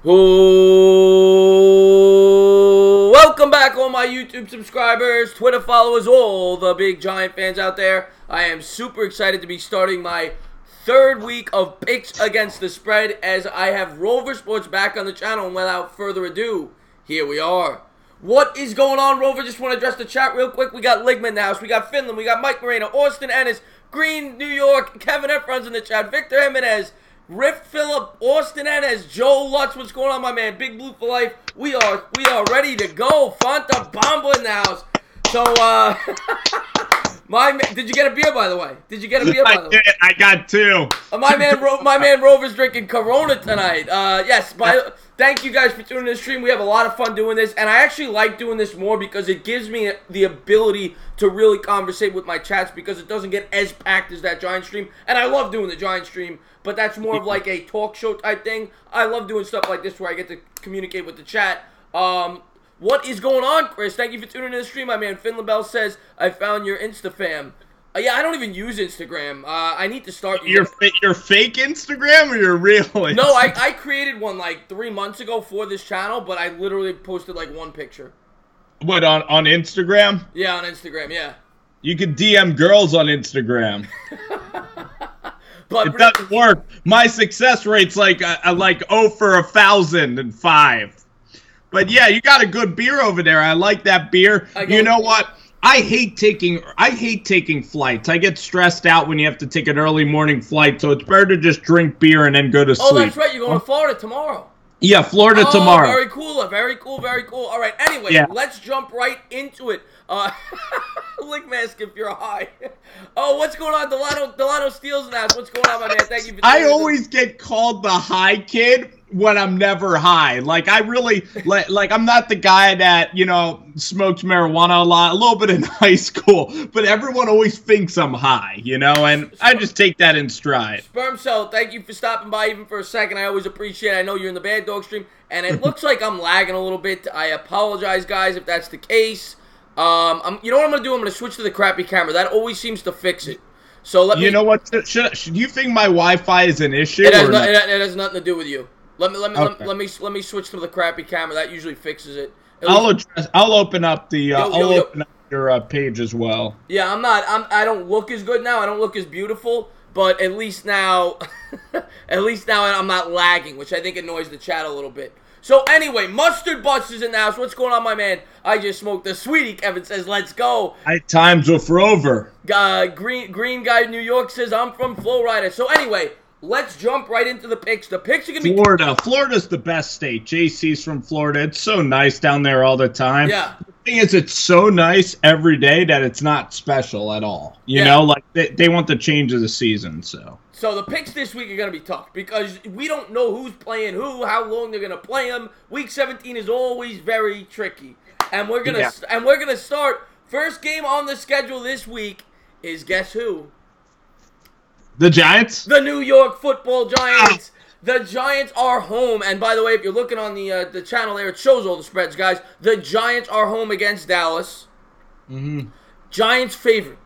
Welcome back, all my YouTube subscribers, Twitter followers, all the big Giant fans out there. I am super excited to be starting my third week of picks against the spread as I have Rover Sports back on the channel. And without further ado, here we are. What is going on, Rover? Just want to address the chat real quick. We got Ligman in the house. We got Finland. We got Mike Moreno, Austin Ennis, Green, New York, Kevin Efron's in the chat, Victor Jimenez, Riff Phillip, Austin Ennis, Joe Lutz. What's going on, my man? Big Blue for life. We are ready to go. Fanta Bomba in the house. So, did you get a beer, by the way? I did. I got two. My man Rover's drinking Corona tonight. Yes. Thank you guys for tuning in the stream. We have a lot of fun doing this, and I actually like doing this more because it gives me the ability to really conversate with my chats because it doesn't get as packed as that Giant stream. And I love doing the Giant stream, but that's more of like a talk show type thing. I love doing stuff like this where I get to communicate with the chat. What is going on, Chris? Thank you for tuning in the stream. My man Finland Bell says, I found your Insta fam. Yeah, I don't even use Instagram. I need to start using your fake Instagram or your real Instagram? No, I created one like 3 months ago for this channel, but I literally posted like one picture. What, on Instagram? Yeah, on Instagram, yeah. You could DM girls on Instagram. But it doesn't work. My success rate's like 0 for 1,005. But yeah, you got a good beer over there. I like that beer. You know what? I hate taking flights. I get stressed out when you have to take an early morning flight, so it's better to just drink beer and then go to sleep. Oh, that's right. You're going to Florida tomorrow. Yeah, Florida tomorrow. Very cool. Very cool. Very cool. All right. Anyway, Let's jump right into it. Lick mask if you're high. Oh, what's going on? Delano Steele's in the house. What's going on, my man? Thank you for I always get called the high kid when I'm never high. Like, I really, like I'm not the guy that, smokes marijuana a little bit in high school, but everyone always thinks I'm high, and I just take that in stride. Sperm Cell, thank you for stopping by even for a second. I always appreciate it. I know you're in the Bad Dog stream, and it looks like I'm lagging a little bit. I apologize, guys, if that's the case. You know what I'm going to do? I'm going to switch to the crappy camera. That always seems to fix it. So let me... You know what? Should you think my Wi-Fi is an issue? It has nothing to do with you. Let me switch to the crappy camera. That usually fixes it. I'll open up the open up your page as well. Yeah, I don't look as good now. I don't look as beautiful, but at least now I'm not lagging, which I think annoys the chat a little bit. So anyway, Mustard Butts is in the house. What's going on, my man? I just smoked a sweetie. Kevin says, let's go. High times with Rover. Green guy in New York says, I'm from Florida. So anyway, let's jump right into the picks. The picks are going to be... Florida. Florida's the best state. JC's from Florida. It's so nice down there all the time. Yeah. The thing is, it's so nice every day that it's not special at all. You know, like they want the change of the season, so... So the picks this week are going to be tough because we don't know who's playing who, how long they're going to play them. Week 17 is always very tricky. And we're going to start first game on the schedule this week is guess who? The Giants? The New York Football Giants. The Giants are home. And by the way, if you're looking on the channel there, it shows all the spreads, guys. The Giants are home against Dallas. Mm-hmm. Giants favorite.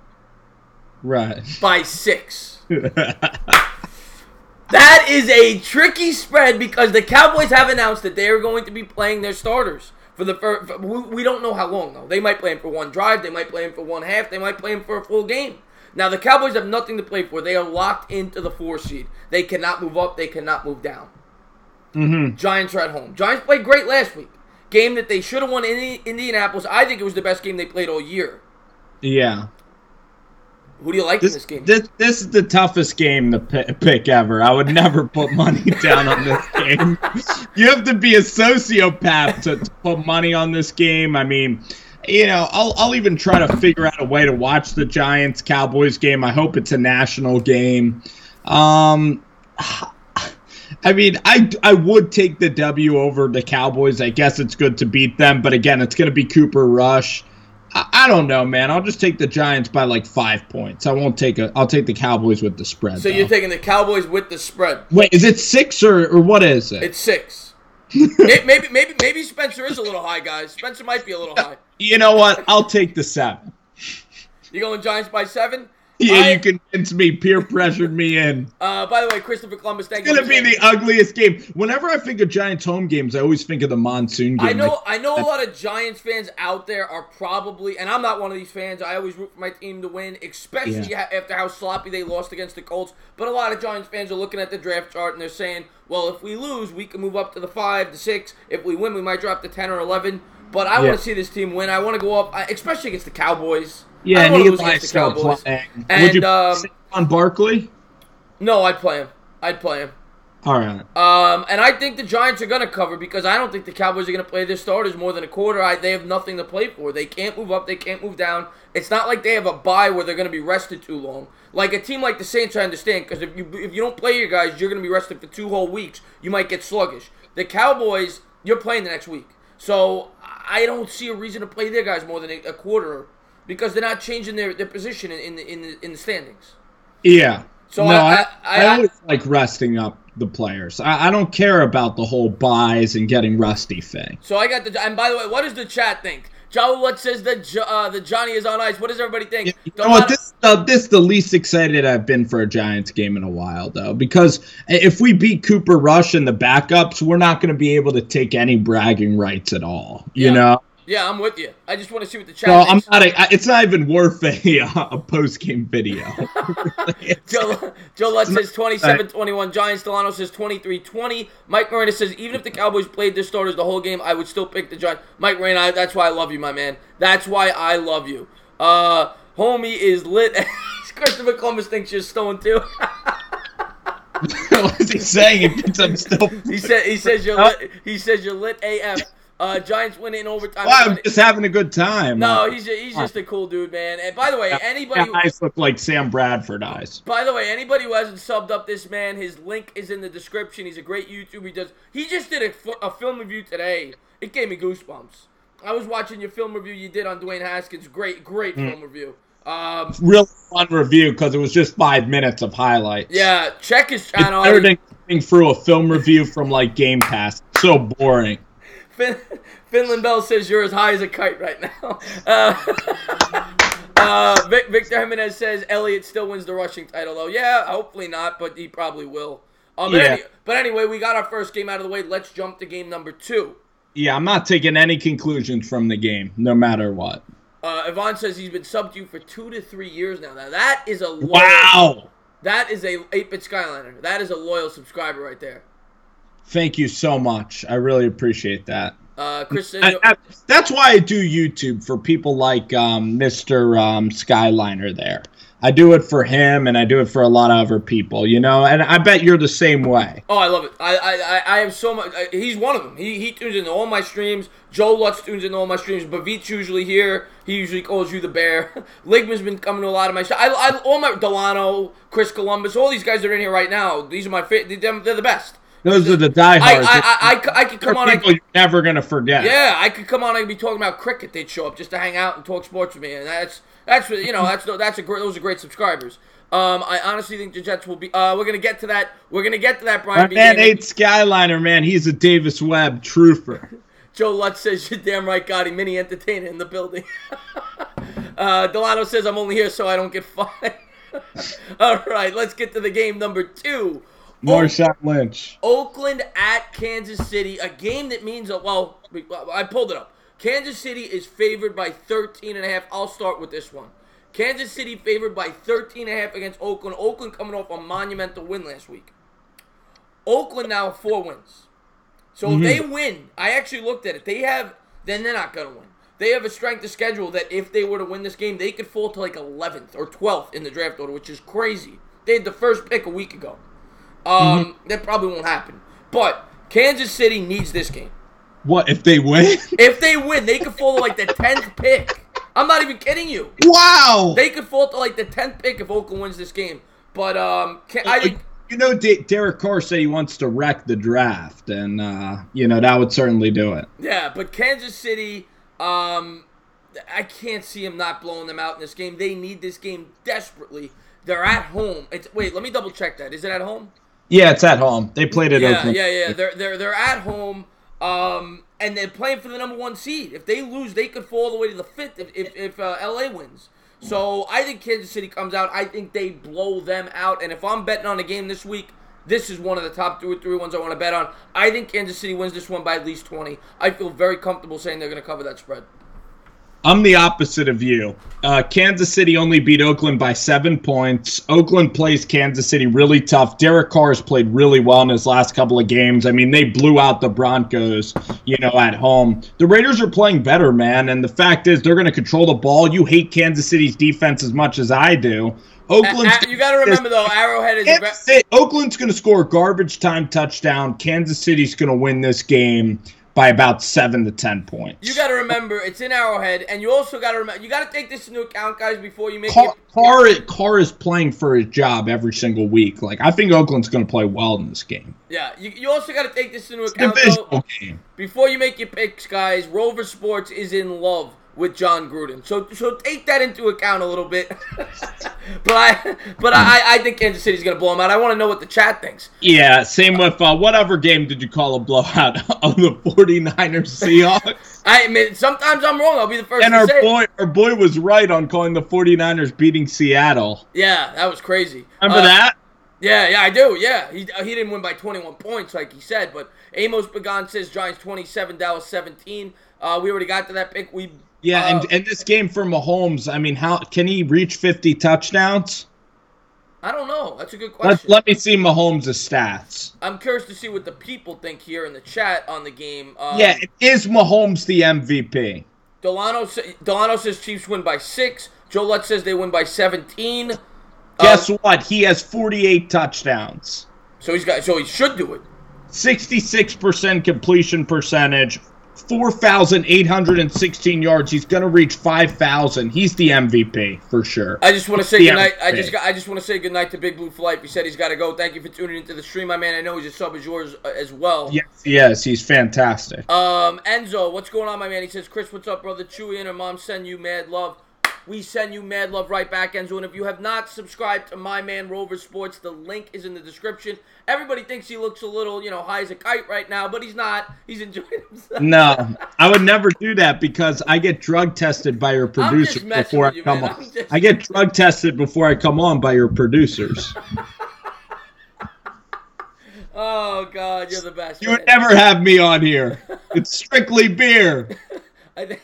Right. By 6. That is a tricky spread because the Cowboys have announced that they are going to be playing their starters for the first. We don't know how long though. They might play them for one drive. They might play them for one half. They might play them for a full game. Now the Cowboys have nothing to play for. They are locked into the 4 seed. They cannot move up. They cannot move down. Mm-hmm. Giants are at home. Giants played great last week. Game that they should have won in Indianapolis. I think it was the best game they played all year. Yeah. Who do you like in this game? This is the toughest game to pick ever. I would never put money down on this game. You have to be a sociopath to put money on this game. I mean, I'll even try to figure out a way to watch the Giants-Cowboys game. I hope it's a national game. I mean, I would take the W over the Cowboys. I guess it's good to beat them. But again, it's going to be Cooper Rush. I don't know, man. I'll just take the Giants by like 5 points. I'll take the Cowboys with the spread. So you're taking the Cowboys with the spread. Wait, is it 6 or what is it? It's 6. maybe Spencer is a little high, guys. Spencer might be a little high. You know what? I'll take the 7. You going Giants by 7? Yeah, you convinced me, peer pressured me in. By the way, Christopher Columbus, thank you. It's going to be the ugliest game. Whenever I think of Giants home games, I always think of the monsoon game. I know a lot of Giants fans out there are probably, and I'm not one of these fans, I always root for my team to win, especially after how sloppy they lost against the Colts. But a lot of Giants fans are looking at the draft chart and they're saying, well, if we lose, we can move up to the 5, the 6. If we win, we might drop to 10 or 11. But I want to see this team win. I want to go up, especially against the Cowboys. Yeah, and Eli's still playing. And, would you sit on Barkley? No, I'd play him. All right. And I think the Giants are going to cover because I don't think the Cowboys are going to play their starters more than a quarter. They have nothing to play for. They can't move up. They can't move down. It's not like they have a bye where they're going to be rested too long. Like a team like the Saints, I understand, because if you don't play your guys, you're going to be rested for 2 whole weeks. You might get sluggish. The Cowboys, you're playing the next week. So I don't see a reason to play their guys more than a quarter because they're not changing their position in the standings. Yeah. So no, I always like resting up the players. I don't care about the whole buys and getting rusty thing. So I got and by the way, what does the chat think? What says that the Johnny is on ice. What does everybody think? You know what? This is the least excited I've been for a Giants game in a while, though, because if we beat Cooper Rush and the backups, we're not going to be able to take any bragging rights at all. You know? Yeah, I'm with you. I just want to see what the chat thinks. It's not even worth a post-game video. Joe Lutz says 27-21. Giants. Delano says 23-20. Mike Morena says, even if the Cowboys played their starters the whole game, I would still pick the Giants. Mike Morena, that's why I love you, my man. That's why I love you. Homie is lit. Christopher Columbus thinks you're stoned, too. What is he saying? I'm still... He says you're lit. He says you're lit AF. Giants win in overtime. Well, I'm just having a good time. No, he's just a cool dude, man. And by the way, anybody eyes look like Sam Bradford eyes. By the way, anybody who hasn't subbed up this man, his link is in the description. He's a great YouTuber. He just did a film review today. It gave me goosebumps. I was watching your film review you did on Dwayne Haskins. Great film review. Real fun review because it was just 5 minutes of highlights. Yeah, check his channel. It's better than going through a film review from like Game Pass. It's so boring. Finland Bell says you're as high as a kite right now. Victor Jimenez says Elliott still wins the rushing title, though. Yeah, hopefully not, but he probably will. But anyway, we got our first game out of the way. Let's jump to game number 2. Yeah, I'm not taking any conclusions from the game, no matter what. Yvonne says he's been subbed to you for 2 to 3 years now. Now, that is a loyal... Wow! That is a 8-bit Skyliner. That is a loyal subscriber right there. Thank you so much. I really appreciate that. Chris says, that's why I do YouTube for people like Mr. Skyliner there. I do it for him, and I do it for a lot of other people, you know? And I bet you're the same way. Oh, I love it. I have so much... he's one of them. He tunes into all my streams. Joe Lutz tunes into all my streams. Bavit's usually here. He usually calls you the bear. Ligman's been coming to a lot of my shows. All my... Delano, Chris Columbus, all these guys that are in here right now, these are my favorite. They're the best. Those are the diehards. I could come on. People you're never gonna forget. Yeah, I could come on. I could be talking about cricket. They'd show up just to hang out and talk sports with me, and those are great subscribers. I honestly think the Jets will be. We're gonna get to that. Brian. My man ate Skyliner, man. He's a Davis Webb truther. Joe Lutz says you're damn right, Gotti. Mini Entertainah in the building. Delano says I'm only here so I don't get fined. All right, let's get to the game number 2. Marshawn Lynch. Oakland at Kansas City, a game that means, well, I pulled it up. Kansas City is favored by 13.5. I'll start with this one. Kansas City favored by 13.5 against Oakland. Oakland coming off a monumental win last week. Oakland now 4 wins. So if they win, I actually looked at it. Then they're not going to win. They have a strength of schedule that if they were to win this game, they could fall to like 11th or 12th in the draft order, which is crazy. They had the first pick a week ago. That probably won't happen. But Kansas City needs this game. What, if they win? If they win, they could fall to like the 10th pick. I'm not even kidding you. Wow! They could fall to like the 10th pick if Oakland wins this game. But you know, Derek Carr said he wants to wreck the draft, and that would certainly do it. Yeah, but Kansas City, I can't see him not blowing them out in this game. They need this game desperately. They're at home. Wait, let me double check that. Is it at home? Yeah, it's at home. They played at Oakland. Yeah. They're at home, and they're playing for the number 1 seed. If they lose, they could fall all the way to the 5th if LA wins. So I think Kansas City comes out. I think they blow them out. And if I'm betting on a game this week, this is one of the top 2 or 3 ones I want to bet on. I think Kansas City wins this one by at least 20. I feel very comfortable saying they're going to cover that spread. I'm the opposite of you. Kansas City only beat Oakland by 7 points. Oakland plays Kansas City really tough. Derek Carr has played really well in his last couple of games. I mean, they blew out the Broncos, at home. The Raiders are playing better, man, and the fact is they're going to control the ball. You hate Kansas City's defense as much as I do. Oakland's you got to remember, though, Arrowhead is... Oakland's going to score a garbage time touchdown. Kansas City's going to win this game by about 7 to 10 points. You got to remember, it's in Arrowhead, and you also got to remember, you got to take this into account, guys, before you make Carr is playing for his job every single week. Like, I think Oakland's going to play well in this game. Yeah, you also got to take this into account, though, before you make your picks, guys. Rover Sports is in love with John Gruden, so take that into account a little bit. but I think Kansas City's gonna blow them out. I want to know what the chat thinks. Yeah, same with whatever game did you call a blowout of the 49ers Seahawks? I mean, sometimes I'm wrong. I'll be the first. And our boy was right on calling the 49ers beating Seattle. Yeah, that was crazy. Remember that? Yeah, I do. Yeah, he didn't win by 21 points like he said, but Amos Pagan says Giants 27, Dallas 17. We already got to that pick. Yeah, and this game for Mahomes, I mean, how can he reach 50 touchdowns? I don't know. That's a good question. Let me see Mahomes' stats. I'm curious to see what the people think here in the chat on the game. Is Mahomes the MVP? Delano says Chiefs win by 6. Joe Lutz says they win by 17. Guess what? He has 48 touchdowns. So he should do it. 66% completion percentage. 4,816 yards. He's going to reach 5,000. He's the MVP for sure. I just want to say goodnight. I just want to say goodnight to Big Blue for Life. He said he's got to go. Thank you for tuning into the stream, my man. I know he's a sub as yours as well. Yes, he's fantastic. Enzo, what's going on, my man? He says, Chris, what's up, brother? Chewy and her mom send you mad love. We send you mad love right back, Enzo. And if you have not subscribed to my man Rover Sports, the link is in the description. Everybody thinks he looks a little, high as a kite right now, but he's not. He's enjoying himself. No, I would never do that because I get drug tested by your producers before I come on. I get drug tested before I come on by your producers. Oh, God, you're the best. You would never have me on here. It's strictly beer. I think...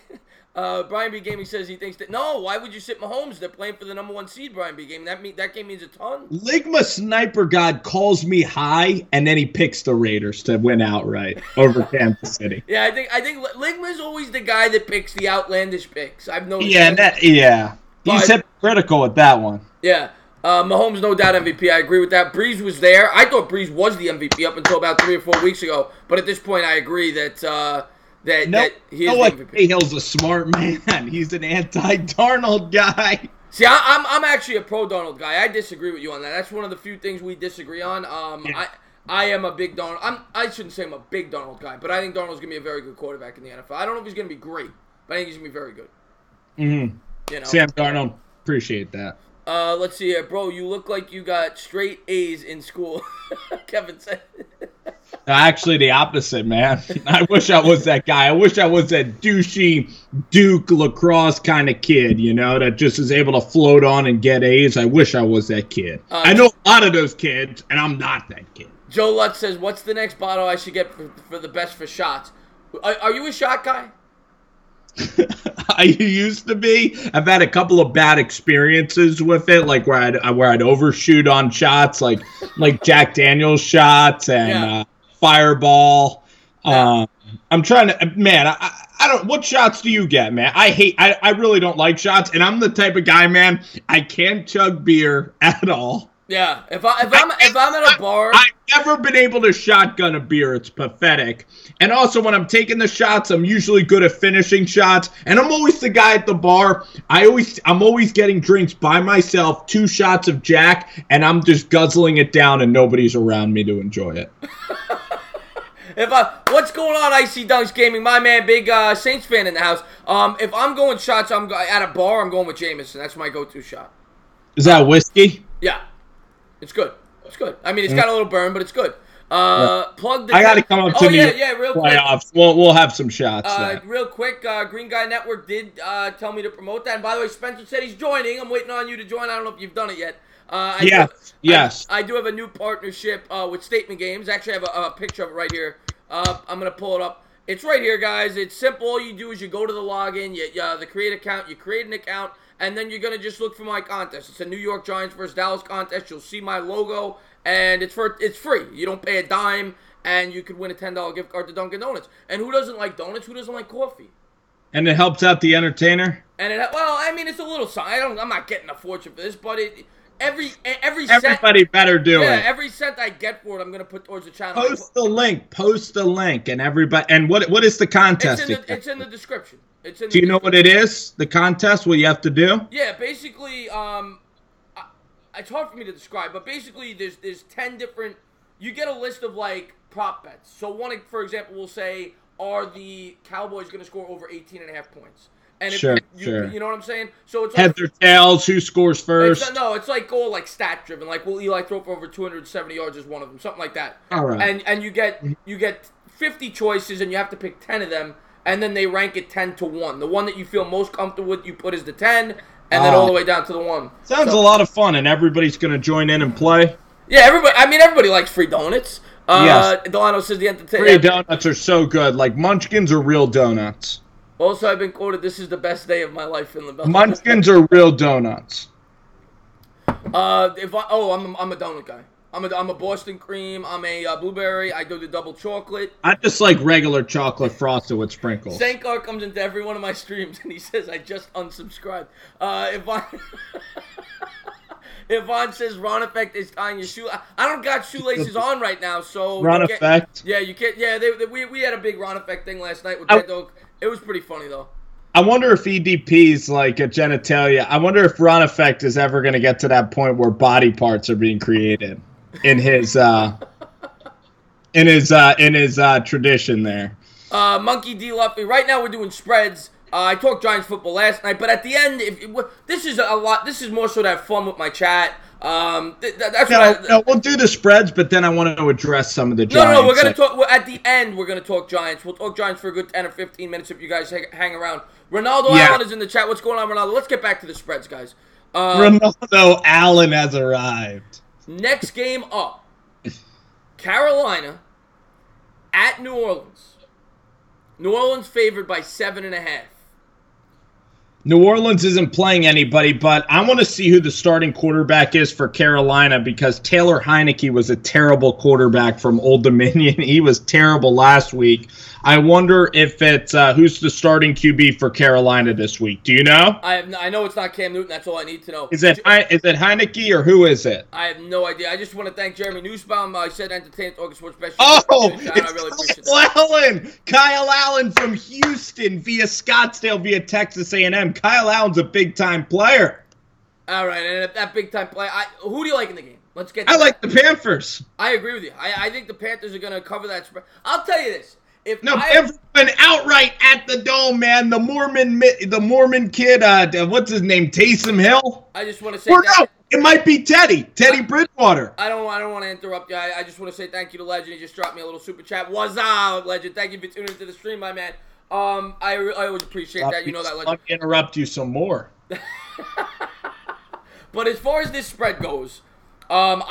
Brian B. Gaming says he thinks that... No, why would you sit Mahomes? They're playing for the number 1 seed, Brian B. Gaming. That game means a ton. Ligma Sniper God calls me high, and then he picks the Raiders to win outright over Kansas City. Yeah, I think Ligma's always the guy that picks the outlandish picks. I've noticed. Yeah. He's hypocritical with that one. Yeah. Mahomes, no doubt MVP. I agree with that. Breeze was there. I thought Breeze was the MVP up until about 3 or 4 weeks ago. But at this point, I agree that... That he is the MVP. Hill's a smart man. He's an anti-Darnold guy. See, I'm actually a pro-Darnold guy. I disagree with you on that. That's one of the few things we disagree on. I am a big Darnold. I shouldn't say I'm a big Darnold guy, but I think Darnold's going to be a very good quarterback in the NFL. I don't know if he's going to be great, but I think he's going to be very good. Mm-hmm. Sam Darnold, appreciate that. Let's see here. Bro, you look like you got straight A's in school, Kevin said. Actually, the opposite, man. I wish I was that guy. I wish I was that douchey Duke lacrosse kind of kid, that just is able to float on and get A's. I wish I was that kid. I know a lot of those kids, and I'm not that kid. Joe Lutz says, what's the next bottle I should get for the best for shots? Are you a shot guy? I used to be. I've had a couple of bad experiences with it, like where I'd overshoot on shots, like Jack Daniel's shots and Fireball. Yeah. I'm trying to, man. I don't. What shots do you get, man? I really don't like shots, and I'm the type of guy, man. I can't chug beer at all. Yeah, if I'm at a bar, I've never been able to shotgun a beer. It's pathetic. And also, when I'm taking the shots, I'm usually good at finishing shots. And I'm always the guy at the bar. I'm always getting drinks by myself, 2 shots of Jack, and I'm just guzzling it down, and nobody's around me to enjoy it. What's going on, Icy Dunks Gaming? My man, big Saints fan in the house. If I'm going shots, I'm at a bar. I'm going with Jameson. That's my go-to shot. Is that whiskey? Yeah. It's good. It's good. I mean, it's got a little burn, but it's good. Plug the. I got to come up to the real playoffs. Quick. We'll have some shots. Real quick, Green Guy Network did tell me to promote that. And by the way, Spencer said he's joining. I'm waiting on you to join. I don't know if you've done it yet. Yes. I do have a new partnership with Statement Games. Actually, I have a picture of it right here. I'm gonna pull it up. It's right here, guys. It's simple. All you do is you go to the login, the create account, you create an account, and then you're going to just look for my contest. It's a New York Giants versus Dallas contest. You'll see my logo, and it's free. You don't pay a dime, and you could win a $10 gift card to Dunkin' Donuts. And who doesn't like donuts? Who doesn't like coffee? And it helps out the entertainer? And it's a little something. I'm not getting a fortune for this, but everybody better do it. Yeah, every cent I get for it, I'm gonna put towards the channel. Post the link, and everybody. And what is the contest? It's in the description. Do you know what it is? The contest, what you have to do? Yeah, basically, it's hard for me to describe, but basically, there's 10 different. You get a list of like prop bets. So one, for example, will say, are the Cowboys gonna score over 18.5 points? And sure. You know what I'm saying? So it's heads or tails, who scores first? It's like goal like stat driven. Like, will Eli throw for over 270 yards is one of them, something like that. All right. And you get 50 choices, and you have to pick 10 of them, and then they rank it 10 to 1. The one that you feel most comfortable with, you put as the 10, and then all the way down to the 1. Sounds a lot of fun, and everybody's going to join in and play. Yeah, everybody likes free donuts. Yes. Delano says the Entertainah. Free donuts are so good. Like Munchkins are real donuts. Also, I've been quoted, "This is the best day of my life in the Bell." Munchkins are real donuts. I'm a donut guy. I'm a Boston cream. I'm a blueberry. I do the double chocolate. I just like regular chocolate frosted with sprinkles. Sankar comes into every one of my streams and he says, "I just unsubscribed." Yvonne says Ron Effect is tying your shoe. I don't got shoelaces on right now, so Ron Effect. Yeah, you can't. Yeah, we had a big Ron Effect thing last night with Ted Dog. It was pretty funny though. I wonder if EDP's like a genitalia. I wonder if Ron Effect is ever going to get to that point where body parts are being created in his tradition there. Monkey D. Luffy. Right now we're doing spreads. I talked Giants football last night, but at the end, this is a lot. This is more so to have fun with my chat. We'll do the spreads, but then I want to address some of the Giants. No, we're gonna talk. At the end, we're gonna talk Giants. We'll talk Giants for a good 10 or 15 minutes if you guys hang around. Ronaldo Allen is in the chat. What's going on, Ronaldo? Let's get back to the spreads, guys. Ronaldo Allen has arrived. Next game up, Carolina at New Orleans. New Orleans favored by 7.5. New Orleans isn't playing anybody, but I want to see who the starting quarterback is for Carolina because Taylor Heineke was a terrible quarterback from Old Dominion. He was terrible last week. I wonder if it's who's the starting QB for Carolina this week. Do you know? I know it's not Cam Newton. That's all I need to know. Is it Heineke or who is it? I have no idea. I just want to thank Jeremy Nussbaum. I said Entertainah August Sports Special. It's Kyle Allen from Houston via Scottsdale via Texas A&M. Kyle Allen's a big-time player. All right, and that big-time player, who do you like in the game? Let's get. I like the Panthers. I agree with you. I think the Panthers are going to cover that spread. I'll tell you this. Panthers went outright at the Dome, man. The Mormon kid, what's his name? Taysom Hill. I just want to say that. No, it might be Teddy Bridgewater. I don't want to interrupt you. I just want to say thank you to Legend. He just dropped me a little super chat. What's up, Legend? Thank you for tuning into the stream, my man. I always appreciate that. You know that, Legend. Let me interrupt you some more. But as far as this spread goes, I'll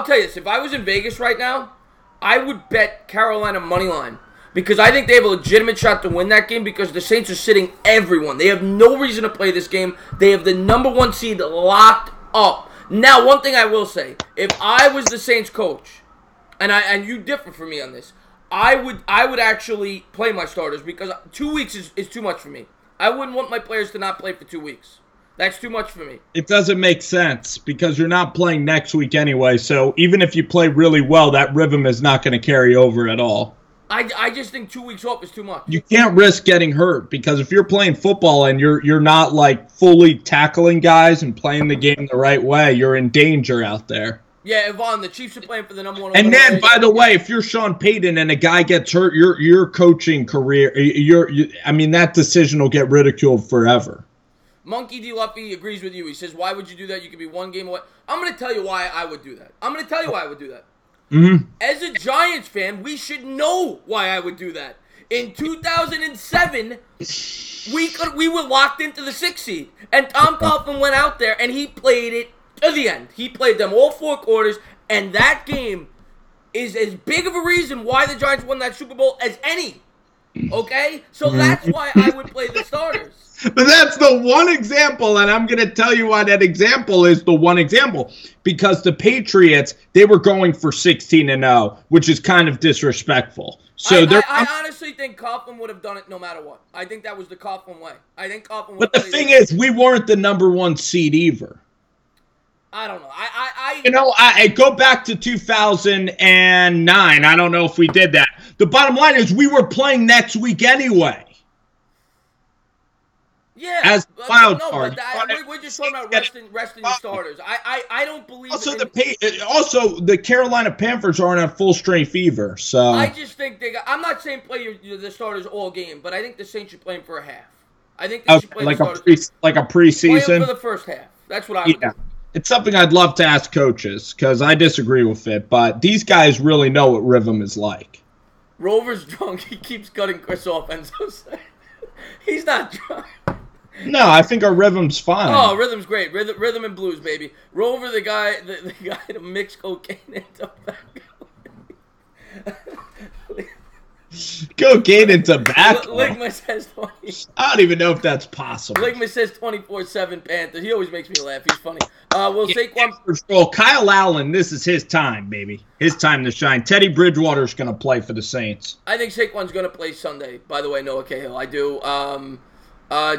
tell you this. If I was in Vegas right now, I would bet Carolina money line because I think they have a legitimate shot to win that game because the Saints are sitting everyone. They have no reason to play this game. They have the number 1 seed locked up. Now, one thing I will say, if I was the Saints coach, and you differ from me on this, I would actually play my starters because 2 weeks is too much for me. I wouldn't want my players to not play for 2 weeks. That's too much for me. It doesn't make sense because you're not playing next week anyway. So even if you play really well, that rhythm is not going to carry over at all. I just think 2 weeks off is too much. You can't risk getting hurt because if you're playing football and you're not like fully tackling guys and playing the game the right way, you're in danger out there. Yeah, Yvonne, the Chiefs are playing for the number 1. And then, by the way, if you're Sean Payton and a guy gets hurt, your coaching career, that decision will get ridiculed forever. Monkey D. Luffy agrees with you. He says, why would you do that? You could be 1 game away. I'm going to tell you why I would do that. Mm-hmm. As a Giants fan, we should know why I would do that. In 2007, we were locked into the 6th seed, and Tom Coughlin went out there and he played it to the end. He played them all 4 quarters, and that game is as big of a reason why the Giants won that Super Bowl as any. Okay? So that's why I would play the starters. But that's the one example, and I'm going to tell you why that example is the one example. Because the Patriots, they were going for 16-0, which is kind of disrespectful. So I honestly think Coughlin would have done it no matter what. I think that was the Coughlin way. I think Coughlin would. But the thing is, we weren't the number 1 seed either. I don't know. I go back to 2009. I don't know if we did that. The bottom line is we were playing next week anyway. Yeah, as wild card. We're just talking about resting the starters. I don't believe. Also, the Carolina Panthers aren't at full strength either. So I just think I'm not saying play the starters all game, but I think the Saints should play them for a half. I think they should play the starters like a preseason play them for the first half. That's what I would do. It's something I'd love to ask coaches because I disagree with it, but these guys really know what rhythm is like. Rover's drunk. He keeps cutting Chris off, and so he's not drunk. No, I think our rhythm's fine. Oh, rhythm's great. Rhythm and blues, baby. Rover, the guy to mix cocaine into tobacco. Cocaine and tobacco. Ligma says 20. I don't even know if that's possible. Ligma says 24/7 Panthers. He always makes me laugh. He's funny. Saquon. Well, Kyle Allen, this is his time, baby. His time to shine. Teddy Bridgewater's going to play for the Saints. I think Saquon's going to play Sunday. By the way, Noah Cahill. I do.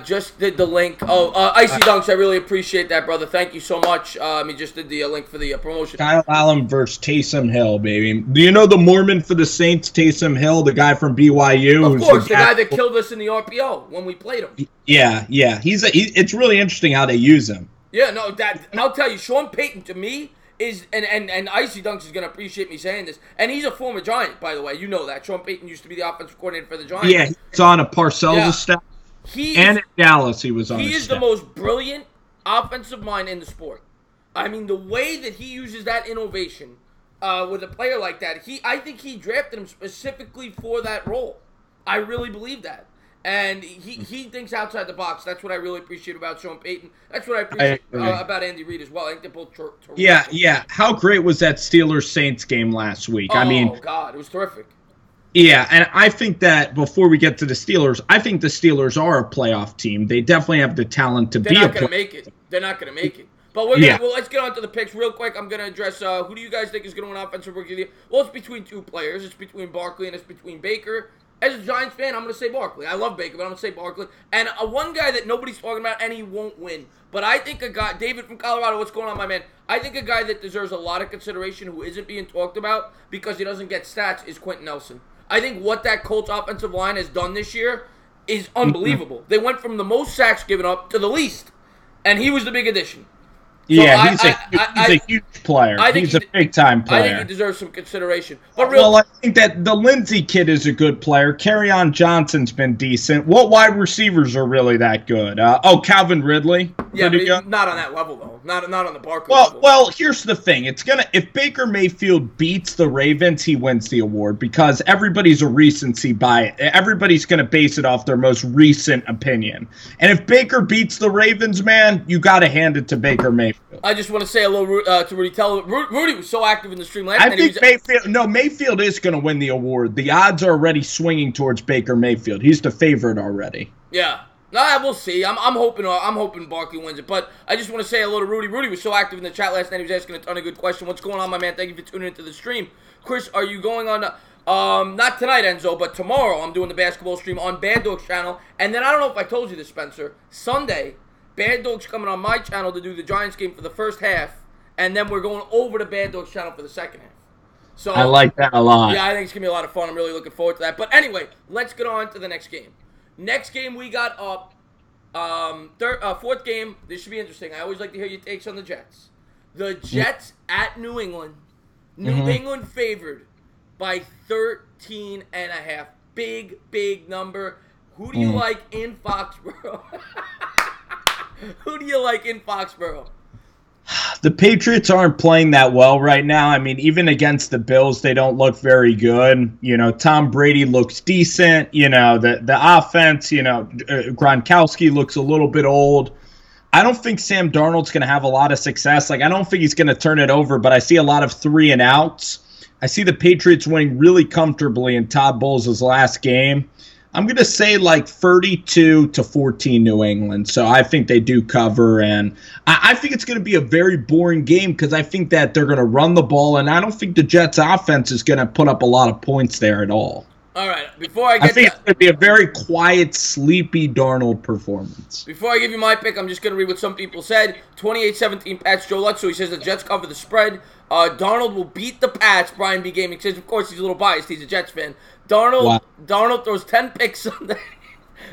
Just did the link. Icy Dunks, I really appreciate that, brother. Thank you so much. He just did the link for the promotion. Kyle Allen versus Taysom Hill, baby. Do you know the Mormon for the Saints, Taysom Hill, the guy from BYU? Of course, the guy that killed us in the RPO when we played him. Yeah. It's really interesting how they use him. Yeah, no, I'll tell you, Sean Payton to me is, and Icy Dunks is going to appreciate me saying this, and he's a former Giant, by the way. You know that. Sean Payton used to be the offensive coordinator for the Giants. Yeah, he's on a Parcells staff. And in Dallas, he was on. He is the most brilliant offensive mind in the sport. I mean, the way that he uses that innovation with a player like that, I think he drafted him specifically for that role. I really believe that. And he thinks outside the box. That's what I really appreciate about Sean Payton. That's what I appreciate about Andy Reid as well. I think they're both terrific. Yeah. How great was that Steelers-Saints game last week? Oh, God, it was terrific. Yeah, and I think that before we get to the Steelers, I think the Steelers are a playoff team. They definitely have the talent to be a playoff. They're not going to make it. They're not going to make it. But let's get on to the picks real quick. I'm going to address who do you guys think is going to win Offensive Rookie of the Year? Well, it's between 2 players. It's between Barkley and it's between Baker. As a Giants fan, I'm going to say Barkley. I love Baker, but I'm going to say Barkley. And one guy that nobody's talking about, and he won't win. But I think a guy, David from Colorado, what's going on, my man? I think a guy that deserves a lot of consideration who isn't being talked about because he doesn't get stats is Quentin Nelson. I think what that Colts offensive line has done this year is unbelievable. They went from the most sacks given up to the least, and he was the big addition. Yeah, he's a huge player. He's a big-time player. I think he deserves some consideration. I think that the Lindsey kid is a good player. Kerryon Johnson's been decent. What wide receivers are really that good? Calvin Ridley. Yeah, but not on that level, though. Not on the Barkley level. Well, here's the thing. If Baker Mayfield beats the Ravens, he wins the award because everybody's a recency bias. Everybody's going to base it off their most recent opinion. And if Baker beats the Ravens, man, you got to hand it to Baker Mayfield. I just want to say hello to Rudy. Rudy was so active in the stream last night. I think Mayfield is going to win the award. The odds are already swinging towards Baker Mayfield. He's the favorite already. Yeah. We'll see. I'm hoping Barkley wins it. But I just want to say hello to Rudy. Rudy was so active in the chat last night. He was asking a ton of good questions. What's going on, my man? Thank you for tuning into the stream. Chris, are you going on not tonight, Enzo, but tomorrow I'm doing the basketball stream on Bad Dog's channel. And then I don't know if I told you this, Spencer. Sunday, Bad Dog's coming on my channel to do the Giants game for the first half, and then we're going over to Bad Dog's channel for the second half. So I like that a lot. Yeah, I think it's going to be a lot of fun. I'm really looking forward to that. But anyway, let's get on to the next game. Next game we got up, fourth game. This should be interesting. I always like to hear your takes on the Jets. The Jets at New England. New England favored by 13.5. Big number. Who do you like in Foxborough? Who do you like in Foxborough? The Patriots aren't playing that well right now. I mean, even against the Bills, they don't look very good. Tom Brady looks decent. The offense, Gronkowski looks a little bit old. I don't think Sam Darnold's going to have a lot of success. I don't think he's going to turn it over, but I see a lot of 3-and-outs. I see the Patriots winning really comfortably in Todd Bowles' last game. I'm going to say 32-14 New England. So I think they do cover, and I think it's going to be a very boring game because I think that they're going to run the ball, and I don't think the Jets' offense is going to put up a lot of points there at all. All right, I think it's going to be a very quiet, sleepy Darnold performance. Before I give you my pick, I'm just going to read what some people said. 28-17 Pats, Joe Lutz. So he says the Jets cover the spread. Darnold will beat the Pats. Brian B. Gaming says, of course, he's a little biased. He's a Jets fan. Darnold throws 10 picks Sunday.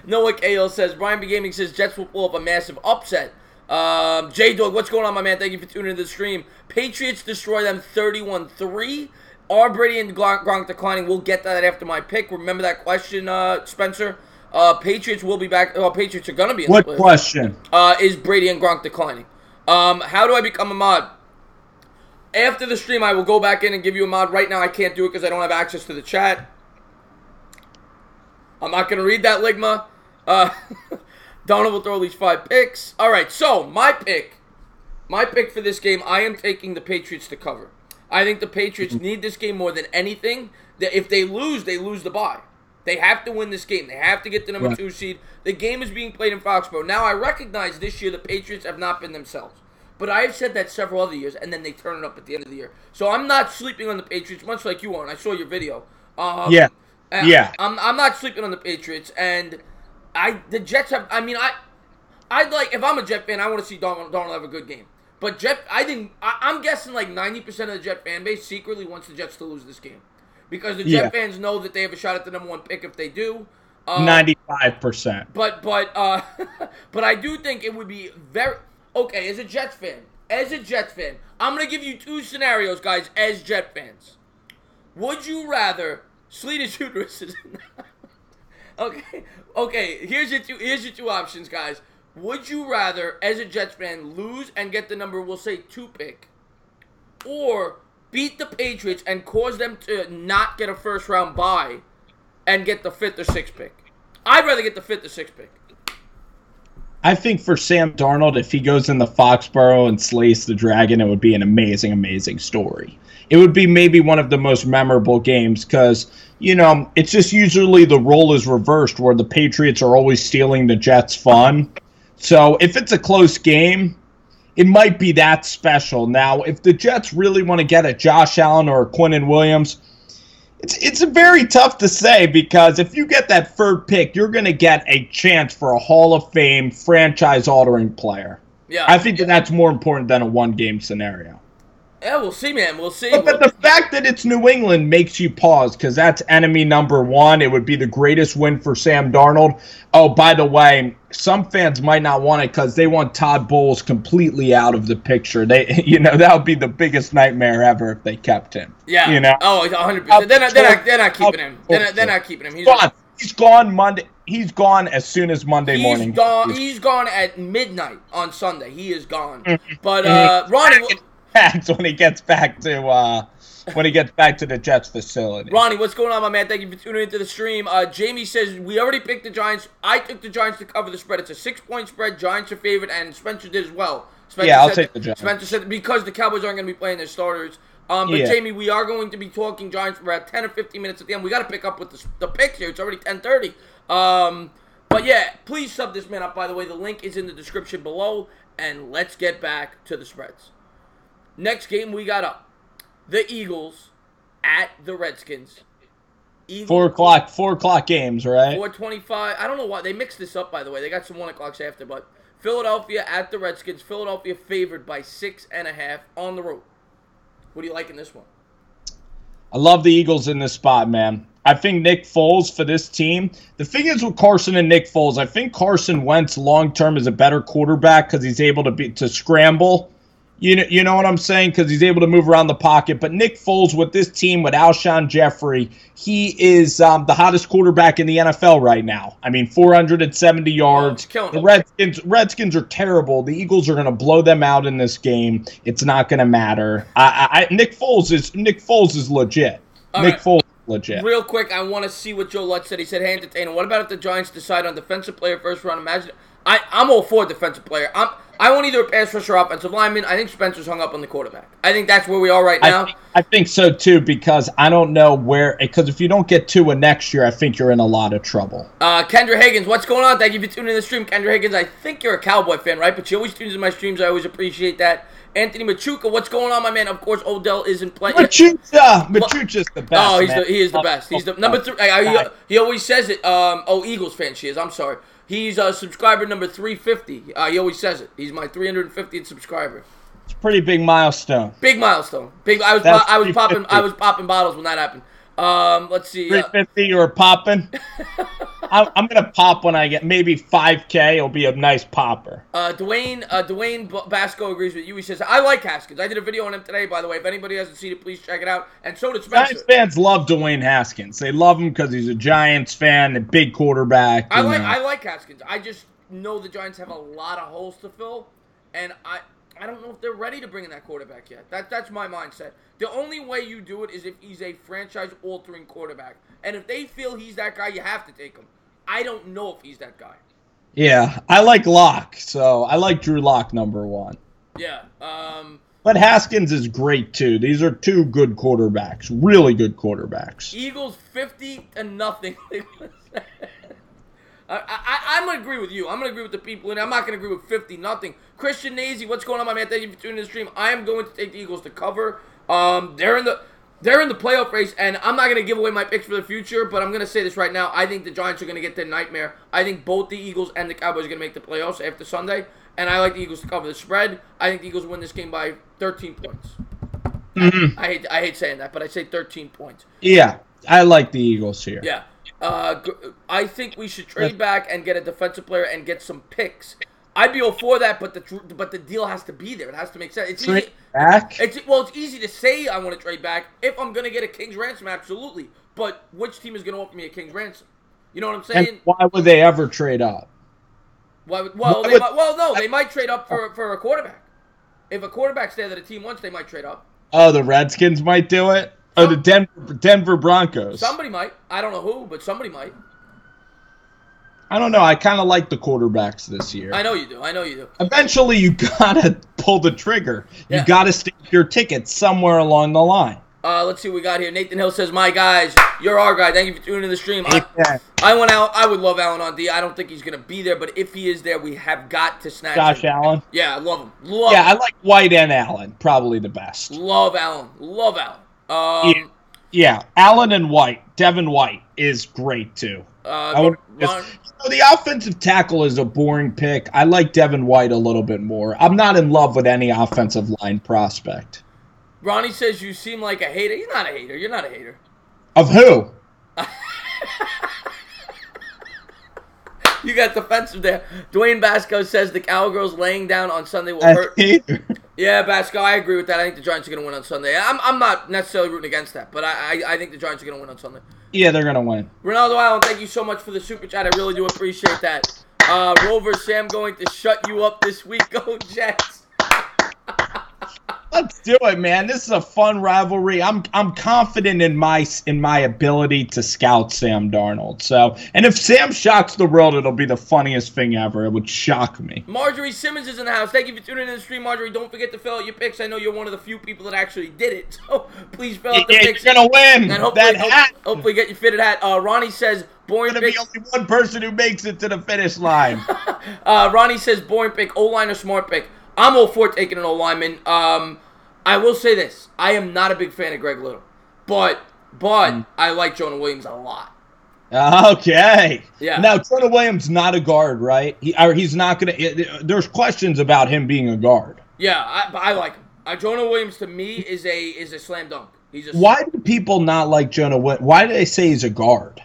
Noah K.O. says, Brian B. Gaming says Jets will pull up a massive upset. J-Dog, what's going on, my man? Thank you for tuning into the stream. Patriots destroy them 31-3. Are Brady and Gronk declining? We'll get that after my pick. Remember that question, Spencer? Patriots will be back. Patriots are going to be in the playoffs. What question? Is Brady and Gronk declining? How do I become a mod? After the stream, I will go back in and give you a mod. Right now, I can't do it because I don't have access to the chat. I'm not going to read that, Ligma. Donald will throw at least 5 picks. All right, so my pick for this game, I am taking the Patriots to cover. I think the Patriots need this game more than anything. If they lose the bye. They have to win this game. They have to get the number 2 seed. The game is being played in Foxborough. Now, I recognize this year the Patriots have not been themselves. But I have said that several other years, and then they turn it up at the end of the year. So I'm not sleeping on the Patriots, much like you are, and I saw your video. Yeah. I'm not sleeping on the Patriots, and the Jets have. I mean, I'd like, if I'm a Jet fan, I want to see Donald have a good game. But I'm guessing 90% of the Jet fan base secretly wants the Jets to lose this game. Because the Jet fans know that they have a shot at the number 1 pick if they do. 95%. But I do think it would be very... Okay, as a Jets fan, I'm going to give you 2 scenarios, guys, as Jet fans. Would you rather... Sleet is uteruses. Okay, here's your 2 options, guys. Would you rather, as a Jets fan, lose and get the number, we'll say 2 pick, or beat the Patriots and cause them to not get a first round bye and get the 5th or 6th pick? I'd rather get the 5th or 6th pick. I think for Sam Darnold, if he goes in the Foxborough and slays the Dragon, it would be an amazing, amazing story. It would be maybe one of the most memorable games because, it's just usually the role is reversed where the Patriots are always stealing the Jets' fun. So if it's a close game, it might be that special. Now, if the Jets really want to get a Josh Allen or a Quinnen Williams, it's very tough to say because if you get that 3rd pick, you're going to get a chance for a Hall of Fame franchise-altering player. Yeah, I think that's more important than a one-game scenario. Yeah, we'll see, man. We'll see. But the fact that it's New England makes you pause because that's enemy number 1. It would be the greatest win for Sam Darnold. Oh, by the way, some fans might not want it because they want Todd Bowles completely out of the picture. That would be the biggest nightmare ever if they kept him. Yeah. Oh, 100%. They're not keeping him. They're not keeping him. He's gone Monday. He's gone as soon as Monday morning. He's gone at midnight on Sunday. He is gone. But Ronnie. When he gets back to the Jets facility. Ronnie, what's going on, my man? Thank you for tuning into the stream. Jamie says we already picked the Giants. I took the Giants to cover the spread. It's a 6-point spread. Giants are favored, and Spencer did as well. I'll take the Giants. Spencer said because the Cowboys aren't going to be playing their starters. But Jamie, we are going to be talking Giants for about 10 or 15 minutes at the end. We got to pick up with the picks here. It's already 10:30. But yeah, please sub this man up. By the way, the link is in the description below, and let's get back to the spreads. Next game we got up. The Eagles at the Redskins. 4 o'clock games, right? 4:25. I don't know why. They mixed this up, by the way. They got some 1 o'clocks after, but Philadelphia at the Redskins. Philadelphia favored by 6.5 on the road. What do you like in this one? I love the Eagles in this spot, man. I think Nick Foles for this team. The thing is with Carson and Nick Foles, I think Carson Wentz long-term is a better quarterback because he's able to scramble. You know what I'm saying? Because he's able to move around the pocket. But Nick Foles with this team, with Alshon Jeffrey, he is the hottest quarterback in the NFL right now. I mean, 470 yards. The Redskins are terrible. The Eagles are going to blow them out in this game. It's not going to matter. Nick Foles is legit. Foles is legit. Real quick, I want to see what Joe Lutz said. He said, "Hey, Entertainah, what about if the Giants decide on defensive player first round? Imagine." I'm all for defensive player. I want either a pass rusher or offensive lineman. I think Spencer's hung up on the quarterback. I think that's where we are right now. I think so, too, because I don't know where – because if you don't get Tua next year, I think you're in a lot of trouble. Kendra Higgins, what's going on? Thank you for tuning in the stream. Kendra Higgins, I think you're a Cowboy fan, right? But she always tunes in my streams. I always appreciate that. Anthony Machuca, what's going on, my man? Of course, Odell isn't playing. Machuca's the best, Oh, he is the best. He's the number 3. He always says it. Eagles fan she is. I'm sorry. He's subscriber number 350. He always says it. He's my 350th subscriber. It's a pretty big milestone. Big milestone. I was popping bottles when that happened. Let's see. 350, you were popping? I'm going to pop when I get maybe 5K. It'll be a nice popper. Dwayne Basco agrees with you. He says, I like Haskins. I did a video on him today, by the way. If anybody hasn't seen it, please check it out. And so did Spencer. Giants fans love Dwayne Haskins. They love him because he's a Giants fan, a big quarterback. I like Haskins. I just know the Giants have a lot of holes to fill, and I don't know if they're ready to bring in that quarterback yet. That's my mindset. The only way you do it is if he's a franchise-altering quarterback. And if they feel he's that guy, you have to take him. I don't know if he's that guy. Yeah, I like Locke, so I like Drew Lock number 1. Yeah. But Haskins is great, too. These are two good quarterbacks, really good quarterbacks. Eagles 50-0. I'm going to agree with you. I'm going to agree with the people, and I'm not going to agree with 50-0. Christian Nazy, what's going on, my man? Thank you for tuning in the stream. I am going to take the Eagles to cover. They're in the playoff race, and I'm not going to give away my picks for the future, but I'm going to say this right now. I think the Giants are going to get their nightmare. I think both the Eagles and the Cowboys are going to make the playoffs after Sunday, and I like the Eagles to cover the spread. I think the Eagles win this game by 13 points. Mm-hmm. I hate saying that, but I say 13 points. Yeah, I like the Eagles here. Yeah. I think we should trade back and get a defensive player and get some picks. I'd be all for that, but the deal has to be there. It has to make sense. It's trade easy. Back? It's easy to say I want to trade back. If I'm going to get a King's ransom, absolutely. But which team is going to offer me a King's ransom? You know what I'm saying? And why would they ever trade up? They might trade up for a quarterback. If a quarterback's there that a team wants, they might trade up. Oh, the Redskins might do it? Or the Denver Broncos? Somebody might. I don't know who, but somebody might. I don't know. I kind of like the quarterbacks this year. I know you do. Eventually, you got to pull the trigger. Yeah. You got to stick your ticket somewhere along the line. Let's see what we got here. Nathan Hill says, my guys, you're our guy. Thank you for tuning in the stream. I went out. I would love Allen on D. I don't think he's going to be there, but if he is there, we have got to snatch Josh him. Allen? Yeah, I love him. I like White and Allen. Probably the best. Love Allen. Yeah, Allen and White. Devin White is great, too. The offensive tackle is a boring pick. I like Devin White a little bit more. I'm not in love with any offensive line prospect. Ronnie says you seem like a hater. You're not a hater. You're not a hater. Of who? You got defensive there. Dwayne Basco says the Cowgirls laying down on Sunday will hurt. Yeah, Basco, I agree with that. I think the Giants are going to win on Sunday. I'm not necessarily rooting against that, but I think the Giants are going to win on Sunday. Yeah, they're going to win. Ronaldo Allen, thank you so much for the super chat. I really do appreciate that. Rover, Sam going to shut you up this week. Go Jets. Let's do it, man. This is a fun rivalry. I'm confident in my ability to scout Sam Darnold. So, and if Sam shocks the world, it'll be the funniest thing ever. It would shock me. Marjorie Simmons is in the house. Thank you for tuning in the stream, Marjorie. Don't forget to fill out your picks. I know you're one of the few people that actually did it. So please fill out the picks. You're gonna win. And hopefully get your fitted hat. Ronnie says boring pick. There's gonna be only one person who makes it to the finish line. Ronnie says boring pick. O-line or smart pick. I'm all for taking an O-lineman. I will say this. I am not a big fan of Greg Little. But I like Jonah Williams a lot. Okay. Yeah. Now, Jonah Williams not a guard, right? He's not going to – there's questions about him being a guard. Yeah, I like him. Jonah Williams, to me, is a slam dunk. Why do people not like Jonah Williams? Why do they say he's a guard?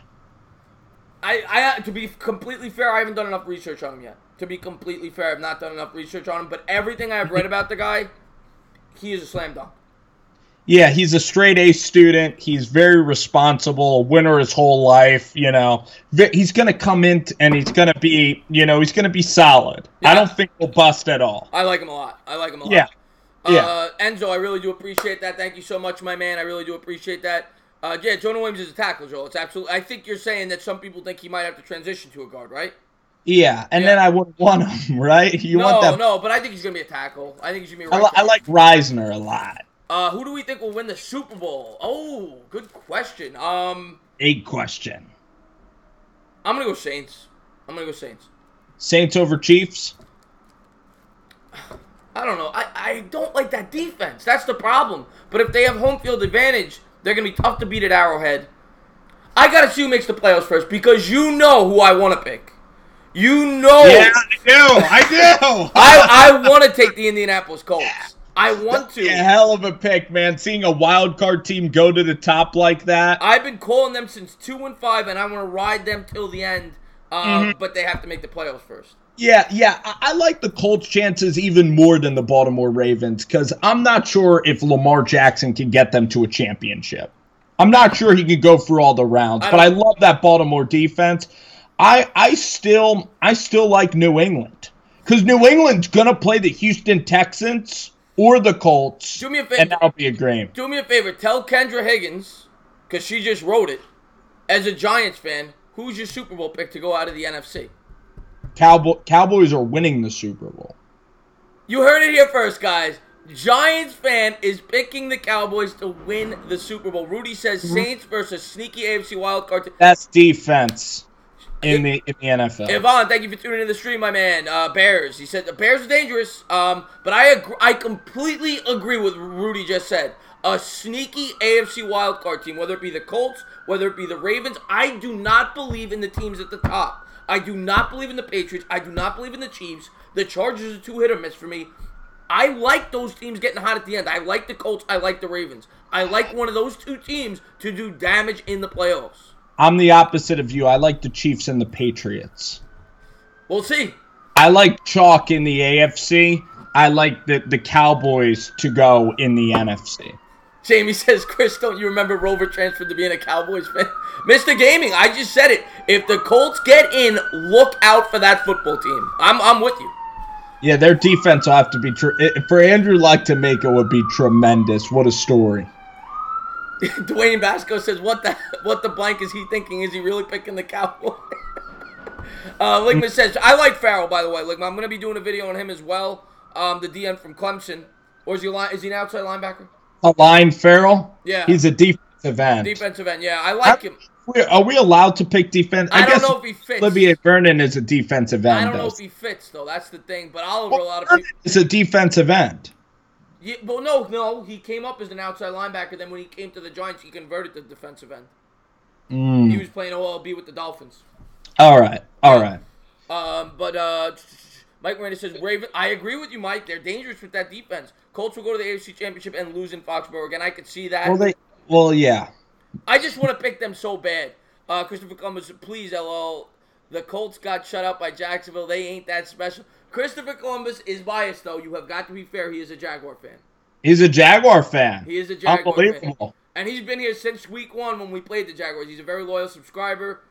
To be completely fair, I haven't done enough research on him yet. To be completely fair, I've not done enough research on him. But everything I've read about the guy, he is a slam dunk. Yeah, he's a straight A student. He's very responsible, winner his whole life. He's going to come in and he's going to be, he's going to be solid. Yeah. I don't think he'll bust at all. I like him a lot. Yeah. Enzo, I really do appreciate that. Thank you so much, my man. I really do appreciate that. Jonah Williams is a tackle, Joel. It's absolutely. I think you're saying that some people think he might have to transition to a guard, right? Yeah, and then I would want him, right? No, but I think he's going to be a tackle. I think he's going to be a right I like Reisner a lot. Who do we think will win the Super Bowl? Oh, good question. Big question. I'm going to go Saints. Saints over Chiefs? I don't know. I don't like that defense. That's the problem. But if they have home field advantage, they're going to be tough to beat at Arrowhead. I got to see who makes the playoffs first because you know who I want to pick. You know. Yeah, I do. I want to take the Indianapolis Colts. I want to. A hell of a pick, man. Seeing a wild card team go to the top like that. I've been calling them since 2-5, and I want to ride them till the end. But they have to make the playoffs first. Yeah. I like the Colts' chances even more than the Baltimore Ravens because I'm not sure if Lamar Jackson can get them to a championship. I'm not sure he can go through all the rounds, but I love that Baltimore defense. I still like New England because New England's gonna play the Houston Texans or the Colts. Do me a favor, and that'll be a game. Do me a favor. Tell Kendra Higgins because she just wrote it. As a Giants fan, who's your Super Bowl pick to go out of the NFC? Cowboys are winning the Super Bowl. You heard it here first, guys. Giants fan is picking the Cowboys to win the Super Bowl. Rudy says Saints versus sneaky AFC wildcard team. That's defense in the NFL. Yvonne, thank you for tuning in the stream, my man. Bears. He said the Bears are dangerous. But I completely agree with what Rudy just said. A sneaky AFC wildcard team, whether it be the Colts, whether it be the Ravens. I do not believe in the teams at the top. I do not believe in the Patriots. I do not believe in the Chiefs. The Chargers are too hit or miss for me. I like those teams getting hot at the end. I like the Colts. I like the Ravens. I like one of those two teams to do damage in the playoffs. I'm the opposite of you. I like the Chiefs and the Patriots. We'll see. I like chalk in the AFC. I like the Cowboys to go in the NFC. Jamie says, Chris, don't you remember Rover transferred to being a Cowboys fan? Mr. Gaming, I just said it. If the Colts get in, look out for that football team. I'm with you. Yeah, their defense will have to be for Andrew Luck to make it would be tremendous. What a story. Dwayne Basco says, what the blank is he thinking? Is he really picking the Cowboys? Ligman says, I like Farrell, by the way. Ligman, I'm going to be doing a video on him as well. The DN from Clemson. Or is he an outside linebacker? A line Farrell? Yeah. He's a defensive end. Defensive end, yeah. I like him. Are we allowed to pick defense? I don't know if he fits. Olivier Vernon is a defensive end. I don't know if he fits, though. That's the thing. But a lot of people. It's a defensive end. Yeah, well, no. He came up as an outside linebacker. Then when he came to the Giants, he converted to defensive end. He was playing OLB with the Dolphins. All right. But Mike Miranda says, Raven. I agree with you, Mike. They're dangerous with that defense. Colts will go to the AFC Championship and lose in Foxborough again. I could see that. Well, yeah. I just want to pick them so bad. Christopher Columbus, please, LL. The Colts got shut out by Jacksonville. They ain't that special. Christopher Columbus is biased, though. You have got to be fair. He is a Jaguar fan. He's a Jaguar fan. He is a Jaguar Unbelievable. fan. And he's been here since week 1 when we played the Jaguars. He's a very loyal subscriber.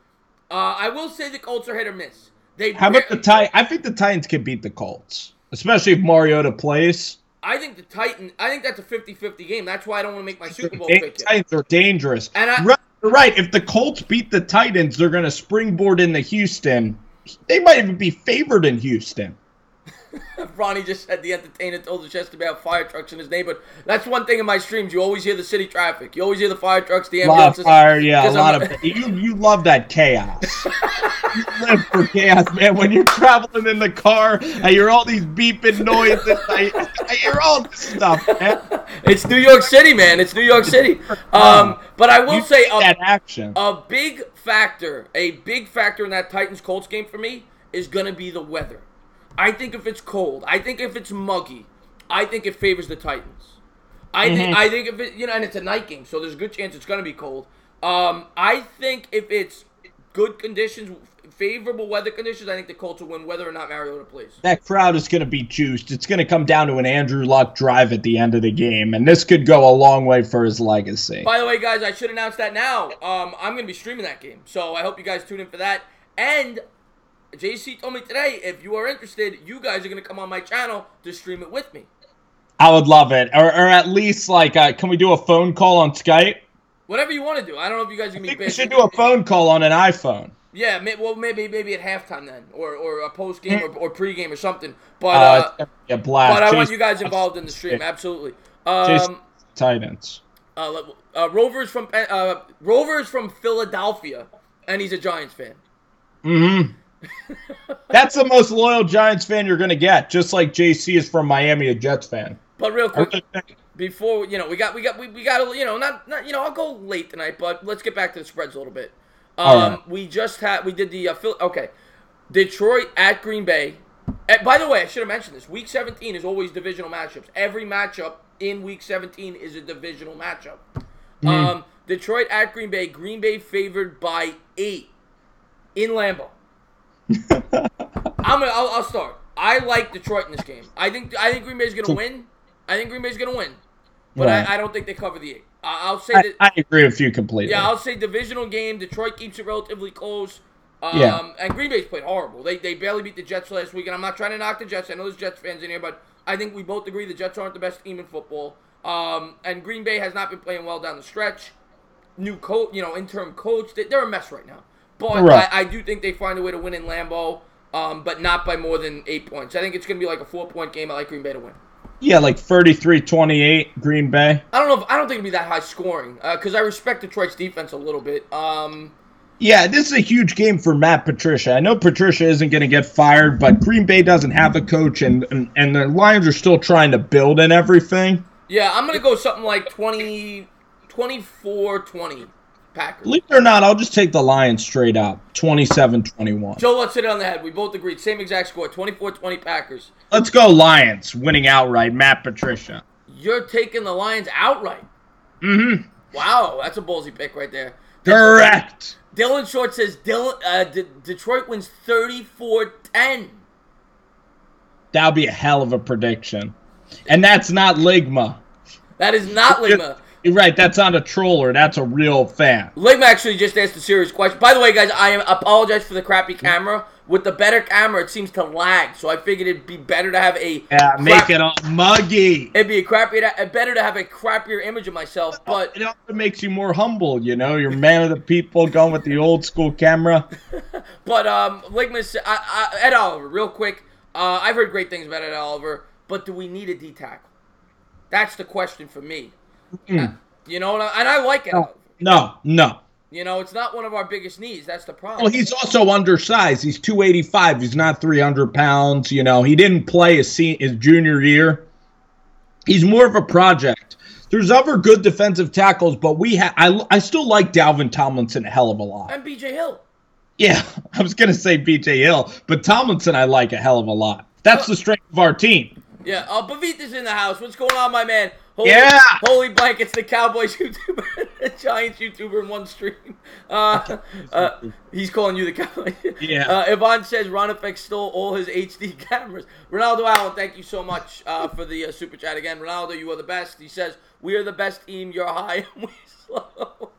I will say the Colts are hit or miss. How about the Titans? I think the Titans can beat the Colts, especially if Mariota plays. I think that's a 50-50 game. That's why I don't want to make my Super Bowl pick. Titans are dangerous. Right. If the Colts beat the Titans, they're going to springboard into Houston. They might even be favored in Houston. Ronnie just said the Entertainah told the chest about fire trucks in his neighborhood. That's one thing in my streams. You always hear the city traffic. You always hear the fire trucks, the ambulances. A lot of fire. You love that chaos. You live for chaos, man. When you're traveling in the car, I hear all these beeping noises. I hear all this stuff, man. It's New York City, man. It's New York City. But I will say a big factor in that Titans-Colts game for me is going to be the weather. I think if it's cold, I think if it's muggy, I think it favors the Titans. I think if it, and it's a night game, so there's a good chance it's going to be cold. I think if it's good conditions, favorable weather conditions, I think the Colts will win whether or not Mariota plays. That crowd is going to be juiced. It's going to come down to an Andrew Luck drive at the end of the game, and this could go a long way for his legacy. By the way, guys, I should announce that now. I'm going to be streaming that game, so I hope you guys tune in for that. And JC told me today, if you are interested, you guys are going to come on my channel to stream it with me. I would love it. Or at least, like, can we do a phone call on Skype? Whatever you want to do. I don't know if you guys are going to be busy. We should do a phone call on an iPhone. Yeah, well, maybe at halftime then, or a post game or pre-game or something. But a blast. But I want you guys involved in the stream, absolutely. Titans. Rover's from Philadelphia, and he's a Giants fan. Mm-hmm. That's the most loyal Giants fan you're gonna get. Just like JC is from Miami, a Jets fan. But real quick, before we got I'll go late tonight, but let's get back to the spreads a little bit. We did the Detroit at Green Bay. By the way, I should have mentioned this. Week 17 is always divisional matchups. Every matchup in Week 17 is a divisional matchup. Mm-hmm. Detroit at Green Bay. Green Bay favored by 8 in Lambeau. I'll start. I like Detroit in this game. I think Green Bay's gonna win. But right. I don't think they cover the 8. I'll say that. I agree with you completely. Yeah, I'll say divisional game. Detroit keeps it relatively close. And Green Bay's played horrible. They barely beat the Jets last week, and I'm not trying to knock the Jets. I know there's Jets fans in here, but I think we both agree the Jets aren't the best team in football. And Green Bay has not been playing well down the stretch. New coach, interim coach. They're a mess right now. But right. I do think they find a way to win in Lambeau, but not by more than 8 points. I think it's going to be like a 4-point game. I like Green Bay to win. Yeah, like 33-28, Green Bay. I don't think it'll be that high scoring because I respect Detroit's defense a little bit. Yeah, this is a huge game for Matt Patricia. I know Patricia isn't going to get fired, but Green Bay doesn't have a coach, and the Lions are still trying to build and everything. Yeah, I'm going to go something like 24-20 Packers. Believe it or not, I'll just take the Lions straight up, 27-21. Joe, let's hit it on the head. We both agreed. Same exact score, 24-20 Packers. Let's go Lions, winning outright, Matt Patricia. You're taking the Lions outright? Mm-hmm. Wow, that's a ballsy pick right there. Correct. Dylan Short says Detroit wins 34-10. That'll be a hell of a prediction. And that's not Ligma. That is not Ligma. You're right, that's not a troller. That's a real fan. Ligma actually just asked a serious question. By the way, guys, I apologize for the crappy camera. With the better camera, it seems to lag. So I figured it'd be better to have a... Yeah, make it all muggy. It'd be better to have a crappier image of myself, but... It also makes you more humble, You're a man of the people going with the old school camera. But, Ligma, Ed Oliver, real quick. I've heard great things about Ed Oliver, but do we need a D-tackle? That's the question for me. And I like it. No. It's not one of our biggest needs. That's the problem. Well, he's also undersized. He's 285. He's not 300 pounds. He didn't play his junior year. He's more of a project. There's other good defensive tackles, but I still like Dalvin Tomlinson a hell of a lot. And B.J. Hill. Yeah, I was going to say B.J. Hill, but Tomlinson I like a hell of a lot. That's the strength of our team. Yeah, Bavita's in the house. What's going on, my man? Holy blankets, the Cowboys YouTuber, the Giants YouTuber in one stream. He's calling you the Cowboys. Yeah. Yvonne says Ron Effect stole all his HD cameras. Ronaldo Allen, thank you so much for the super chat again. Ronaldo, you are the best. He says, we are the best team. You're high and we slow.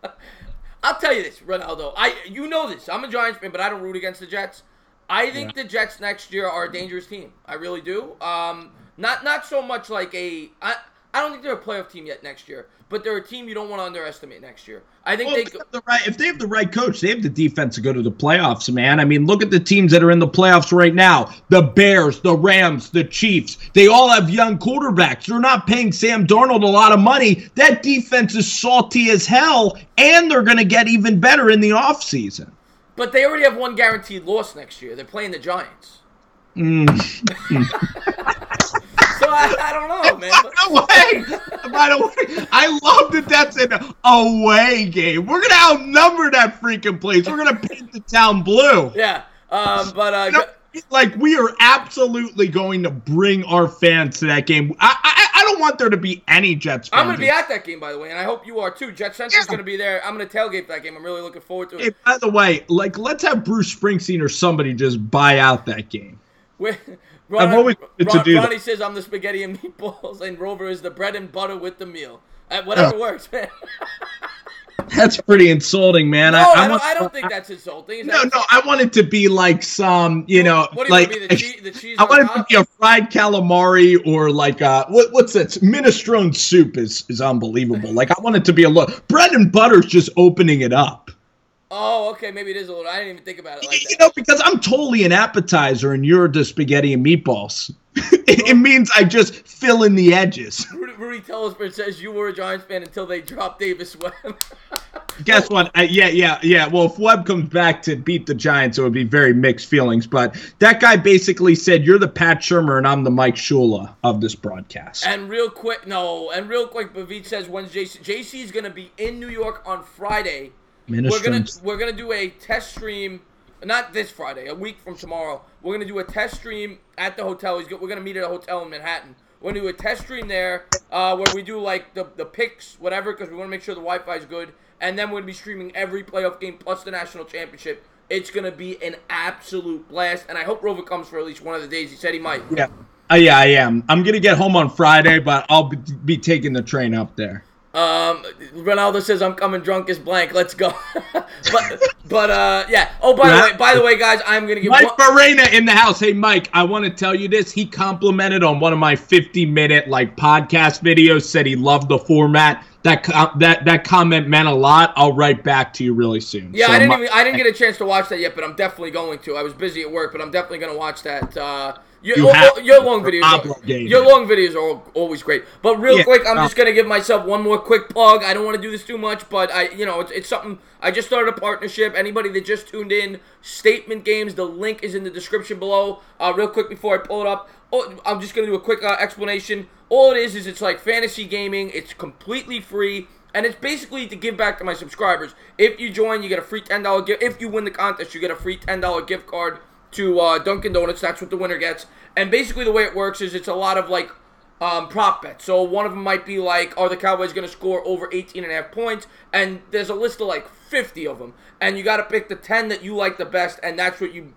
I'll tell you this, Ronaldo. You know this. I'm a Giants fan, but I don't root against the Jets. I think the Jets next year are a dangerous team. I really do. Not so much like I don't think they're a playoff team yet next year, but they're a team you don't want to underestimate next year. I think if they have the right coach, they have the defense to go to the playoffs, man. I mean, look at the teams that are in the playoffs right now. The Bears, the Rams, the Chiefs. They all have young quarterbacks. They're not paying Sam Darnold a lot of money. That defense is salty as hell, and they're going to get even better in the offseason. But they already have one guaranteed loss next year. They're playing the Giants. So I don't know, man. By the way, I love that that's an away game. We're going to outnumber that freaking place. We're going to paint the town blue. Yeah, we are absolutely going to bring our fans to that game. I don't want there to be any Jets fans. I'm going to be at that game, by the way, and I hope you are too. Jet Center's going to be there. I'm going to tailgate that game. I'm really looking forward to it. Hey, by the way, let's have Bruce Springsteen or somebody just buy out that game. Ronnie says I'm the spaghetti and meatballs, and Rover is the bread and butter with the meal. Whatever works, man. That's pretty insulting, man. No, I don't think that's insulting. No, I want it to be like some, what do you want to be, the cheese I want it top? to be a fried calamari or like what's that? Minestrone soup is unbelievable. Like I want it to be bread and butter's just opening it up. Oh, okay, maybe it is a little. I didn't even think about it like that. Because I'm totally an appetizer and you're the spaghetti and meatballs. It means I just fill in the edges. Rudy Tellisberg says you were a Giants fan until they dropped Davis Webb. Guess what? Yeah. Well, if Webb comes back to beat the Giants, it would be very mixed feelings. But that guy basically said, you're the Pat Shurmur and I'm the Mike Shula of this broadcast. And real quick, Bavit says, when's JC? JC is going to be in New York on Friday. We're gonna do a test stream, not this Friday, a week from tomorrow. We're gonna do a test stream at the hotel. We're gonna meet at a hotel in Manhattan. We're gonna do a test stream there, where we do like the picks, whatever, because we want to make sure the Wi-Fi is good. And then we're gonna be streaming every playoff game plus the national championship. It's gonna be an absolute blast, and I hope Rover comes for at least one of the days. He said he might. Yeah, I am. I'm gonna get home on Friday, but I'll be taking the train up there. Ronaldo says I'm coming drunk as blank. Let's go. Yeah. Oh, by the way, guys, I'm gonna give Mike Farina in the house. Hey, Mike, I want to tell you this. He complimented on one of my 50-minute podcast videos. Said he loved the format. That comment meant a lot. I'll write back to you really soon. Yeah, so I didn't get a chance to watch that yet, but I'm definitely going to. I was busy at work, but I'm definitely gonna watch that. Your long videos are always great. But real quick, I'm just gonna give myself one more quick plug. I don't want to do this too much, but it's something. I just started a partnership. Anybody that just tuned in, Statement Games. The link is in the description below. Real quick before I pull it up, I'm just gonna do a quick explanation. All it is it's like fantasy gaming. It's completely free. And it's basically to give back to my subscribers. If you join, you get a free $10 gift. If you win the contest, you get a free $10 gift card to Dunkin' Donuts. That's what the winner gets. And basically the way it works is it's a lot of prop bets. So one of them might be are the Cowboys going to score over 18.5 points? And there's a list of 50 of them. And you got to pick the 10 that you like the best, and that's what you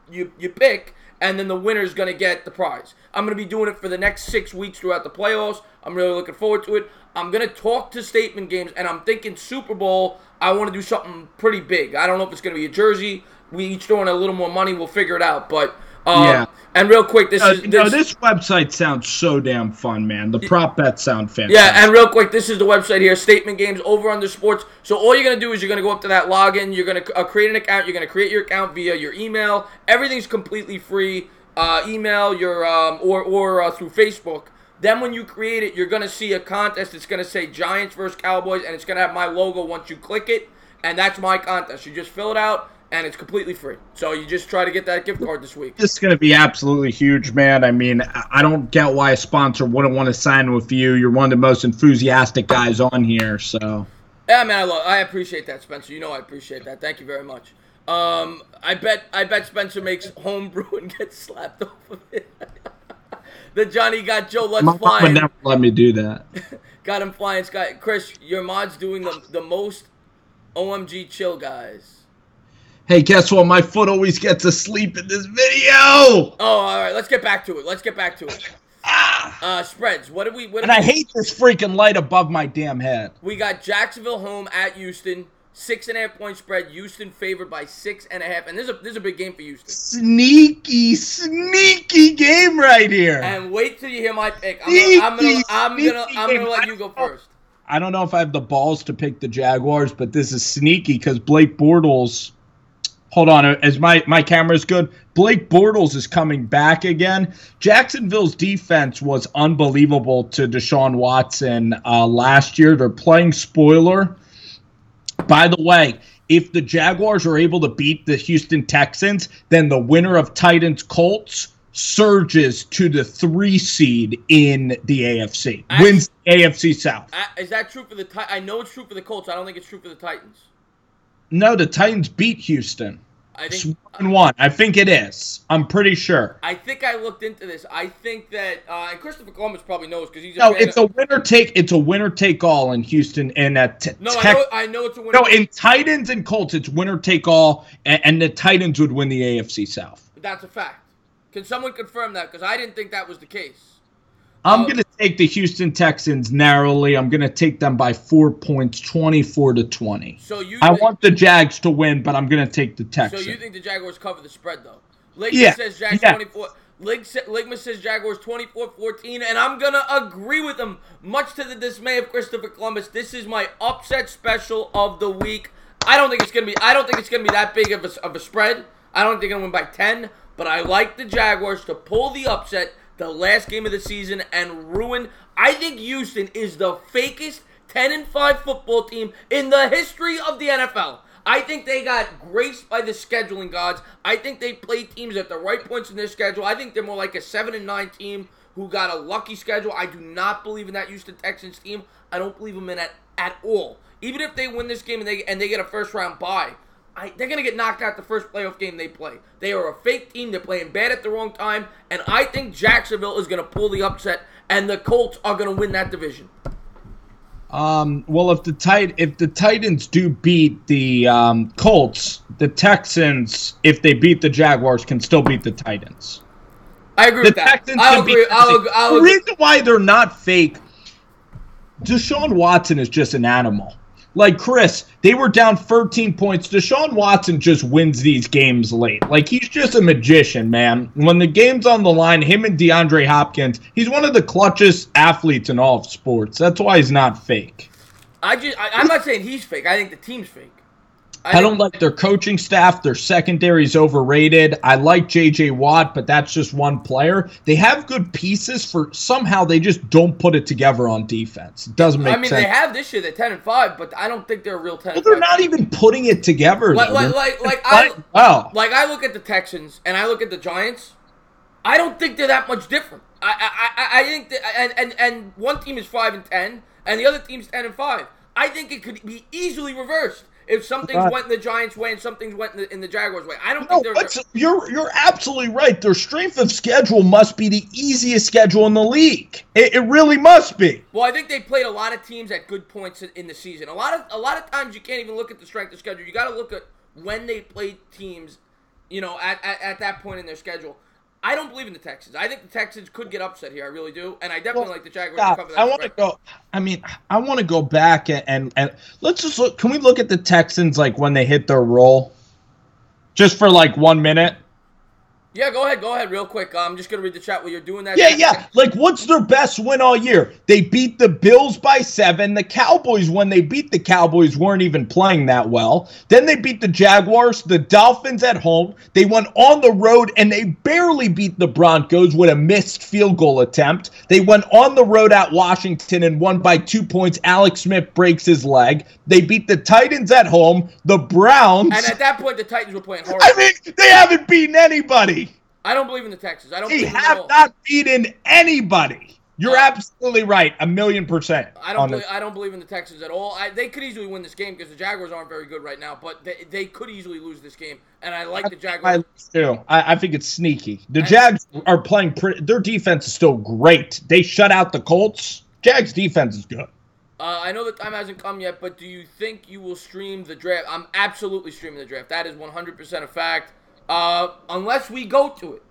pick. And then the winner's going to get the prize. I'm going to be doing it for the next 6 weeks throughout the playoffs. I'm really looking forward to it. I'm going to talk to Statement Games, and I'm thinking Super Bowl, I want to do something pretty big. I don't know if it's going to be a jersey. We each throw in a little more money. We'll figure it out. But and real quick, this website sounds so damn fun, man. The prop bets sound fantastic. Yeah, and real quick, this is the website here, Statement Games, over under sports. So all you're going to do is you're going to go up to that login. You're going to create an account. You're going to create your account via your email. Everything's completely free. Email your or through Facebook. Then when you create it, you're going to see a contest. It's going to say Giants versus Cowboys, and it's going to have my logo once you click it. And that's my contest. You just fill it out, and it's completely free. So you just try to get that gift card this week. This is going to be absolutely huge, man. I mean, I don't get why a sponsor wouldn't want to sign with you. You're one of the most enthusiastic guys on here, so. Yeah, man, I appreciate that, Spencer. You know I appreciate that. Thank you very much. I bet Spencer makes homebrew and gets slapped off of it. The Johnny got Joe Let's Fly. Would never let me do that. Got him flying, Sky. Chris, your mod's doing the most OMG chill, guys. Hey, guess what? My foot always gets asleep in this video. Oh, all right. Let's get back to it. Spreads. I hate this freaking light above my damn head. We got Jacksonville home at Houston. 6.5 point spread. Houston favored by 6.5, and this is a big game for Houston. Sneaky game right here. And wait till you hear my pick. I'm gonna let you go first. I don't know if I have the balls to pick the Jaguars, but this is sneaky because Blake Bortles. Hold on, as my camera's good. Blake Bortles is coming back again. Jacksonville's defense was unbelievable to Deshaun Watson last year. They're playing spoiler. By the way, if the Jaguars are able to beat the Houston Texans, then the winner of Titans-Colts surges to the 3 seed in the AFC. Wins the AFC South. Is that true for the Titans? I know it's true for the Colts. I don't think it's true for the Titans. No, the Titans beat Houston. I think 1-1. I think it is. I'm pretty sure. I think I looked into this. I think that and Christopher Columbus probably knows because he's it's a winner take. It's a winner take all in Houston and at I know it's a winner. No, in Titans and Colts, it's winner take all, and the Titans would win the AFC South. That's a fact. Can someone confirm that? Because I didn't think that was the case. I'm going to take the Houston Texans narrowly. I'm going to take them by 4 points, 24-20. So I want the Jags to win, but I'm going to take the Texans. So you think the Jaguars cover the spread, though? Ligma says Jags 24. Ligma says Jaguars 24-14, and I'm going to agree with him, much to the dismay of Christopher Columbus. This is my upset special of the week. I don't think it's going to be that big of a spread. I don't think they're going to win by 10, but I like the Jaguars to pull the upset the last game of the season and ruin. I think Houston is the fakest 10-5 football team in the history of the NFL. I think they got graced by the scheduling gods. I think they played teams at the right points in their schedule. I think they're more like a 7-9 team who got a lucky schedule. I do not believe in that Houston Texans team. I don't believe them in it at all. Even if they win this game and they get a first-round bye, they're going to get knocked out the first playoff game they play. They are a fake team. They're playing bad at the wrong time. And I think Jacksonville is going to pull the upset, and the Colts are going to win that division. Well, if the Titans do beat the Colts, the Texans, if they beat the Jaguars, can still beat the Titans. I agree with that. I'll agree. The reason why they're not fake, Deshaun Watson is just an animal. Like, Chris, they were down 13 points. Deshaun Watson just wins these games late. Like, he's just a magician, man. When the game's on the line, him and DeAndre Hopkins, he's one of the clutchest athletes in all of sports. That's why he's not fake. I'm not saying he's fake. I think the team's fake. I don't like their coaching staff. Their secondary's overrated. I like J.J. Watt, but that's just one player. They have good pieces for somehow they just don't put it together on defense. It doesn't make sense. They have this year. They're 10-5, but I don't think they're a real 10-5. Well, they're not even putting it together. I look at the Texans and I look at the Giants. I don't think they're that much different. I think that, and one team is 5-10 and the other team's 10-5. I think it could be easily reversed. If some things went in the Giants' way and some things went in the Jaguars' way. I don't think they're... You're absolutely right. Their strength of schedule must be the easiest schedule in the league. It really must be. Well, I think they played a lot of teams at good points in the season. A lot of times you can't even look at the strength of schedule. You got to look at when they played teams, at that point in their schedule. I don't believe in the Texans. I think the Texans could get upset here. I really do, and I definitely like the Jaguars to cover that. I want to go back and let's just look. Can we look at the Texans like when they hit their roll, just for like 1 minute? Yeah, go ahead, real quick. I'm just gonna read the chat while you're doing that. Yeah. Like, what's their best win all year? They beat the Bills by 7. The Cowboys, when they beat the Cowboys, weren't even playing that well. Then they beat the Jaguars, the Dolphins at home. They went on the road and they barely beat the Broncos with a missed field goal attempt. They went on the road at Washington and won by 2 points. Alex Smith breaks his leg. They beat the Titans at home, the Browns. And at that point, the Titans were playing horrible. I mean, they haven't beaten anybody. I don't believe in the Texans. They have not beaten anybody. You're absolutely right, 1,000,000%. I don't believe in the Texans at all. They could easily win this game because the Jaguars aren't very good right now, but they could easily lose this game, and I like the Jaguars. I think it's sneaky. The Jags are playing their defense is still great. They shut out the Colts. Jags' defense is good. I know the time hasn't come yet, but do you think you will stream the draft? I'm absolutely streaming the draft. That is 100% a fact. Unless we go to it.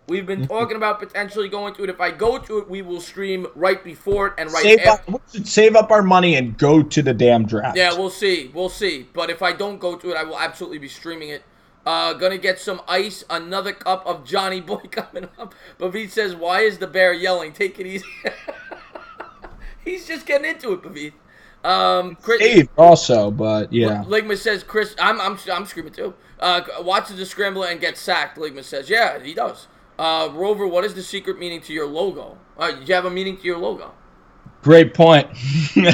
We've been talking about potentially going to it. If I go to it, we will stream right before it and after. We should save up our money and go to the damn draft. Yeah, we'll see. But if I don't go to it, I will absolutely be streaming it. Gonna get some ice, another cup of Johnny Boy coming up. Bavit says, why is the bear yelling? Take it easy. He's just getting into it, Bavit. Chris, Dave also, but yeah. Ligma says, Chris, I'm screaming too. Watches the scrambler and gets sacked, Ligma says. Yeah, he does. Rover, what is the secret meaning to your logo? Did you have a meaning to your logo? Great point. You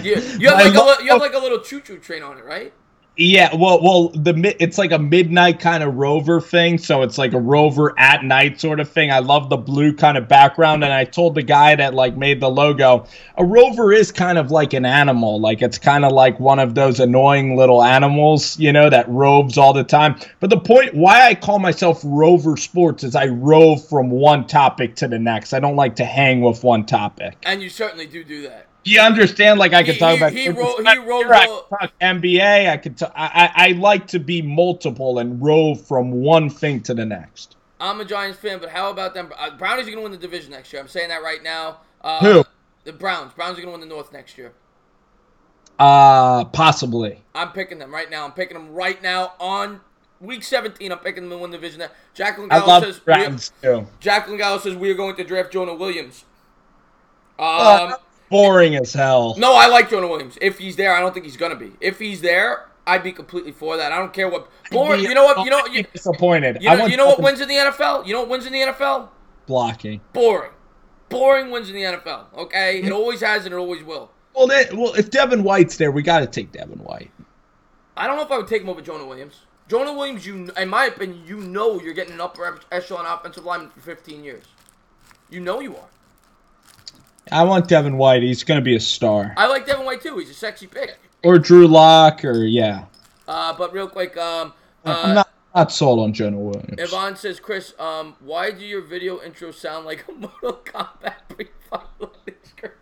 have like a little choo-choo train on it, right? Yeah, it's like a midnight kind of Rover thing, so it's like a Rover at night sort of thing. I love the blue kind of background, and I told the guy that like made the logo, a Rover is kind of like an animal, like it's kind of like one of those annoying little animals, that roves all the time. But the point why I call myself Rover Sports is I rove from one topic to the next. I don't like to hang with one topic. And you certainly do that. You understand? Like I could talk about. He wrote talk NBA. I like to be multiple and rove from one thing to the next. I'm a Giants fan, but how about them? Brownies are going to win the division next year. I'm saying that right now. Who? The Browns. Browns are going to win the North next year. Possibly. I'm picking them right now. I'm picking them right now on Week 17. I'm picking them to win the division. Jacqueline Gallo says. Browns too. Jacqueline Gallo says we are going to draft Jonah Williams. Boring as hell. No, I like Jonah Williams. If he's there, I don't think he's gonna be. If he's there, I'd be completely for that. I don't care what. Boring. You know what? Disappointed. You know what wins in the NFL? You know what wins in the NFL? Blocking. Boring. Boring wins in the NFL. Okay, it always has and it always will. Well, if Devin White's there, we got to take Devin White. I don't know if I would take him over Jonah Williams. Jonah Williams, in my opinion, you're getting an upper echelon offensive lineman for 15 years. You know you are. I want Devin White. He's going to be a star. I like Devin White, too. He's a sexy pick. Or Drew Lock, or yeah. But real quick, I'm not sold on Jonah Williams. Yvonne says, Chris, why do your video intro sound like a Mortal Kombat pre-fight loading screen?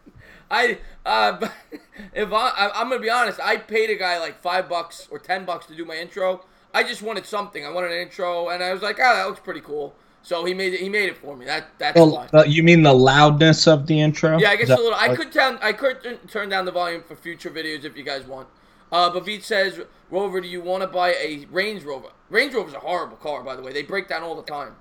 Yvonne, I'm going to be honest. I paid a guy like $5 or $10 to do my intro. I just wanted something. I wanted an intro, and I was like, that looks pretty cool. So he made it for me. That's why. You mean the loudness of the intro? Yeah, I guess a little. I could turn down the volume for future videos if you guys want. Bavit says, Rover, do you want to buy a Range Rover? Range Rover's a horrible car, by the way. They break down all the time.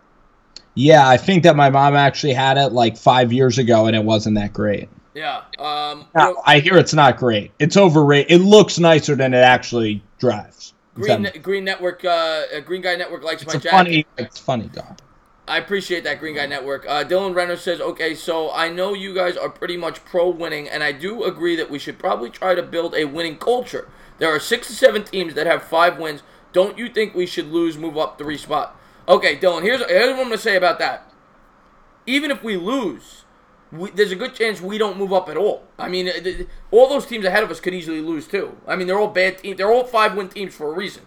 Yeah, I think that my mom actually had it like 5 years ago, and it wasn't that great. Yeah. I hear it's not great. It's overrated. It looks nicer than it actually drives. Green Guy Network likes my jacket. It's funny, dog. I appreciate that, Green Guy Network. Dylan Renner says, okay, so I know you guys are pretty much pro-winning, and I do agree that we should probably try to build a winning culture. There are 6 to 7 teams that have 5 wins. Don't you think we should move up 3 spot? Okay, Dylan, here's what I'm going to say about that. Even if we lose, there's a good chance we don't move up at all. I mean, all those teams ahead of us could easily lose, too. I mean, they're all bad teams. They're all 5-win teams for a reason.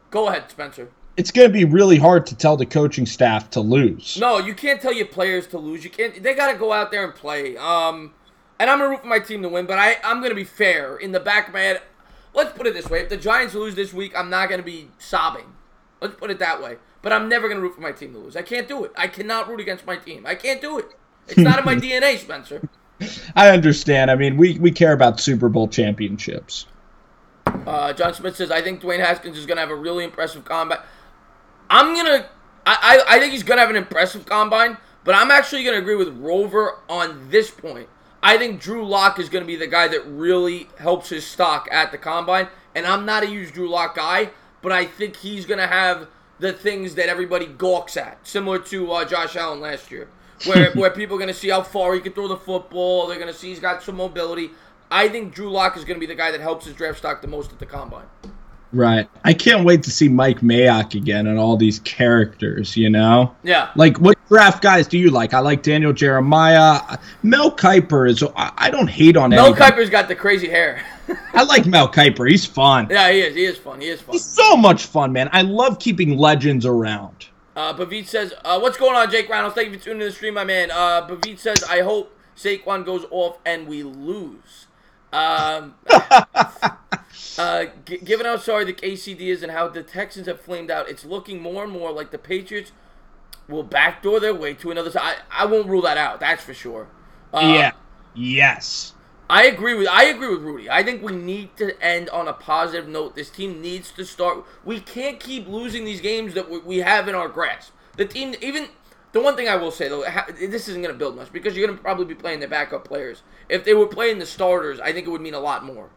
Go ahead, Spencer. It's going to be really hard to tell the coaching staff to lose. No, you can't tell your players to lose. You can't. They got to go out there and play. And I'm going to root for my team to win, but I'm going to be fair. In the back of my head, let's put it this way. If the Giants lose this week, I'm not going to be sobbing. Let's put it that way. But I'm never going to root for my team to lose. I can't do it. I cannot root against my team. I can't do it. It's not in my DNA, Spencer. I understand. I mean, we care about Super Bowl championships. John Smith says, I think Dwayne Haskins is going to have a really impressive combine. I think he's going to have an impressive combine, but I'm actually going to agree with Rover on this point. I think Drew Lock is going to be the guy that really helps his stock at the combine, and I'm not a huge Drew Lock guy, but I think he's going to have the things that everybody gawks at, similar to Josh Allen last year, where people are going to see how far he can throw the football, they're going to see he's got some mobility. I think Drew Lock is going to be the guy that helps his draft stock the most at the combine. Right. I can't wait to see Mike Mayock again and all these characters, Yeah. Like, what draft guys do you like? I like Daniel Jeremiah. Mel Kiper is... I don't hate on Mel Kiper's got the crazy hair. I like Mel Kiper. He's fun. Yeah, he is. He is fun. He's so much fun, man. I love keeping legends around. Bavit says, what's going on, Jake Reynolds? Thank you for tuning in to the stream, my man. Bavit says, I hope Saquon goes off and we lose. Given how sorry the KCD is and how the Texans have flamed out, it's looking more and more like the Patriots will backdoor their way to another side. I won't rule that out. That's for sure. Yes. I agree with Rudy. I think we need to end on a positive note. This team needs to start. We can't keep losing these games that we have in our grasp. The team, even the one thing I will say though, this isn't going to build much because you're going to probably be playing the backup players. If they were playing the starters, I think it would mean a lot more.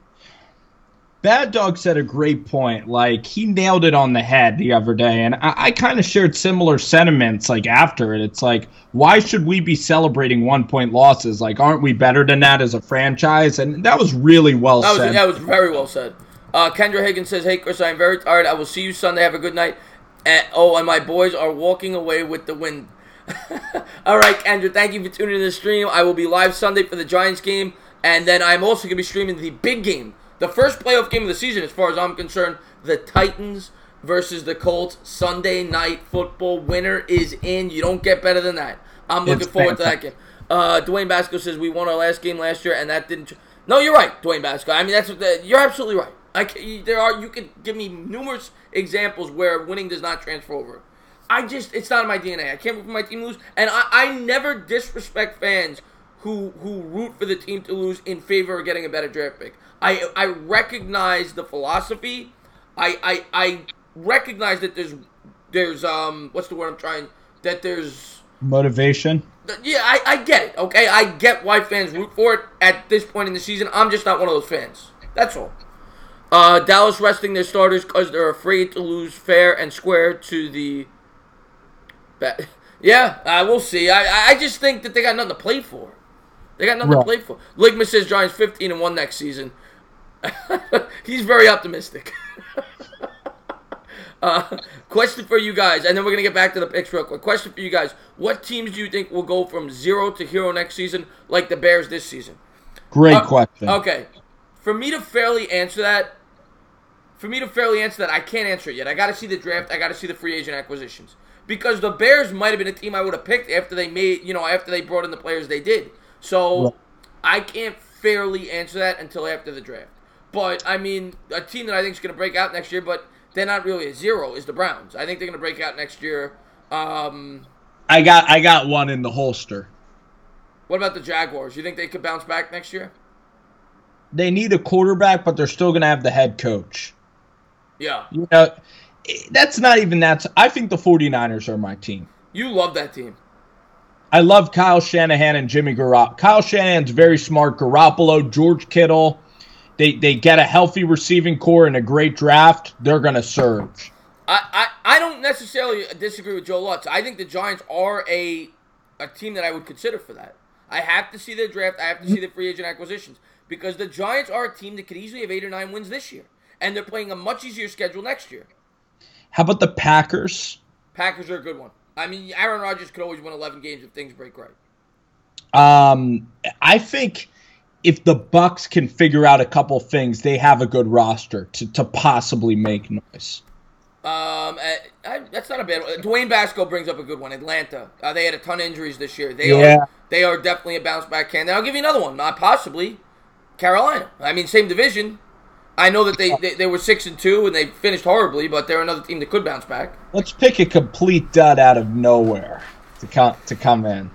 Bad Dog said a great point. Like, he nailed it on the head the other day, and I kind of shared similar sentiments, like, after it. It's like, why should we be celebrating 1-point losses? Like, aren't we better than that as a franchise? And that was really well said. That was very well said. Kendra Higgins says, hey, Chris, I am very tired. I will see you Sunday. Have a good night. And my boys are walking away with the win. All right, Kendra, thank you for tuning in to the stream. I will be live Sunday for the Giants game, and then I'm also going to be streaming the big game. The first playoff game of the season, as far as I'm concerned, the Titans versus the Colts, Sunday Night Football. Winner is in. You don't get better than that. I'm looking forward to that game. Dwayne Basco says we won our last game last year, and that didn't. No, you're right, Dwayne Basco. I mean, you're absolutely right. You could give me numerous examples where winning does not transfer over. It's not in my DNA. I can't root for my team to lose, and I never disrespect fans who root for the team to lose in favor of getting a better draft pick. I recognize the philosophy. I recognize that there's what's the word I'm trying, that there's motivation. Yeah, I get it, okay? I get why fans root for it at this point in the season. I'm just not one of those fans. That's all. Dallas resting their starters because they're afraid to lose fair and square to the... Yeah, we'll see. I just think that they got nothing to play for. They got nothing to play for. Ligma says Giants 15-1 next season. He's very optimistic. Question for you guys, and then we're going to get back to the picks real quick. Question for you guys. What teams do you think will go from 0 to hero next season like the Bears this season? Great question. Okay. For me to fairly answer that, I can't answer it yet. I got to see the draft. I got to see the free agent acquisitions. Because the Bears might have been a team I would have picked after they brought in the players they did. So I can't fairly answer that until after the draft. But, I mean, a team that I think is going to break out next year, but they're not really a zero, is the Browns. I think they're going to break out next year. I got one in the holster. What about the Jaguars? You think they could bounce back next year? They need a quarterback, but they're still going to have the head coach. Yeah. You know, that's not even that. I think the 49ers are my team. You love that team. I love Kyle Shanahan and Jimmy Garoppolo. Kyle Shanahan's very smart. Garoppolo, George Kittle. They get a healthy receiving core and a great draft. They're going to surge. I don't necessarily disagree with Joe Lutz. I think the Giants are a team that I would consider for that. I have to see their draft. I have to see the free agent acquisitions. Because the Giants are a team that could easily have 8 or 9 wins this year. And they're playing a much easier schedule next year. How about the Packers? Packers are a good one. I mean, Aaron Rodgers could always win 11 games if things break right. I think if the Bucs can figure out a couple things, they have a good roster to possibly make noise. That's not a bad one. Dwayne Basco brings up a good one. Atlanta. They had a ton of injuries this year. They are definitely a bounce back candidate. I'll give you another one. Possibly Carolina. I mean, same division. I know that they were 6-2 and they finished horribly, but they're another team that could bounce back. Let's pick a complete dud out of nowhere to come in.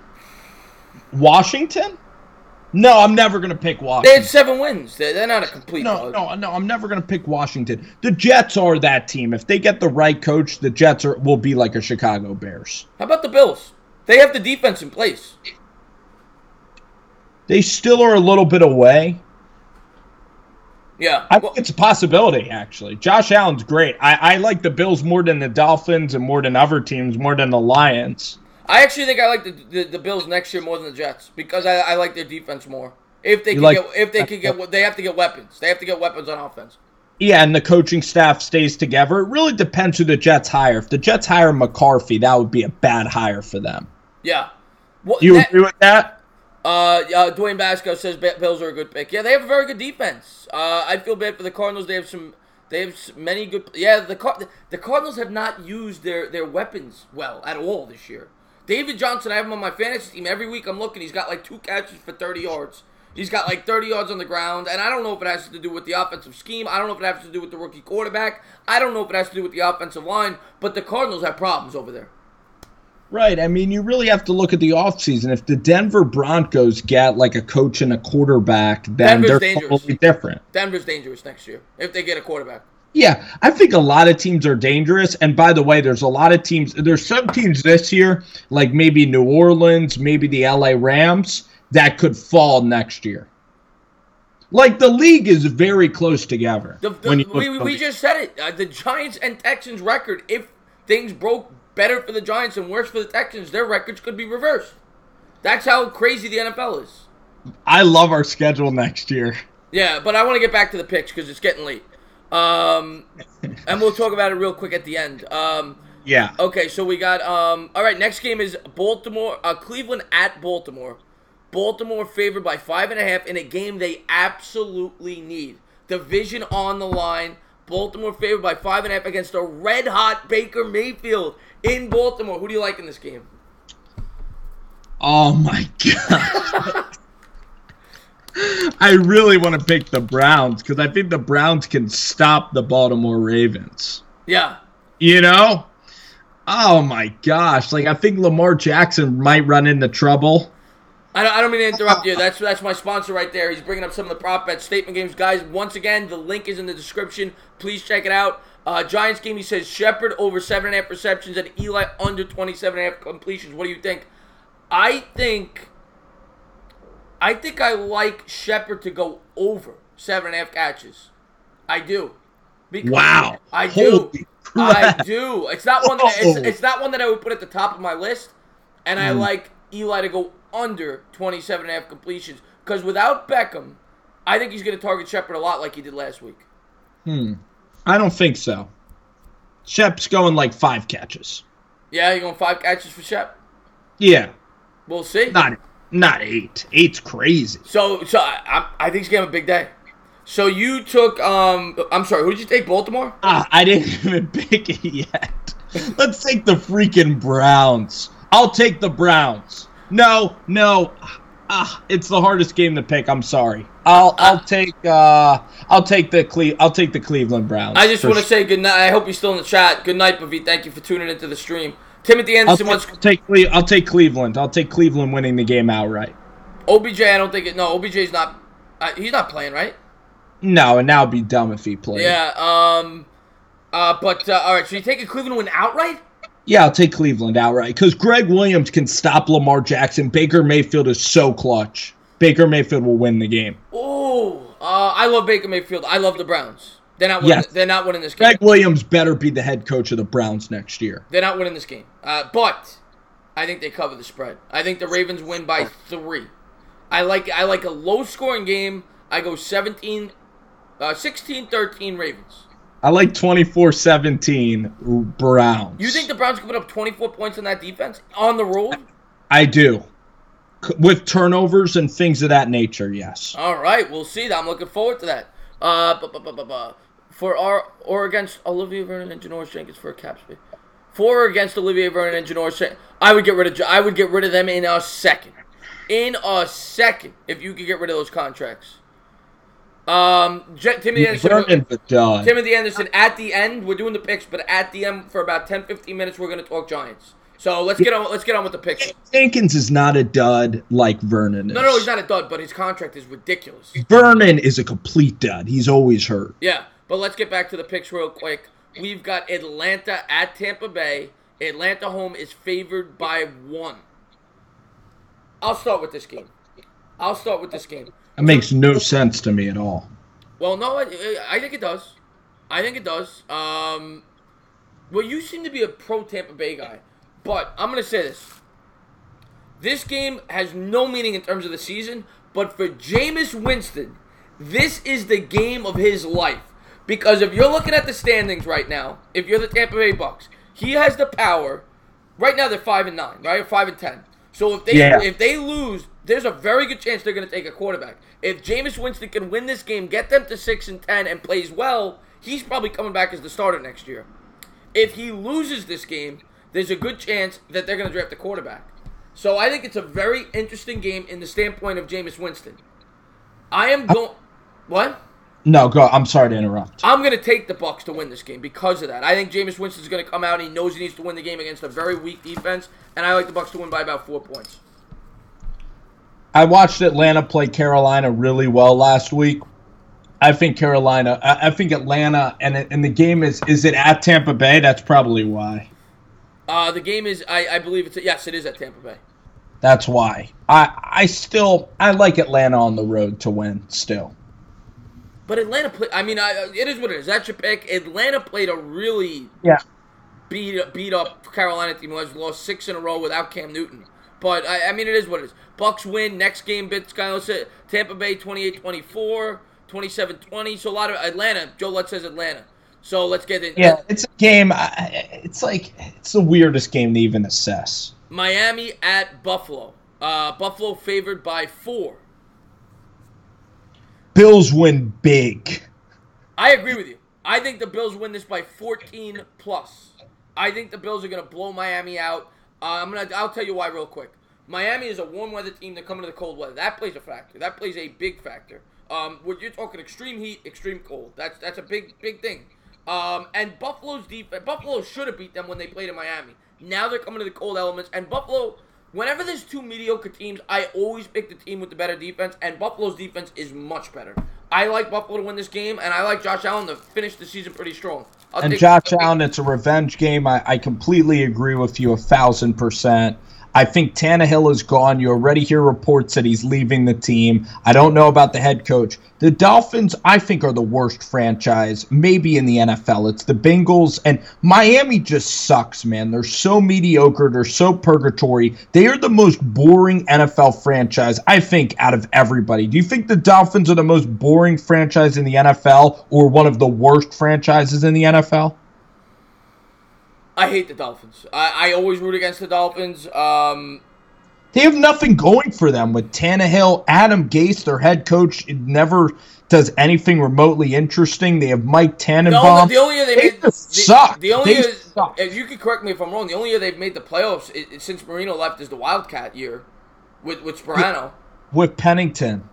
Washington? No, I'm never going to pick Washington. They had 7 wins. They're not a complete dud. No, I'm never going to pick Washington. The Jets are that team. If they get the right coach, the Jets will be like a Chicago Bears. How about the Bills? They have the defense in place. They still are a little bit away. Yeah. I think it's a possibility, actually. Josh Allen's great. I like the Bills more than the Dolphins and more than other teams, more than the Lions. I actually think I like the Bills next year more than the Jets because I like their defense more. They have to get weapons. They have to get weapons on offense. Yeah, and the coaching staff stays together. It really depends who the Jets hire. If the Jets hire McCarthy, that would be a bad hire for them. Yeah. You agree with that? Dwayne Basco says Bills are a good pick. Yeah, they have a very good defense. I feel bad for the Cardinals. They have many good. Yeah, the Cardinals have not used their weapons well at all this year. David Johnson, I have him on my fantasy team every week. I'm looking. He's got like 2 catches for 30 yards. He's got like 30 yards on the ground, and I don't know if it has to do with the offensive scheme. I don't know if it has to do with the rookie quarterback. I don't know if it has to do with the offensive line. But the Cardinals have problems over there. Right. I mean, you really have to look at the offseason. If the Denver Broncos get like a coach and a quarterback, then they're totally different. Denver's dangerous next year if they get a quarterback. Yeah, I think a lot of teams are dangerous. And by the way, there's a lot of teams. There's some teams this year, like maybe New Orleans, maybe the LA Rams, that could fall next year. Like, the league is very close together. We just said it. The Giants and Texans record, if things broke better for the Giants and worse for the Texans, their records could be reversed. That's how crazy the NFL is. I love our schedule next year. Yeah, but I want to get back to the picks because it's getting late. And we'll talk about it real quick at the end. Yeah. Okay, so we got, all right, next game is Cleveland at Baltimore. Baltimore favored by 5.5 in a game they absolutely need. Division on the line. Baltimore favored by 5.5 against a red-hot Baker Mayfield in Baltimore. Who do you like in this game? Oh, my God. I really want to pick the Browns because I think the Browns can stop the Baltimore Ravens. Yeah. You know? Oh, my gosh. Like, I think Lamar Jackson might run into trouble. I don't mean to interrupt you. That's my sponsor right there. He's bringing up some of the prop bet statement games. Guys, once again, the link is in the description. Please check it out. Giants game, he says Shepard over 7.5 receptions and Eli under 27.5 completions. What do you think? I think I like Shepard to go over 7.5 catches. I do. Wow. I do. I do. It's not one that I would put at the top of my list. And I like Eli to go under 27.5 completions. Because without Beckham, I think he's going to target Shepard a lot like he did last week. I don't think so. Shep's going like 5 catches. Yeah, you're going 5 catches for Shep? Yeah. We'll see. Not 8. 8's crazy. So I think he's going to have a big day. So you took, I'm sorry, who did you take, Baltimore? I didn't even pick it yet. Let's take the freaking Browns. I'll take the Browns. No. It's the hardest game to pick. I'm sorry. I'll take the Cleveland Browns. I just want to say good night. I hope you're still in the chat. Good night, Bavi. Thank you for tuning into the stream. Timothy Anderson wants. I'll take Cleveland. I'll take Cleveland winning the game outright. OBJ, I don't think it. No, OBJ's not. He's not playing, right? No, and now it'd be dumb if he played. Yeah. All right. So you taking Cleveland win outright? Yeah, I'll take Cleveland outright because Greg Williams can stop Lamar Jackson. Baker Mayfield is so clutch. Baker Mayfield will win the game. Oh, I love Baker Mayfield. I love the Browns. They're not winning. Yes. They're not winning this game. Greg Williams better be the head coach of the Browns next year. They're not winning this game. But I think they cover the spread. I think the Ravens win by 3. I like a low-scoring game. I go 16-13 Ravens. I like 24-17 Browns. You think the Browns can put up 24 points on that defense on the road? I do. With turnovers and things of that nature, yes. All right, we'll see that. I'm looking forward to that. For or against Olivier Vernon and Janoris Jenkins for a cap space. For or against Olivier Vernon and Janoris Jenkins, I would get rid of them in a second. In a second, if you could get rid of those contracts. Timothy Anderson, at the end, we're doing the picks, but at the end, for about 10-15 minutes, we're going to talk Giants. So let's get on with the picks. Jenkins is not a dud like Vernon is. No, he's not a dud, but his contract is ridiculous. Vernon is a complete dud. He's always hurt. Yeah, but let's get back to the picks real quick. We've got Atlanta at Tampa Bay. Atlanta home is favored by 1. I'll start with this game. That makes no sense to me at all. Well, no, I think it does. Well, you seem to be a pro Tampa Bay guy, but I'm going to say this. This game has no meaning in terms of the season, but for Jameis Winston, this is the game of his life. Because if you're looking at the standings right now, if you're the Tampa Bay Bucks, he has the power. Right now they're 5-9, right? Or 5-10. So if they lose, there's a very good chance they're going to take a quarterback. If Jameis Winston can win this game, get them to 6-10, and plays well, he's probably coming back as the starter next year. If he loses this game, there's a good chance that they're going to draft a quarterback. So I think it's a very interesting game in the standpoint of Jameis Winston. What? No, go. I'm sorry to interrupt. I'm going to take the Bucs to win this game because of that. I think Jameis Winston's going to come out and he knows he needs to win the game against a very weak defense, and I like the Bucs to win by about 4 points. I watched Atlanta play Carolina really well last week. I think Atlanta, and the game is it at Tampa Bay? That's probably why. The game is, I believe it is at Tampa Bay. That's why. I like Atlanta on the road to win still. But Atlanta played. I mean, it is what it is. That's your pick. Atlanta played a really beat up Carolina team who has lost 6 in a row without Cam Newton. But I mean, it is what it is. Bucks win. Next game, Tampa Bay 28-24, 27-20. So a lot of Atlanta. Joe Lutz says Atlanta. So let's get in. Yeah, it's a game. It's the weirdest game to even assess. Miami at Buffalo. Buffalo favored by 4. Bills win big. I agree with you. I think the Bills win this by 14 plus. I think the Bills are going to blow Miami out. I'll tell you why real quick. Miami is a warm weather team that come into the cold weather. That plays a factor. That plays a big factor. You're talking extreme heat, extreme cold. That's a big thing. And Buffalo's defense. Buffalo should have beat them when they played in Miami. Now they're coming to the cold elements. And Buffalo, whenever there's 2 mediocre teams, I always pick the team with the better defense. And Buffalo's defense is much better. I like Buffalo to win this game, and I like Josh Allen to finish the season pretty strong. Josh Allen, it's a revenge game. I completely agree with you 1,000%. I think Tannehill is gone. You already hear reports that he's leaving the team. I don't know about the head coach. The Dolphins, I think, are the worst franchise, maybe in the NFL. It's the Bengals, and Miami just sucks, man. They're so mediocre. They're so purgatory. They are the most boring NFL franchise, I think, out of everybody. Do you think the Dolphins are the most boring franchise in the NFL or one of the worst franchises in the NFL? I hate the Dolphins. I always root against the Dolphins. They have nothing going for them with Tannehill. Adam Gase, their head coach, never does anything remotely interesting. They have Mike Tannenbaum. The only year they suck. The only year, if you can correct me if I'm wrong, the only year they've made the playoffs since Marino left is the Wildcat year with Sperano. With Pennington.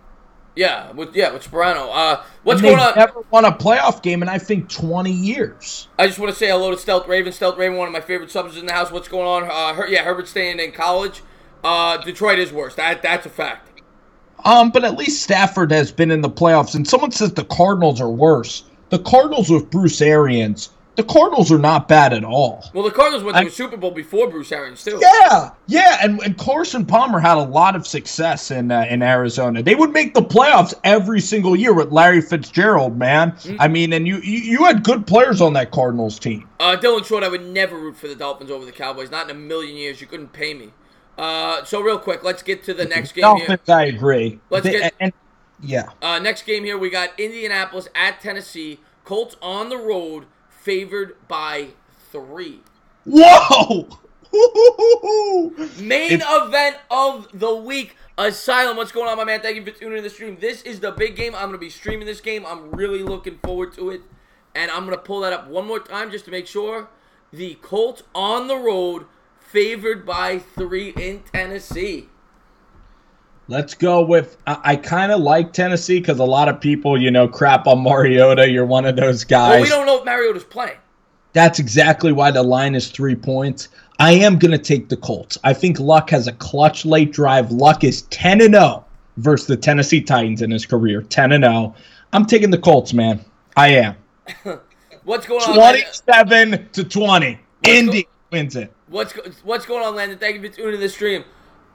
Yeah, with Sperano. What's going on? They've never won a playoff game in, I think, 20 years. I just want to say hello to Stealth Raven. Stealth Raven, one of my favorite subs in the house. What's going on? Herbert's staying in college. Detroit is worse. That's a fact. But at least Stafford has been in the playoffs. And someone says the Cardinals are worse. The Cardinals with Bruce Arians, the Cardinals are not bad at all. Well, the Cardinals went to a Super Bowl before Bruce Arians, too. Yeah, and Carson Palmer had a lot of success in Arizona. They would make the playoffs every single year with Larry Fitzgerald, man. Mm-hmm. I mean, and you had good players on that Cardinals team. Dylan Short, I would never root for the Dolphins over the Cowboys. Not in a million years. You couldn't pay me. So real quick, let's get to the next game Dolphins, here. I agree. Next game here, we got Indianapolis at Tennessee. Colts on the road, favored by 3. Whoa! Main event of the week. Asylum, what's going on, my man? Thank you for tuning in the stream. This is the big game. I'm going to be streaming this game. I'm really looking forward to it. And I'm going to pull that up one more time just to make sure. The Colts on the road, favored by 3 in Tennessee. Let's go with, I kind of like Tennessee because a lot of people, crap on Mariota. You're one of those guys. Well, we don't know if Mariota's playing. That's exactly why the line is 3 points. I am going to take the Colts. I think Luck has a clutch late drive. Luck is 10-0 versus the Tennessee Titans in his career. 10-0. I'm taking the Colts, man. I am. What's going on? 27-20. Indy wins it. What's going on, Landon? Thank you for tuning in the stream.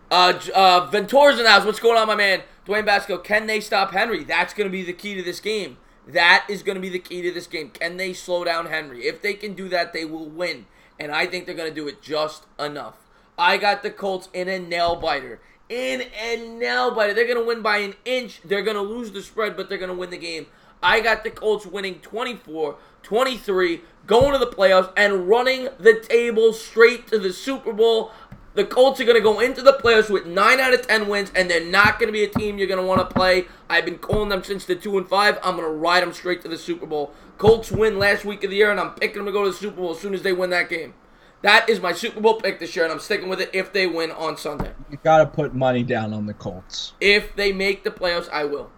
Ventura's in the house. What's going on, my man? Dwayne Basco, can they stop Henry? That's going to be the key to this game. That is going to be the key to this game. Can they slow down Henry? If they can do that, they will win. And I think they're going to do it just enough. I got the Colts in a nail-biter. They're going to win by an inch. They're going to lose the spread, but they're going to win the game. I got the Colts winning 24-23, going to the playoffs, and running the table straight to the Super Bowl. The Colts are going to go into the playoffs with 9 out of 10 wins, and they're not going to be a team you're going to want to play. I've been calling them since the 2-5. I'm going to ride them straight to the Super Bowl. Colts win last week of the year, and I'm picking them to go to the Super Bowl as soon as they win that game. That is my Super Bowl pick this year, and I'm sticking with it if they win on Sunday. You got to put money down on the Colts. If they make the playoffs, I will.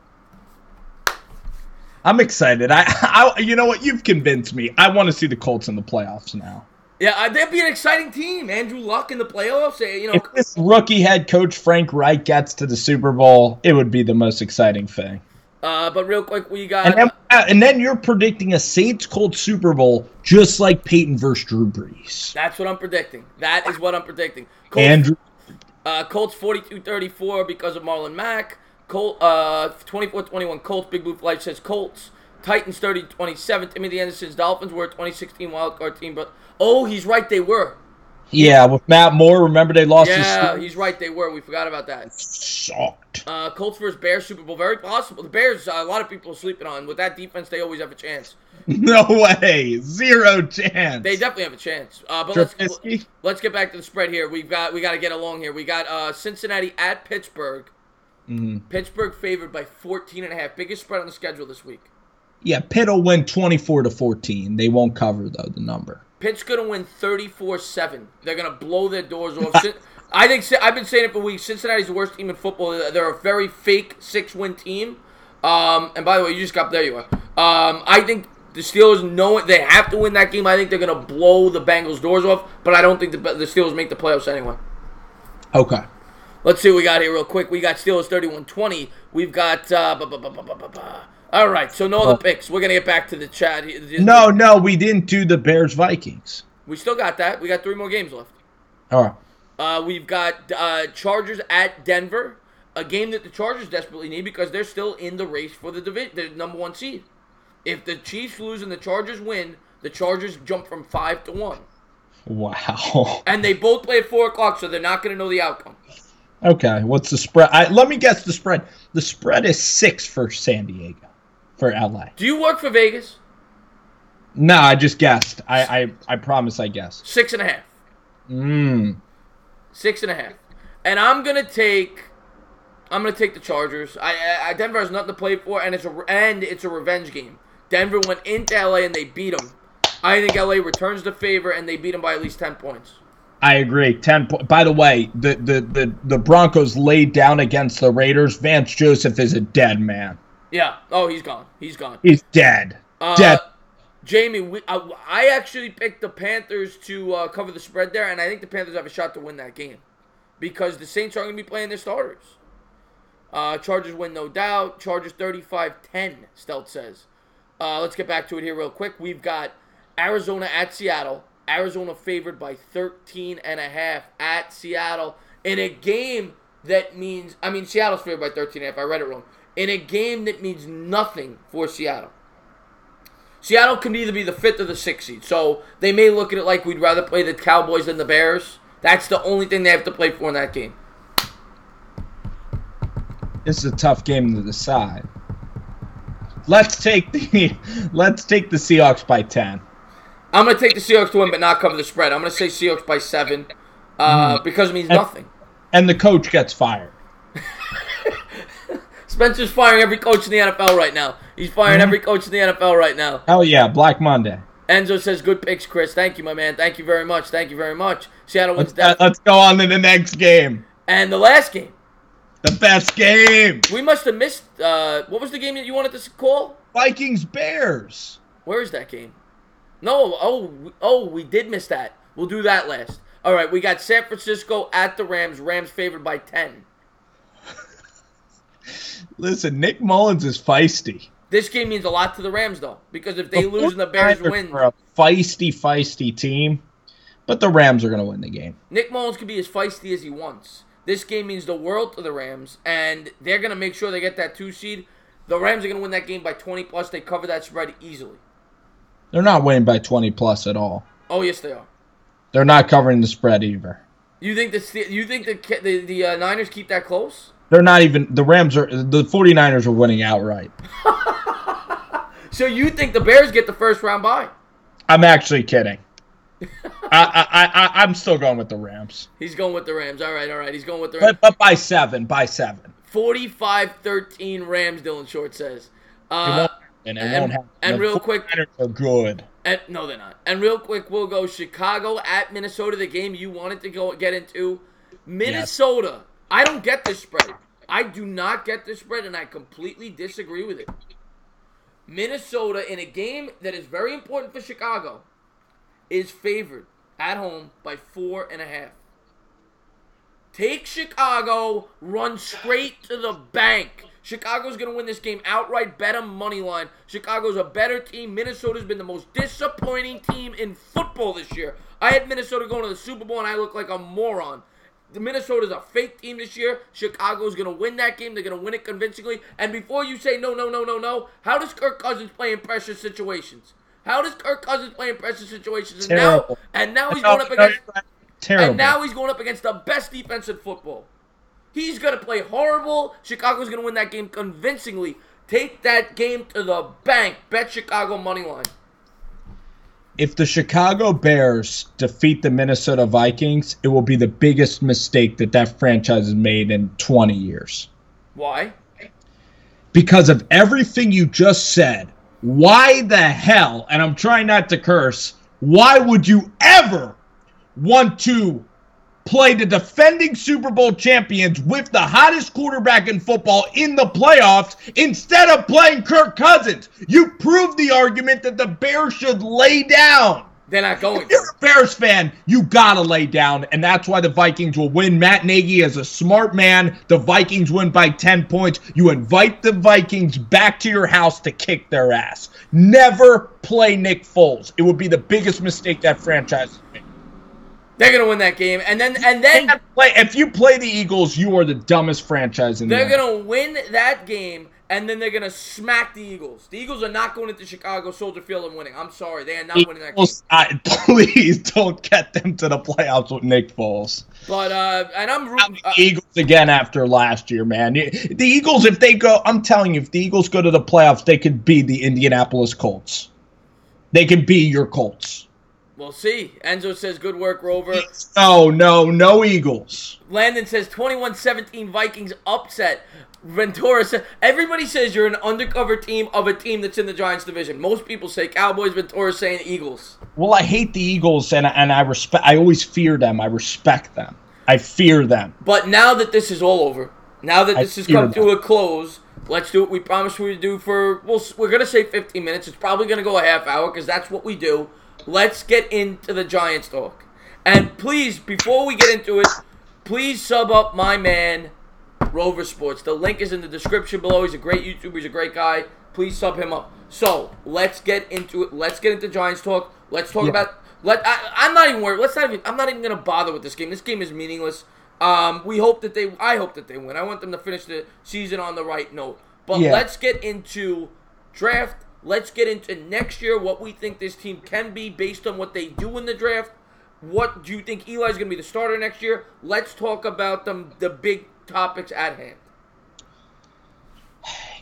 I'm excited. I you know what? You've convinced me. I want to see the Colts in the playoffs now. Yeah, that'd be an exciting team. Andrew Luck in the playoffs. If this rookie head coach Frank Reich gets to the Super Bowl, it would be the most exciting thing. But real quick, we got... And then you're predicting a Saints-Colts Super Bowl just like Peyton versus Drew Brees. That's what I'm predicting. That is what I'm predicting. Colts 42-34 because of Marlon Mack. Colt, 24-21 Colts. Big Blue Flight says Colts. Titans 30-27. Timothy Anderson's Dolphins were a 2016 wildcard team, but he's right, they were. Yeah, with Matt Moore, remember they lost. Yeah, he's right, they were. We forgot about that. Shocked. Colts versus Bears Super Bowl, very possible. The Bears, a lot of people are sleeping on. With that defense, they always have a chance. No way, 0 chance. They definitely have a chance. But let's get back to the spread here. We got to get along here. We got Cincinnati at Pittsburgh. Mm-hmm. Pittsburgh favored by 14.5. Biggest spread on the schedule this week. Yeah, Pitt will win 24-14. They won't cover though the number. Pitt's gonna win 34-7. They're gonna blow their doors off. I've been saying it for weeks. Cincinnati's the worst team in football. They're a very fake 6-win team. And by the way, you just got there. You are. I think the Steelers know it. They have to win that game. I think they're gonna blow the Bengals' doors off. But I don't think the Steelers make the playoffs anyway. Okay. Let's see what we got here real quick. We got Steelers 31-20. We've got all right, so no other picks. We're going to get back to the chat. No, we didn't do the Bears-Vikings. We still got that. We got 3 more games left. All right. We've got Chargers at Denver, a game that the Chargers desperately need because they're still in the race for the number 1 seed. If the Chiefs lose and the Chargers win, the Chargers jump from 5-1. Wow. And they both play at 4 o'clock, so they're not going to know the outcome. Okay, what's the spread? Let me guess the spread. The spread is 6 for San Diego. For LA. Do you work for Vegas? No, I just guessed. I promise I guessed. 6.5. 6.5. And I'm gonna take the Chargers. Denver has nothing to play for, and it's a revenge game. Denver went into LA and they beat them. I think LA returns the favor and they beat them by at least 10 points. I agree. 10 points. By the way, the Broncos laid down against the Raiders. Vance Joseph is a dead man. Yeah. Oh, he's gone. He's gone. He's dead. Dead. Jamie, I actually picked the Panthers to cover the spread there, and I think the Panthers have a shot to win that game because the Saints are going to be playing their starters. Chargers win, no doubt. Chargers 35-10, Stealth says. Let's get back to it here real quick. We've got Arizona at Seattle. Arizona favored by 13.5 at Seattle in a game that means... Seattle's favored by 13.5. I read it wrong. In a game that means nothing for Seattle. Seattle can either be the 5th or the 6th seed. So they may look at it like we'd rather play the Cowboys than the Bears. That's the only thing they have to play for in that game. This is a tough game to decide. Let's take the Seahawks by 10. I'm going to take the Seahawks to win but not cover the spread. I'm going to say Seahawks by 7 because it means nothing. And the coach gets fired. Spencer's firing every coach in the NFL right now. He's firing every coach in the NFL right now. Hell yeah, Black Monday. Enzo says, good picks, Chris. Thank you, my man. Thank you very much. Thank you very much. Seattle wins. Let's go on to the next game. And the last game. The best game. We must have missed, what was the game that you wanted to call? Vikings-Bears. Where is that game? No, we did miss that. We'll do that last. All right, we got San Francisco at the Rams. Rams favored by 10. Listen, Nick Mullins is feisty. This game means a lot to the Rams, though, because if they lose and the Bears win... They're a feisty team, but the Rams are going to win the game. Nick Mullins can be as feisty as he wants. This game means the world to the Rams, and they're going to make sure they get that 2 seed. The Rams are going to win that game by 20+. They cover that spread easily. They're not winning by 20+ at all. Oh, yes, they are. They're not covering the spread either. You think the Niners keep that close? They're not even. The 49ers are winning outright. So you think the Bears get the first round bye? I'm actually kidding. I'm still going with the Rams. He's going with the Rams. All right. He's going with the Rams. But by 7. 45-13 Rams, Dylan Short says. And real quick. The 49ers are good. No, they're not. And real quick, we'll go Chicago at Minnesota, the game you wanted to get into. Minnesota. Yes. I don't get this spread. I do not get this spread, and I completely disagree with it. Minnesota, in a game that is very important for Chicago, is favored at home by 4.5. Take Chicago, run straight to the bank. Chicago's going to win this game outright, bet them money line. Chicago's a better team. Minnesota's been the most disappointing team in football this year. I had Minnesota going to the Super Bowl, and I look like a moron. Minnesota's a fake team this year. Chicago's going to win that game. They're going to win it convincingly. And before you say no, how does Kirk Cousins play in pressure situations? How does Kirk Cousins play in pressure situations? Terrible. And now he's going up against terrible. And now he's going up against the best defense in football. He's going to play horrible. Chicago's going to win that game convincingly. Take that game to the bank. Bet Chicago money line. If the Chicago Bears defeat the Minnesota Vikings, it will be the biggest mistake that franchise has made in 20 years. Why? Because of everything you just said. Why the hell, and I'm trying not to curse, why would you ever want to play the defending Super Bowl champions with the hottest quarterback in football in the playoffs instead of playing Kirk Cousins? You proved the argument that the Bears should lay down. They're not going. If you're a Bears fan, you gotta lay down, and that's why the Vikings will win. Matt Nagy is a smart man. The Vikings win by 10 points. You invite the Vikings back to your house to kick their ass. Never play Nick Foles. It would be the biggest mistake that franchise has made. They're gonna win that game, and then if you play the Eagles, you are the dumbest franchise in the They're NFL. gonna win that game, and then they're gonna smack the Eagles. The Eagles are not going into Chicago Soldier Field and winning. I'm sorry, they are not winning that game. Please don't get them to the playoffs with Nick Foles. But and I'm rooting the Eagles again after last year, man. The Eagles, if they go, I'm telling you, if the Eagles go to the playoffs, they could be the Indianapolis Colts. They could be your Colts. We'll see. Enzo says, good work, Rover. No Eagles. Landon says, 21-17 Vikings upset. Ventura says, everybody says you're an undercover team of a team that's in the Giants division. Most people say Cowboys, Ventura saying Eagles. Well, I hate the Eagles, and I always fear them. I respect them. I fear them. But now that this is all over, now that this has come to a close, let's do what we promised we would do we're going to say 15 minutes. It's probably going to go a half hour because that's what we do. Let's get into the Giants talk. And please, before we get into it, please sub up my man, Rover Sports. The link is in the description below. He's a great YouTuber. He's a great guy. Please sub him up. So, let's get into it. Let's get into Giants talk. Let's talk about... I'm not even worried. I'm not even going to bother with this game. This game is meaningless. I hope that they win. I want them to finish the season on the right note. But let's get into draft. Let's get into next year, what we think this team can be based on what they do in the draft. What do you think Eli's going to be the starter next year? Let's talk about the big topics at hand.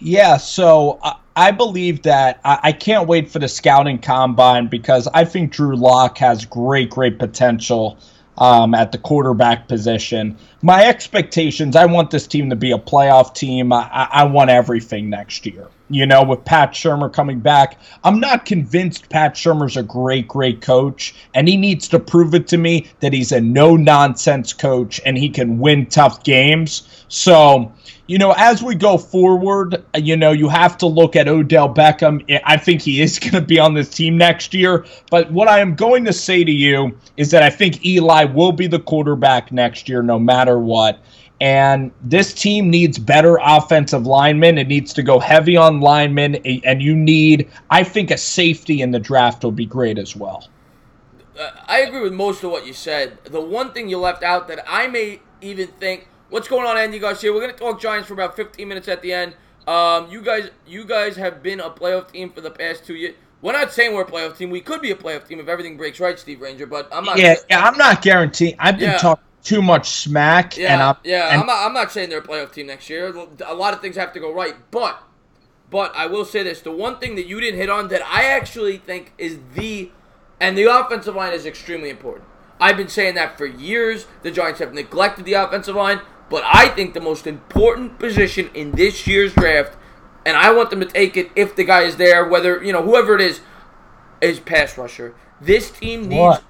Yeah, so I believe that I can't wait for the scouting combine because I think Drew Lock has great potential at the quarterback position. My expectations, I want this team to be a playoff team. I want everything next year. You know, with Pat Shurmur coming back, I'm not convinced Pat Shurmur's a great coach, and he needs to prove it to me that he's a no-nonsense coach and he can win tough games. So, you know, as we go forward, you know, you have to look at Odell Beckham. I think he is going to be on this team next year. But what I am going to say to you is that I think Eli will be the quarterback next year no matter what. And this team needs better offensive linemen. It needs to go heavy on linemen. And you need, I think, a safety in the draft will be great as well. I agree with most of what you said. The one thing you left out that I may even think, what's going on, Andy Garcia? We're going to talk Giants for about 15 minutes at the end. You guys have been a playoff team for the past 2 years. We're not saying we're a playoff team. We could be a playoff team if everything breaks right, Steve Ranger, but I'm not. Yeah, I'm not guaranteeing. I've been talking too much smack. I'm not saying they're a playoff team next year. A lot of things have to go right, but I will say this: the one thing that you didn't hit on that I actually think is the offensive line is extremely important. I've been saying that for years. The Giants have neglected the offensive line, but I think the most important position in this year's draft, and I want them to take it if the guy is there, whether, you know, whoever it is pass rusher. This team needs... What?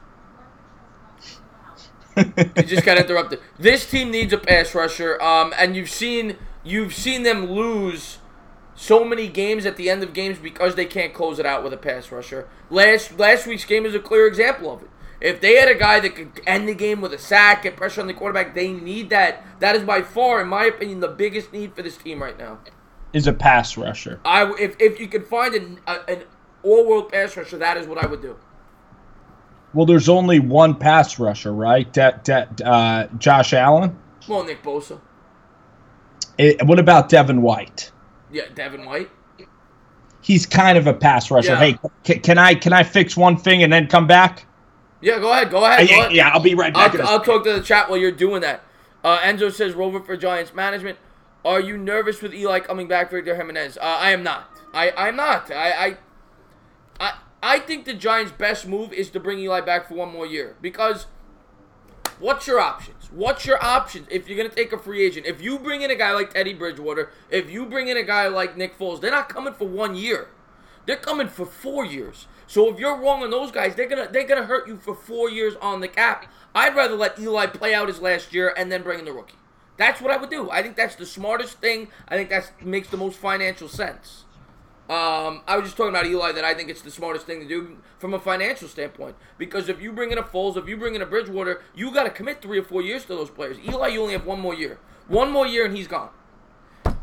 You just got interrupted. This team needs a pass rusher, and you've seen them lose so many games at the end of games because they can't close it out with a pass rusher. Last week's game is a clear example of it. If they had a guy that could end the game with a sack, get pressure on the quarterback, they need that. That is by far, in my opinion, the biggest need for this team right now. Is a pass rusher. If you could find an all-world pass rusher, that is what I would do. Well, there's only one pass rusher, right? Josh Allen? Well, Nick Bosa. What about Devin White? Yeah, Devin White. He's kind of a pass rusher. Yeah. Hey, can I fix one thing and then come back? Yeah, go ahead. Yeah, I'll be right back. I'll talk to the chat while you're doing that. Enzo says, Rover for Giants management. Are you nervous with Eli coming back, Victor Jimenez? I am not. I'm not. I think the Giants' best move is to bring Eli back for one more year. Because what's your options? If you're going to take a free agent? If you bring in a guy like Teddy Bridgewater, if you bring in a guy like Nick Foles, they're not coming for 1 year. They're coming for 4 years. So if you're wrong on those guys, they're gonna hurt you for 4 years on the cap. I'd rather let Eli play out his last year and then bring in the rookie. That's what I would do. I think that's the smartest thing. I think that makes the most financial sense. I was just talking about Eli, that I think it's the smartest thing to do from a financial standpoint. Because if you bring in a Foles, if you bring in a Bridgewater, you got to commit 3 or 4 years to those players. Eli, you only have 1 more year. 1 more year and he's gone.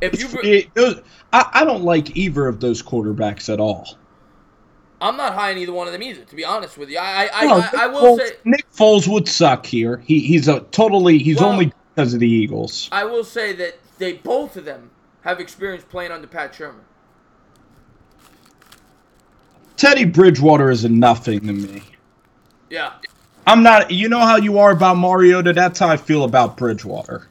I don't like either of those quarterbacks at all. I'm not high on either one of them either, to be honest with you. I will say Nick Foles would suck here. He's only because of the Eagles. I will say that both of them have experience playing under Pat Shermer. Teddy Bridgewater is a nothing to me. Yeah. I'm not. You know how you are about Mariota? That's how I feel about Bridgewater.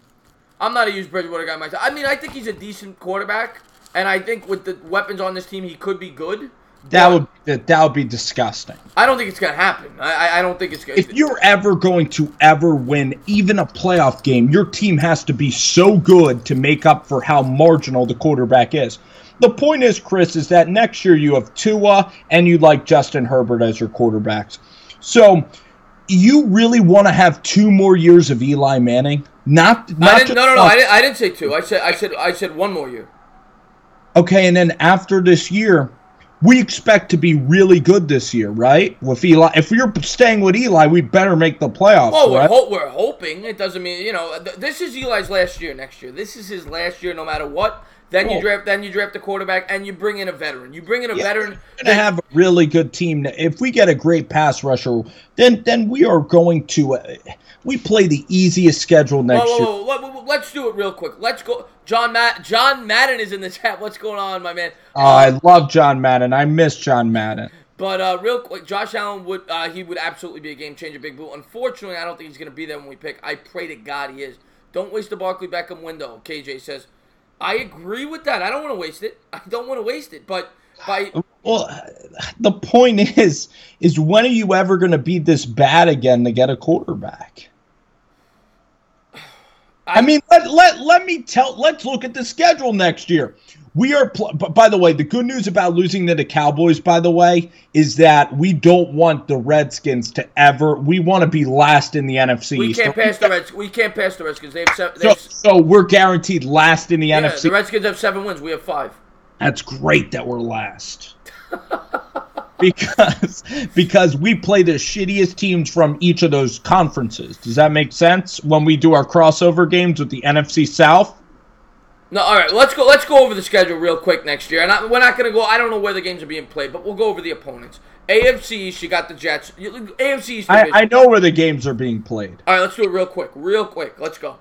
I'm not a huge Bridgewater guy myself. I mean, I think he's a decent quarterback, and I think with the weapons on this team, he could be good. That would be disgusting. I don't think it's gonna happen. I don't think it's gonna. If you're ever going to ever win even a playoff game, your team has to be so good to make up for how marginal the quarterback is. The point is, Chris, is that next year you have Tua and you like Justin Herbert as your quarterbacks. So you really want to have 2 more years of Eli Manning? No. I didn't say 2. I said 1 more year. Okay, and then after this year, we expect to be really good this year, right? With Eli, if you're staying with Eli, we better make the playoffs. Well, right? we're hoping. It doesn't mean this is Eli's last year. Next year, this is his last year, no matter what. Then you draft a quarterback, and you bring in a veteran. You bring in a veteran. We're going to have a really good team. If we get a great pass rusher, then we are going to. We play the easiest schedule next year. Let's do it real quick. Let's go. John Madden is in the chat. What's going on, my man? I love John Madden. I miss John Madden. But real quick, Josh Allen would absolutely be a game changer, Big Blue. Unfortunately, I don't think he's going to be there when we pick. I pray to God he is. Don't waste the Barkley Beckham window, KJ says. I agree with that. I don't want to waste it. But the point is when are you ever going to be this bad again to get a quarterback? Let's look at the schedule next year. We are, by the way, the good news about losing to the Cowboys, by the way, is that we don't want the Redskins to ever. We want to be last in the NFC. We can't pass the Redskins. They have so we're guaranteed last in the NFC. The Redskins have 7 wins. We have 5. That's great that we're last. because we play the shittiest teams from each of those conferences. Does that make sense? When we do our crossover games with the NFC South? No, all right. Let's go over the schedule real quick next year. And we're not going to go. I don't know where the games are being played, but we'll go over the opponents. AFC East, you got the Jets. AFC East. I know where the games are being played. All right, let's do it real quick. Let's go.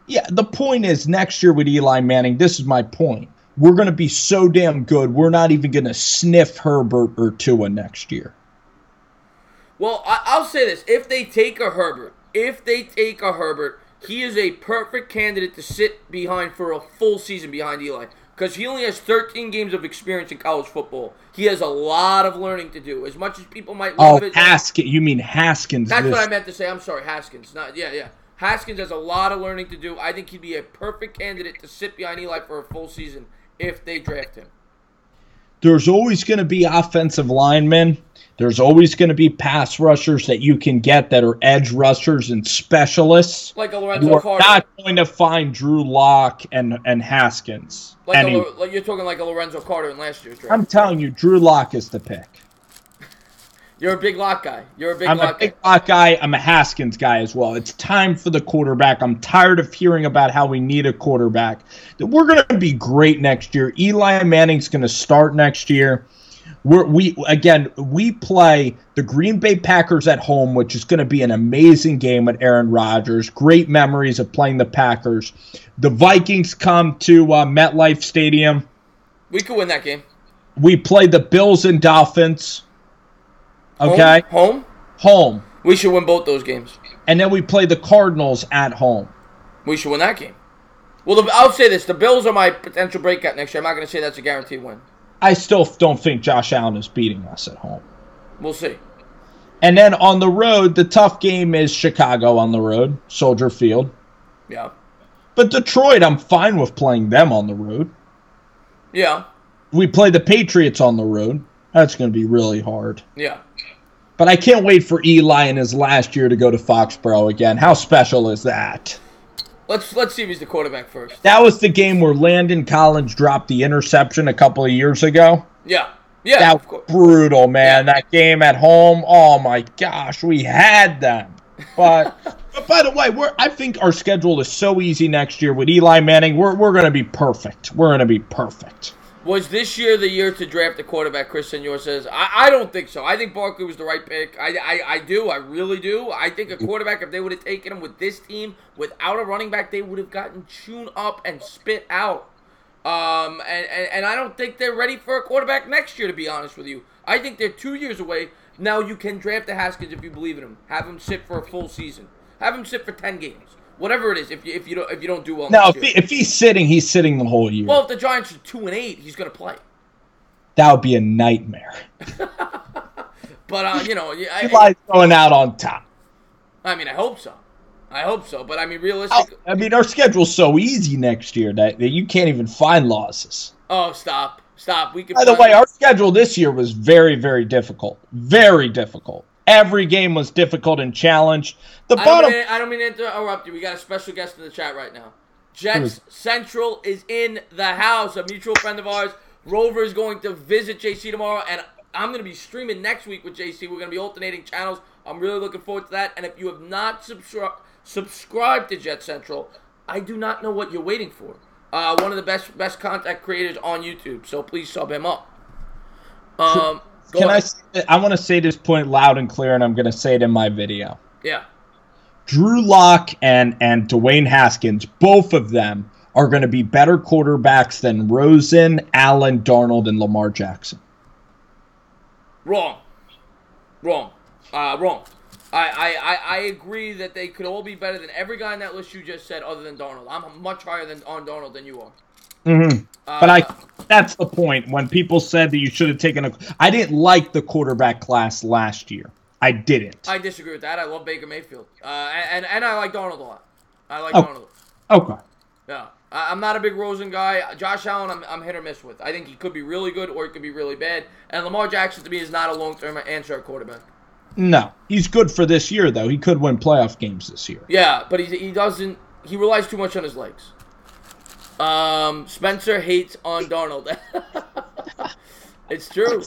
Yeah, the point is next year with Eli Manning. This is my point. We're going to be so damn good. We're not even going to sniff Herbert or Tua next year. Well, I'll say this: if they take a Herbert, he is a perfect candidate to sit behind for a full season behind Eli. Because he only has 13 games of experience in college football. He has a lot of learning to do. As much as people might love it. Haskins. You mean Haskins. That's what I meant to say. I'm sorry, Haskins. Yeah. Haskins has a lot of learning to do. I think he'd be a perfect candidate to sit behind Eli for a full season if they draft him. There's always going to be offensive linemen. There's always going to be pass rushers that you can get that are edge rushers and specialists. Like a Lorenzo Carter. You're not going to find Drew Lock and Haskins. You're talking like a Lorenzo Carter in last year's draft. I'm telling you, Drew Lock is the pick. You're a big Lock guy. I'm a big Lock guy. I'm a Haskins guy as well. It's time for the quarterback. I'm tired of hearing about how we need a quarterback. We're going to be great next year. Eli Manning's going to start next year. We play the Green Bay Packers at home, which is going to be an amazing game with Aaron Rodgers. Great memories of playing the Packers. The Vikings come to MetLife Stadium. We could win that game. We play the Bills and Dolphins. Okay? Home. We should win both those games. And then we play the Cardinals at home. We should win that game. Well, I'll say this. The Bills are my potential breakout next year. I'm not going to say that's a guaranteed win. I still don't think Josh Allen is beating us at home. We'll see. And then on the road, the tough game is Chicago on the road, Soldier Field. Yeah. But Detroit, I'm fine with playing them on the road. Yeah. We play the Patriots on the road. That's going to be really hard. Yeah. But I can't wait for Eli in his last year to go to Foxborough again. How special is that? Let's see if he's the quarterback first. That was the game where Landon Collins dropped the interception a couple of years ago. Yeah. Yeah, that was brutal, man. Yeah. That game at home, oh my gosh, we had them. But by the way, I think our schedule is so easy next year with Eli Manning. We're going to be perfect. We're going to be perfect. Was this year the year to draft a quarterback, Chris Senor says? I don't think so. I think Barkley was the right pick. I do. I really do. I think a quarterback, if they would have taken him with this team, without a running back, they would have gotten chewed up and spit out. And I don't think they're ready for a quarterback next year, to be honest with you. I think they're 2 years away. Now you can draft a Haskins if you believe in him. Have him sit for a full season. Have him sit for 10 games. Whatever it is, if you don't do well. No, if he's sitting the whole year. Well, if the Giants are 2-8, he's going to play. That would be a nightmare. But Eli's going out on top. I mean, I hope so. But I mean, realistically, our schedule's so easy next year that you can't even find losses. Oh, stop! By the way, our schedule this year was very, very difficult. Very difficult. Every game was difficult and challenged. I don't mean to interrupt you. We got a special guest in the chat right now. Jets Central is in the house. A mutual friend of ours, Rover, is going to visit JC tomorrow, and I'm going to be streaming next week with JC. We're going to be alternating channels. I'm really looking forward to that. And if you have not subscribed to Jet Central, I do not know what you're waiting for. One of the best content creators on YouTube, so please sub him up. I want to say this point loud and clear, and I'm going to say it in my video. Yeah. Drew Lock and Dwayne Haskins, both of them are going to be better quarterbacks than Rosen, Allen, Darnold, and Lamar Jackson. Wrong. I agree that they could all be better than every guy on that list you just said other than Darnold. I'm much higher on Darnold than you are. Mm-hmm. But that's the point. When people said that you should have taken I didn't like the quarterback class last year. I didn't. I disagree with that. I love Baker Mayfield. And I like Darnold a lot. Darnold. Okay. Yeah. I'm not a big Rosen guy. Josh Allen, I'm hit or miss with. I think he could be really good or he could be really bad. And Lamar Jackson, to me, is not a long-term answer at quarterback. No. He's good for this year, though. He could win playoff games this year. Yeah, but he doesn't. He relies too much on his legs. Spencer hates on Darnold. It's true.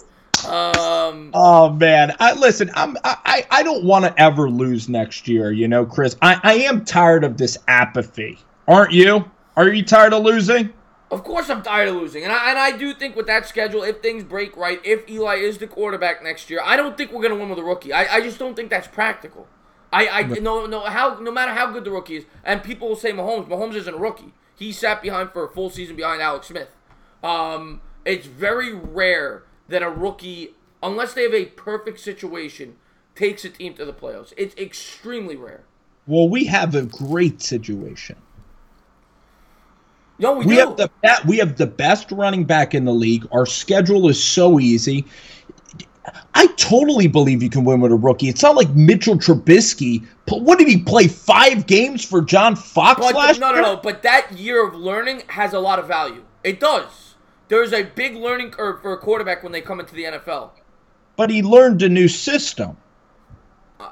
Oh man, I don't want to ever lose next year, Chris. I am tired of this apathy. Aren't you? Are you tired of losing? Of course I'm tired of losing. And I do think with that schedule, if things break right, if Eli is the quarterback next year, I don't think we're going to win with a rookie. I just don't think that's practical. No matter how good the rookie is, and people will say Mahomes isn't a rookie. He sat behind for a full season behind Alex Smith. It's very rare that a rookie, unless they have a perfect situation, takes a team to the playoffs. It's extremely rare. Well, we have a great situation. No, we do. We have the best running back in the league. Our schedule is so easy. I totally believe you can win with a rookie. It's not like Mitchell Trubisky. What did he play, 5 games for John Fox last year? No. But that year of learning has a lot of value. It does. There's a big learning curve for a quarterback when they come into the NFL. But he learned a new system.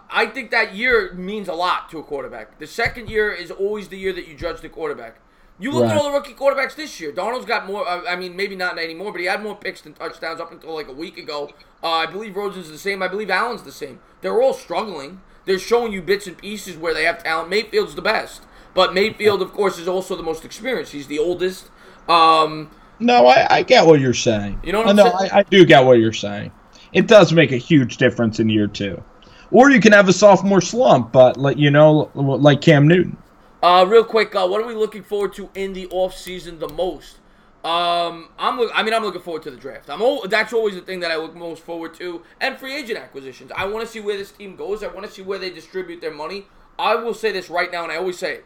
I think that year means a lot to a quarterback. The second year is always the year that you judge the quarterback. You look at all the rookie quarterbacks this year. Donald's got more, maybe not anymore, but he had more picks than touchdowns up until like a week ago. I believe Rosen's the same. I believe Allen's the same. They're all struggling. They're showing you bits and pieces where they have talent. Mayfield's the best. But Mayfield, of course, is also the most experienced. He's the oldest. No, I get what you're saying. You know what I'm saying? I do get what you're saying. It does make a huge difference in year 2. Or you can have a sophomore slump, but like Cam Newton. Real quick, what are we looking forward to in the offseason the most? I'm looking forward to the draft. That's always the thing that I look most forward to, and free agent acquisitions. I want to see where this team goes. I want to see where they distribute their money. I will say this right now, and I always say it.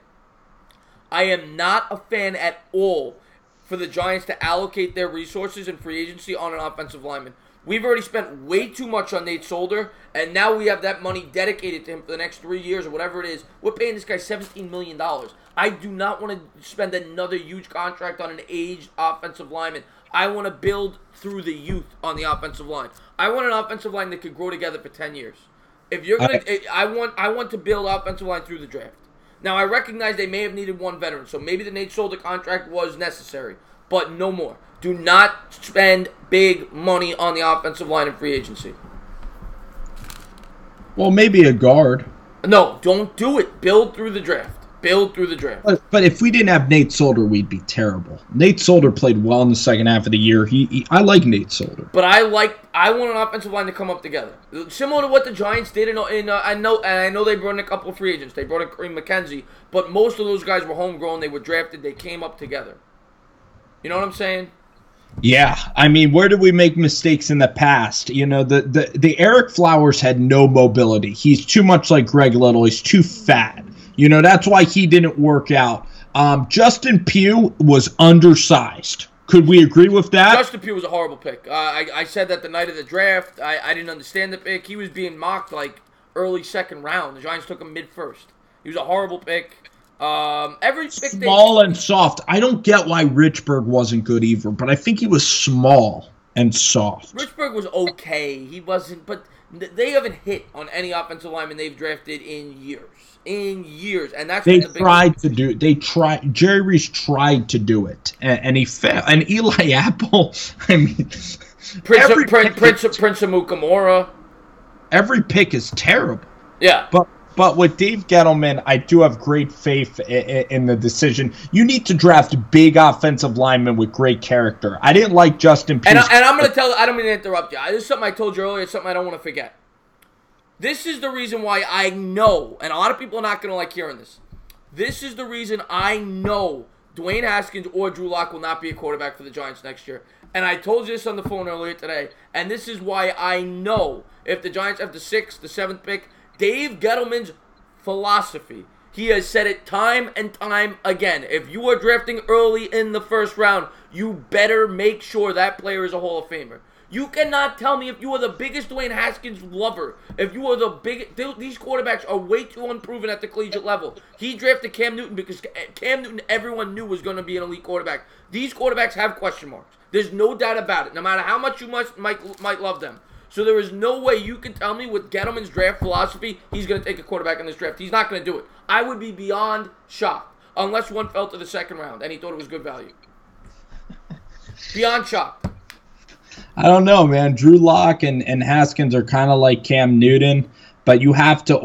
I am not a fan at all for the Giants to allocate their resources in free agency on an offensive lineman. We've already spent way too much on Nate Solder, and now we have that money dedicated to him for the next 3 years or whatever it is. We're paying this guy $17 million. I do not want to spend another huge contract on an aged offensive lineman. I want to build through the youth on the offensive line. I want an offensive line that could grow together for 10 years. If you're gonna, I want to build offensive line through the draft. Now I recognize they may have needed one veteran, so maybe the Nate Solder contract was necessary, but no more. Do not spend big money on the offensive line in free agency. Well, maybe a guard. No, don't do it. Build through the draft. But if we didn't have Nate Solder, we'd be terrible. Nate Solder played well in the second half of the year. I like Nate Solder. But I want an offensive line to come up together, similar to what the Giants did. I know they brought in a couple of free agents. They brought in Kareem McKenzie, but most of those guys were homegrown. They were drafted. They came up together. You know what I'm saying? Yeah, I mean, where did we make mistakes in the past? You know, the Eric Flowers had no mobility. He's too much like Greg Little. He's too fat. You know, that's why he didn't work out. Justin Pugh was undersized. Could we agree with that? Justin Pugh was a horrible pick. I said that the night of the draft. I didn't understand the pick. He was being mocked like early second round. The Giants took him mid-first. He was a horrible pick. Every pick small and soft. I don't get why Richburg wasn't good either, but I think he was small and soft. Richburg was okay. He wasn't, but they haven't hit on any offensive lineman they've drafted in years. And that's they tried to do. They tried. Jerry Reese tried to do it, and he failed. And Eli Apple. I mean, Prince of Mukamura. Every pick is terrible. Yeah, But with Dave Gettleman, I do have great faith in the decision. You need to draft big offensive linemen with great character. I didn't like Justin Pugh. And I'm going to tell you, I don't mean to interrupt you. This is something I told you earlier. It's something I don't want to forget. This is the reason why I know, and a lot of people are not going to like hearing this. This is the reason I know Dwayne Haskins or Drew Lock will not be a quarterback for the Giants next year. And I told you this on the phone earlier today. And this is why I know if the Giants have the 6th, the 7th pick, Dave Gettleman's philosophy. He has said it time and time again. If you are drafting early in the first round, you better make sure that player is a Hall of Famer. You cannot tell me if you are the biggest Dwayne Haskins lover, if you are the biggest, these quarterbacks are way too unproven at the collegiate level. He drafted Cam Newton because Cam Newton everyone knew was going to be an elite quarterback. These quarterbacks have question marks. There's no doubt about it, no matter how much you might love them. So there is no way you can tell me with Gettleman's draft philosophy, he's going to take a quarterback in this draft. He's not going to do it. I would be beyond shocked, unless one fell to the second round and he thought it was good value. Beyond shocked. I don't know, man. Drew Lock and Haskins are kind of like Cam Newton, but you have to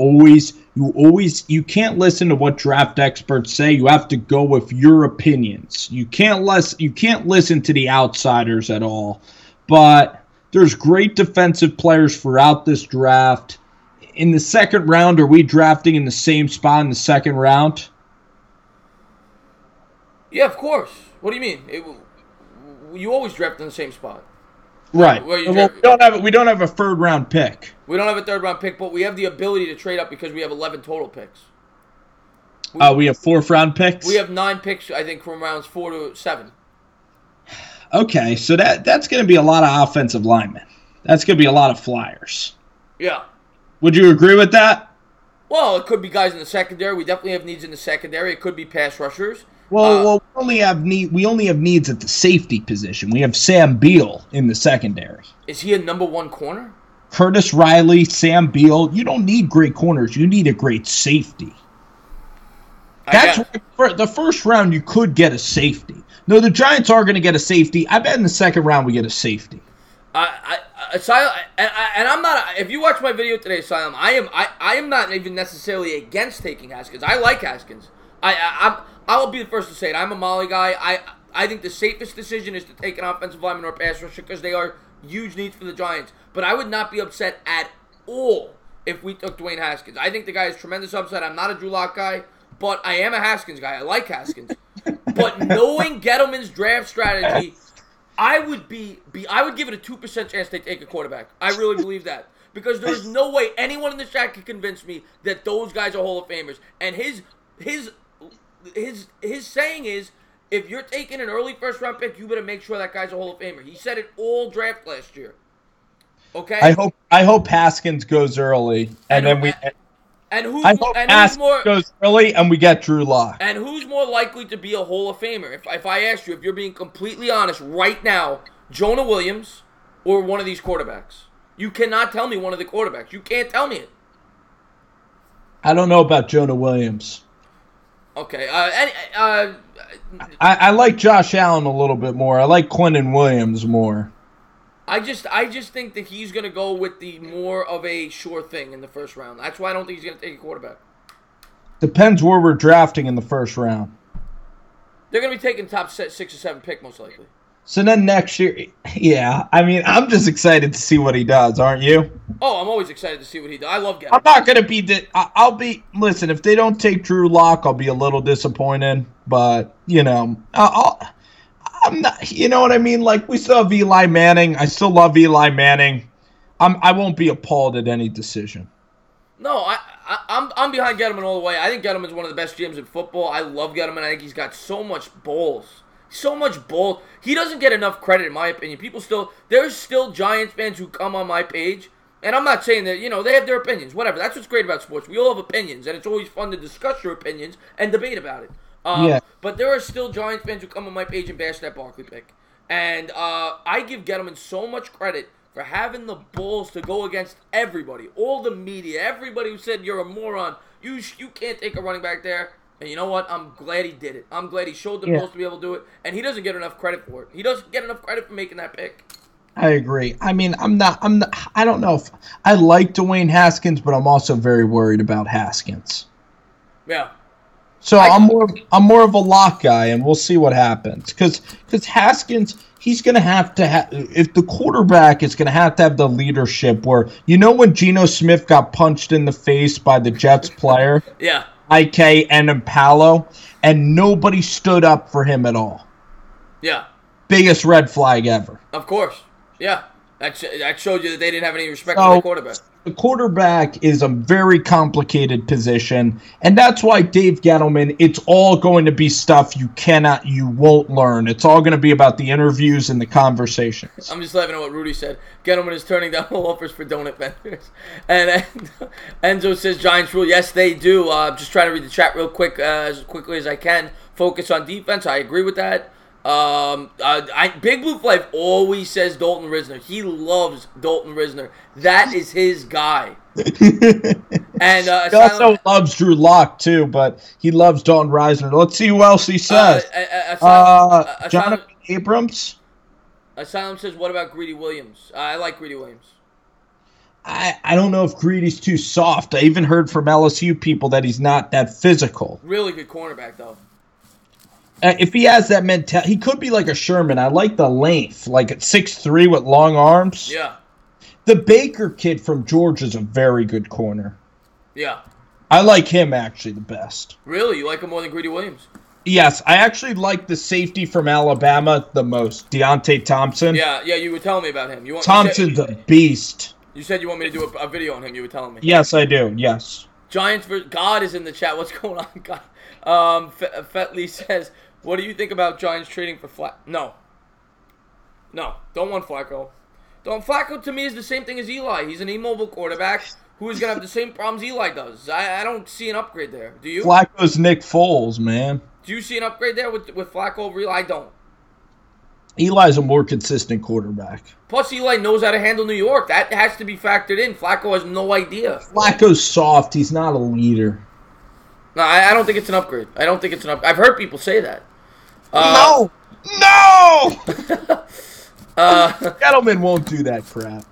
you can't listen to what draft experts say. You have to go with your opinions. You can't listen to the outsiders at all. But there's great defensive players throughout this draft. In the second round, are we drafting in the same spot in the second round? Yeah, of course. What do you mean? You always draft in the same spot. Right. Well, we don't have a third round pick. We don't have a third round pick, but we have the ability to trade up because we have 11 total picks. We have fourth round picks? We have 9 picks, I think, from rounds 4 to 7. Okay, so that's going to be a lot of offensive linemen. That's going to be a lot of flyers. Yeah. Would you agree with that? Well, it could be guys in the secondary. We definitely have needs in the secondary. It could be pass rushers. Well, we only have needs at the safety position. We have Sam Beal in the secondary. Is he a number 1 corner? Curtis Riley, Sam Beal. You don't need great corners. You need a great safety. That's why the first round you could get a safety. No, the Giants are going to get a safety. I bet in the second round we get a safety. Asylum, and I'm not. If you watch my video today, Asylum, I am not even necessarily against taking Haskins. I like Haskins. I'll be the first to say it. I'm a Molly guy. I think the safest decision is to take an offensive lineman or a pass rusher because they are huge needs for the Giants. But I would not be upset at all if we took Dwayne Haskins. I think the guy is tremendous upside. I'm not a Drew Lock guy, but I am a Haskins guy. I like Haskins. But knowing Gettleman's draft strategy, I would give it a 2% chance they take a quarterback. I really believe that. Because there's no way anyone in the chat can convince me that those guys are Hall of Famers. And his saying is, if you're taking an early first-round pick, you better make sure that guy's a Hall of Famer. He said it all draft last year. Okay? I hope Haskins goes early, and then we. And who's goes early, and we get Drew Lock. And who's more likely to be a Hall of Famer? If I ask you, if you're being completely honest right now, Jonah Williams or one of these quarterbacks? You cannot tell me one of the quarterbacks. You can't tell me it. I don't know about Jonah Williams. Okay. I like Josh Allen a little bit more. I like Quinnen Williams more. I just think that he's going to go with the more of a sure thing in the first round. That's why I don't think he's going to take a quarterback. Depends where we're drafting in the first round. They're going to be taking top 6 or 7 pick most likely. So then next year, yeah. I mean, I'm just excited to see what he does, aren't you? Oh, I'm always excited to see what he does. I love Gettleman. I'm not going to be listen, if they don't take Drew Lock, I'll be a little disappointed. But, I'm not, you know what I mean? Like, we still have Eli Manning. I still love Eli Manning. I won't be appalled at any decision. No, I'm behind Gettleman all the way. I think Gettleman's one of the best GMs in football. I love Gettleman. I think he's got so much balls. So much balls. He doesn't get enough credit, in my opinion. There's still Giants fans who come on my page, and I'm not saying that, they have their opinions. Whatever. That's what's great about sports. We all have opinions, and it's always fun to discuss your opinions and debate about it. But there are still Giants fans who come on my page and bash that Barkley pick. And I give Gettleman so much credit for having the balls to go against everybody, all the media, everybody who said you're a moron, you can't take a running back there. And you know what? I'm glad he did it. I'm glad he showed the balls to be able to do it. And he doesn't get enough credit for it. He doesn't get enough credit for making that pick. I agree. I mean, I don't know if I like Dwayne Haskins, but I'm also very worried about Haskins. Yeah. So I'm more of a Lock guy, and we'll see what happens. Because Haskins, he's going to have to if the quarterback is going to have the leadership where, when Geno Smith got punched in the face by the Jets player? Yeah. IK and Impalo, and nobody stood up for him at all. Yeah. Biggest red flag ever. Of course. Yeah. That showed you that they didn't have any respect for the quarterback. The quarterback is a very complicated position, and that's why Dave Gettleman, it's all going to be stuff you won't learn. It's all going to be about the interviews and the conversations. I'm just laughing at what Rudy said. Gettleman is turning down all offers for donut vendors. And Enzo says Giants rule. Yes, they do. Just trying to read the chat real quick, as quickly as I can. Focus on defense. I agree with that. Big Blue Flav always says Dalton Risner. He loves Dalton Risner. That is his guy. And he also loves Drew Lock too, but he loves Dalton Risner. Let's see who else he says. Jonathan Abrams. Asylum says, what about Greedy Williams? I like Greedy Williams. I don't know if Greedy's too soft. I even heard from LSU people that he's not that physical. Really good cornerback, though. If he has that mentality, he could be like a Sherman. I like the length, like at 6'3" with long arms. Yeah. The Baker kid from Georgia is a very good corner. Yeah. I like him actually the best. Really? You like him more than Greedy Williams? Yes, I actually like the safety from Alabama the most, Deontay Thompson. Yeah, you were telling me about him. Thompson's a beast. You said you want me to do a video on him. You were telling me. Yes, I do. Yes. Giants for God is in the chat. What's going on, God? Fetley says, what do you think about Giants trading for Flacco? No, don't want Flacco. Flacco to me is the same thing as Eli. He's an immobile quarterback who is going to have the same problems Eli does. I don't see an upgrade there. Do you? Flacco's Nick Foles, man. Do you see an upgrade there with Flacco over Eli? I don't. Eli's a more consistent quarterback. Plus, Eli knows how to handle New York. That has to be factored in. Flacco has no idea. Flacco's soft. He's not a leader. No, I don't think it's an upgrade. I've heard people say that. No! Gettleman won't do that crap.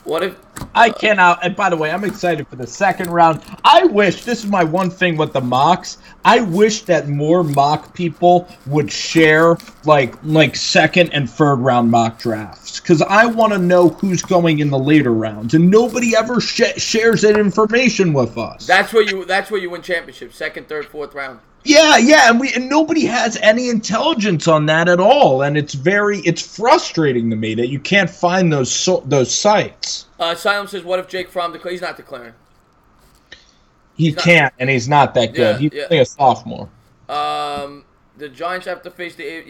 What if... I cannot, and by the way, I'm excited for the second round. I wish, this is my one thing with the mocks, I wish that more mock people would share, like second and third round mock drafts. Because I want to know who's going in the later rounds, and nobody ever shares that information with us. That's where you win championships, second, third, fourth round. Yeah, and nobody has any intelligence on that at all, and it's frustrating to me that you can't find those sites. Silem says, "What if Jake Fromm declares?" He's not declaring. He can't, and he's not that good. He's only a sophomore. The Giants have to face the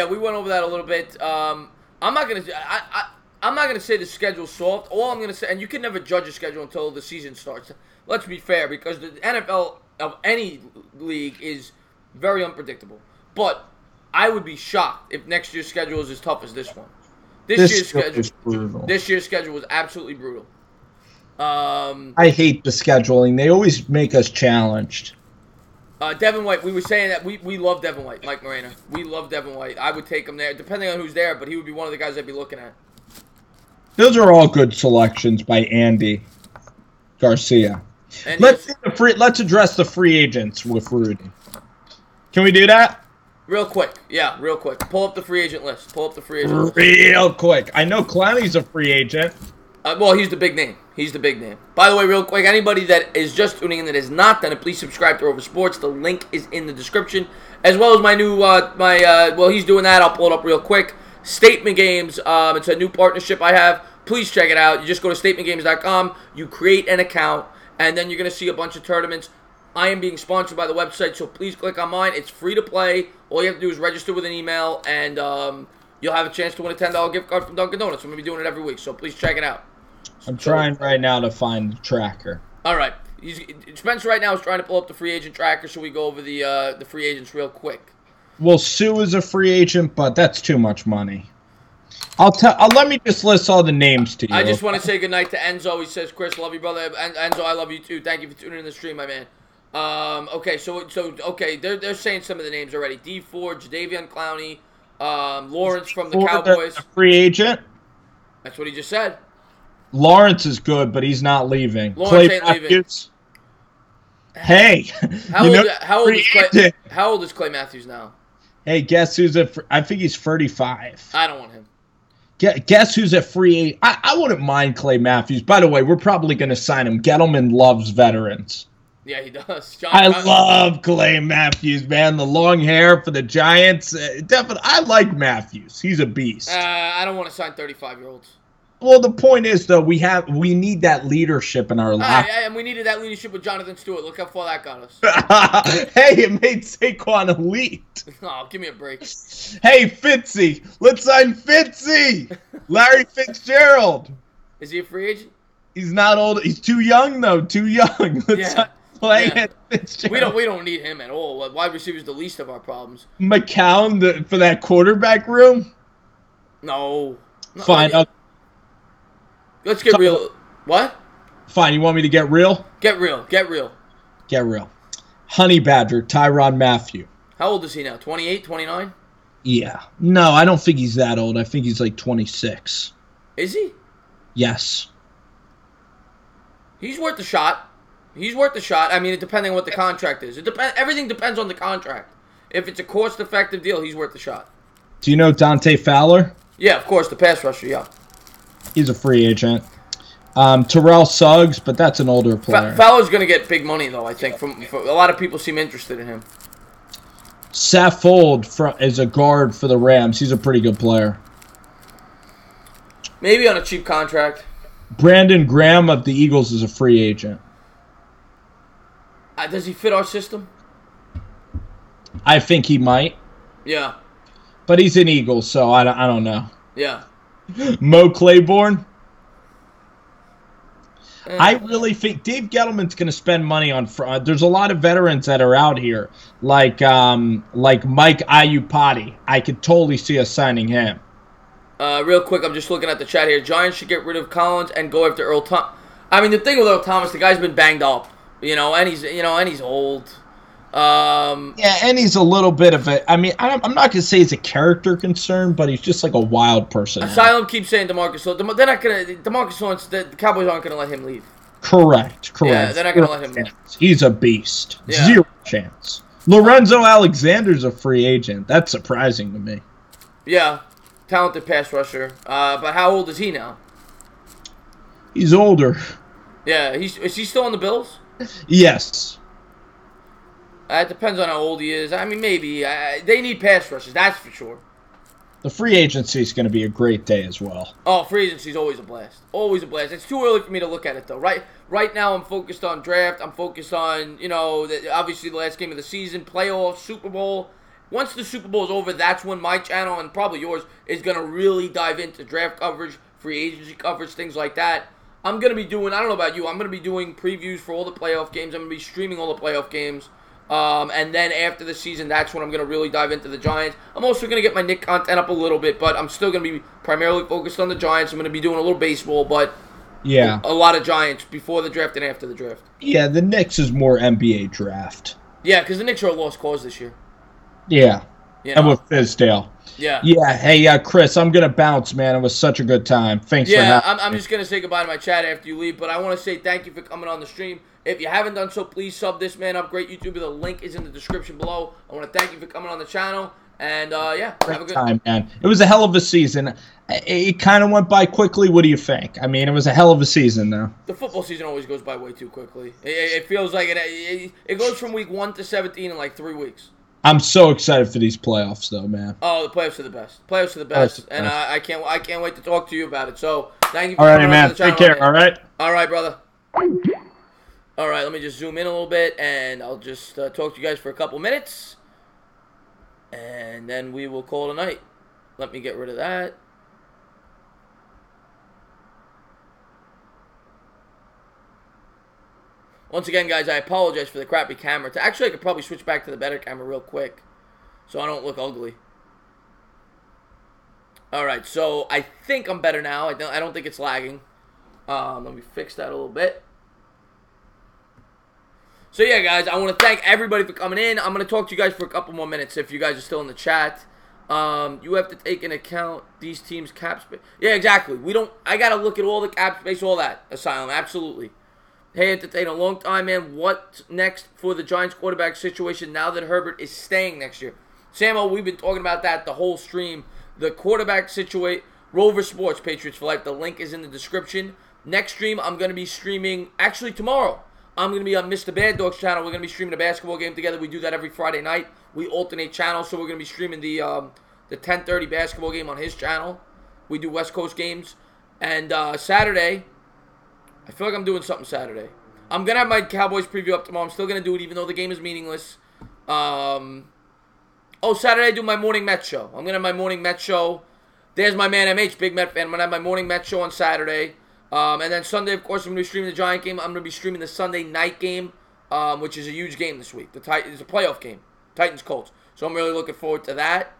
we went over that a little bit. I'm not gonna say the schedule's soft. All I'm gonna say, and you can never judge a schedule until the season starts. Let's be fair, because the NFL of any league is very unpredictable. But I would be shocked if next year's schedule is as tough as this one. This year's schedule was absolutely brutal. I hate the scheduling. They always make us challenged. Devin White, we were saying that we love Devin White, Mike Morena. We love Devin White. I would take him there, depending on who's there, but he would be one of the guys I'd be looking at. Those are all good selections by Andy Garcia. Let's address the free agents with Rudy. Can we do that? Real quick. Yeah, real quick. Pull up the free agent list. Real quick. I know Clowney's a free agent. Well, he's the big name. By the way, real quick, anybody that is just tuning in that has not done it, please subscribe to Rover Sports. The link is in the description, as well as my new, well, he's doing that. I'll pull it up real quick. Statement Games. It's a new partnership I have. Please check it out. You just go to statementgames.com. You create an account, and then you're going to see a bunch of tournaments. I am being sponsored by the website, so please click on mine. It's free to play. All you have to do is register with an email, and you'll have a chance to win a $10 gift card from Dunkin' Donuts. I'm going to be doing it every week, so please check it out. I'm trying right now to find the tracker. All right. Spencer right now is trying to pull up the free agent tracker, so we go over the free agents real quick. Well, Sue is a free agent, but that's too much money. Let me just list all the names to you. I just want to say goodnight to Enzo. He says, "Chris, love you, brother." Enzo, I love you too. Thank you for tuning in the stream, my man. Okay, they're saying some of the names already. D Ford, Jadeveon Clowney, Lawrence from the Cowboys. A free agent. That's what he just said. Lawrence is good, but he's not leaving. Lawrence ain't leaving. Hey, how old is Clay Matthews now? Hey, guess who's I think he's 35. I don't want him. Guess who's a free agent? I wouldn't mind Clay Matthews. By the way, we're probably going to sign him. Gettleman loves veterans. Yeah, he does. I love Clay Matthews, man. The long hair for the Giants. Definitely, I like Matthews. He's a beast. I don't want to sign 35-year-olds. Well, the point is, though, we need that leadership in our life. And we needed that leadership with Jonathan Stewart. Look how far that got us. Hey, it made Saquon elite. Oh, give me a break. Hey, Fitzy. Let's sign Fitzy. Larry Fitzgerald. Is he a free agent? He's not old. He's too young, though. Too young. Let's sign Fitzgerald. We don't need him at all. Wide receiver's the least of our problems. McCown for that quarterback room? No. Fine. Let's get real. What? Fine. You want me to get real? Get real. Honey Badger, Tyrann Mathieu. How old is he now? 28, 29? Yeah. No, I don't think he's that old. I think he's like 26. Is he? Yes. He's worth a shot. I mean, depending on what the contract is. Everything depends on the contract. If it's a cost-effective deal, he's worth a shot. Do you know Dante Fowler? Yeah, of course, the pass rusher, yeah. He's a free agent. Terrell Suggs, but that's an older player. Fowler's going to get big money, though, I think. A lot of people seem interested in him. Saffold is a guard for the Rams. He's a pretty good player. Maybe on a cheap contract. Brandon Graham of the Eagles is a free agent. Does he fit our system? I think he might. Yeah. But he's an Eagle, so I don't know. Yeah. Mo Claiborne. I really think Dave Gettleman's going to spend money on. There's a lot of veterans that are out here, like Mike Iupati. I could totally see us signing him. Real quick, I'm just looking at the chat here. Giants should get rid of Collins and go after Earl Thomas. I mean, the thing with Earl Thomas, the guy's been banged up, and he's old. Yeah, and he's a little bit of a. I mean, I'm not gonna say he's a character concern, but he's just like a wild person. Asylum keeps saying DeMarcus Lawrence. They're not gonna. DeMarcus Lawrence. The Cowboys aren't gonna let him leave. Correct. Yeah, they're not gonna let him leave. He's a beast. Yeah. 0 chance. Lorenzo Alexander's a free agent. That's surprising to me. Yeah, talented pass rusher. But how old is he now? He's older. Yeah, is he still on the Bills? Yes. It depends on how old he is. I mean, maybe. They need pass rushers, that's for sure. The free agency is going to be a great day as well. Oh, free agency is always a blast. Always a blast. It's too early for me to look at it, though. Right now, I'm focused on draft. I'm focused on, obviously the last game of the season, playoffs, Super Bowl. Once the Super Bowl is over, that's when my channel, and probably yours, is going to really dive into draft coverage, free agency coverage, things like that. I'm going to be doing, I don't know about you, I'm going to be doing previews for all the playoff games. I'm going to be streaming all the playoff games. And then after the season, that's when I'm going to really dive into the Giants. I'm also going to get my Nick content up a little bit, but I'm still going to be primarily focused on the Giants. I'm going to be doing a little baseball, but yeah, a lot of Giants before the draft and after the draft. Yeah, the Knicks is more NBA draft. Yeah, because the Knicks are a lost cause this year. Yeah, and with Fizdale. Yeah. Yeah, hey, Chris, I'm going to bounce, man. It was such a good time. Thanks for having me. I'm just going to say goodbye to my chat after you leave, but I want to say thank you for coming on the stream. If you haven't done so, please sub this man up. Great YouTuber. The link is in the description below. I want to thank you for coming on the channel. And, have a good time, man. It was a hell of a season. It kind of went by quickly. What do you think? I mean, it was a hell of a season, though. The football season always goes by way too quickly. It feels like it goes from week 1 to 17 in like 3 weeks. I'm so excited for these playoffs, though, man. Oh, the playoffs are the best. Playoffs are the best, and I can't wait to talk to you about it. So, thank you for coming on the channel. Take care, all right? All right, brother. All right, let me just zoom in a little bit, and I'll just talk to you guys for a couple minutes, and then we will call it a night. Let me get rid of that. Once again, guys, I apologize for the crappy camera. Actually, I could probably switch back to the better camera real quick so I don't look ugly. All right, so I think I'm better now. I don't think it's lagging. Let me fix that a little bit. So, yeah, guys, I want to thank everybody for coming in. I'm going to talk to you guys for a couple more minutes if you guys are still in the chat. You have to take into account these teams' cap space. Yeah, exactly. I got to look at all the cap space, all that. Asylum, absolutely. Hey, Entertainah, long time, man. What's next for the Giants quarterback situation now that Herbert is staying next year? Samo, we've been talking about that the whole stream. The quarterback situation, Rover Sports, Patriots for Life. The link is in the description. Next stream, I'm going to be streaming, actually tomorrow. I'm going to be on Mr. Bad Dog's channel. We're going to be streaming a basketball game together. We do that every Friday night. We alternate channels, so we're going to be streaming the 10:30 basketball game on his channel. We do West Coast games. And Saturday, I feel like I'm doing something Saturday. I'm going to have my Cowboys preview up tomorrow. I'm still going to do it even though the game is meaningless. Saturday I do my morning Mets show. I'm going to have my morning Mets show. There's my man MH, big Met fan. I'm going to have my morning Mets show on Saturday. And then Sunday, of course, I'm going to be streaming the Giant game. I'm going to be streaming the Sunday night game, which is a huge game this week. It's a playoff game, Titans-Colts. So I'm really looking forward to that.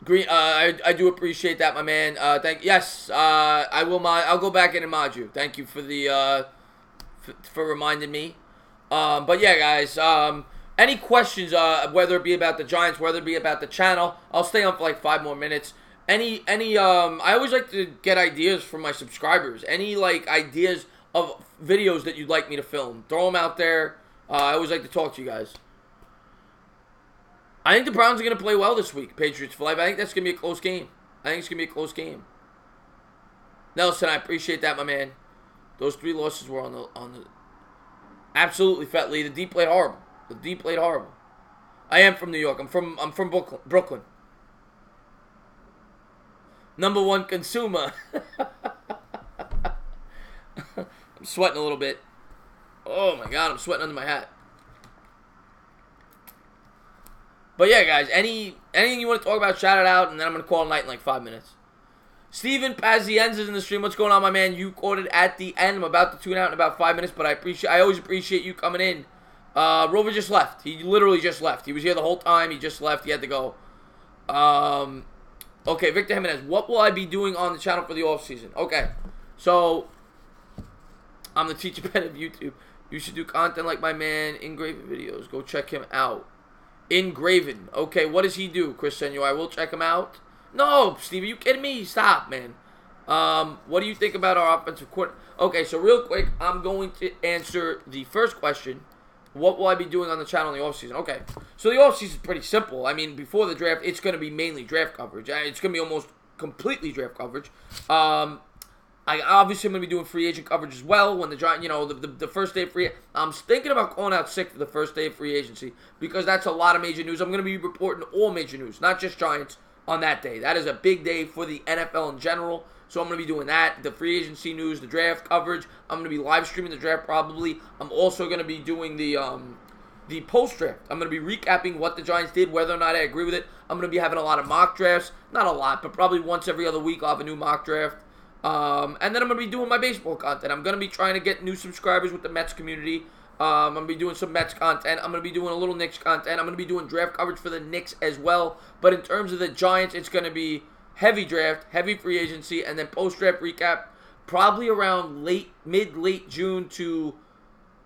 Green, I do appreciate that, my man. I will. I'll go back in and mod you. Thank you for the for reminding me. But yeah, guys. Any questions? Whether it be about the Giants, whether it be about the channel, I'll stay on for like 5 more minutes. I always like to get ideas from my subscribers. Any like ideas of videos that you'd like me to film? Throw them out there. I always like to talk to you guys. I think the Browns are going to play well this week, Patriots for Life. I think that's going to be a close game. Nelson, I appreciate that, my man. Those 3 losses were on the absolutely Fetley. The D played horrible. I am from New York. I'm from Brooklyn. Number 1 consumer. I'm sweating a little bit. Oh my God, I'm sweating under my hat. But yeah, guys, anything you want to talk about, shout it out, and then I'm going to call it night in like 5 minutes. Steven Pazienza's in the stream. What's going on, my man? You caught it at the end. I'm about to tune out in about 5 minutes, but I always appreciate you coming in. Rover just left. He literally just left. He was here the whole time. He just left. He had to go. Okay, Victor Jimenez. What will I be doing on the channel for the off season? Okay, so I'm the teacher pet of YouTube. You should do content like my man, Engraven videos. Go check him out. Engraven. Okay, what does he do, Chris Senor? I will check him out. No, Steve, are you kidding me? Stop, man. What do you think about our offensive coordinator? Okay, so real quick, I'm going to answer the first question. What will I be doing on the channel in the offseason? Okay, so the offseason is pretty simple. I mean, before the draft, it's going to be mainly draft coverage. It's going to be almost completely draft coverage. I obviously am going to be doing free agent coverage as well. When the Giants, the first day of free, I'm thinking about calling out sick for the first day of free agency because that's a lot of major news. I'm going to be reporting all major news, not just Giants, on that day. That is a big day for the NFL in general. So I'm going to be doing that, the free agency news, the draft coverage. I'm going to be live streaming the draft probably. I'm also going to be doing the post-draft. I'm going to be recapping what the Giants did, whether or not I agree with it. I'm going to be having a lot of mock drafts. Not a lot, but probably once every other week I'll have a new mock draft. And then I'm going to be doing my baseball content. I'm going to be trying to get new subscribers with the Mets community. I'm going to be doing some Mets content. I'm going to be doing a little Knicks content. I'm going to be doing draft coverage for the Knicks as well. But in terms of the Giants, it's going to be heavy draft, heavy free agency, and then post-draft recap probably around mid-late June to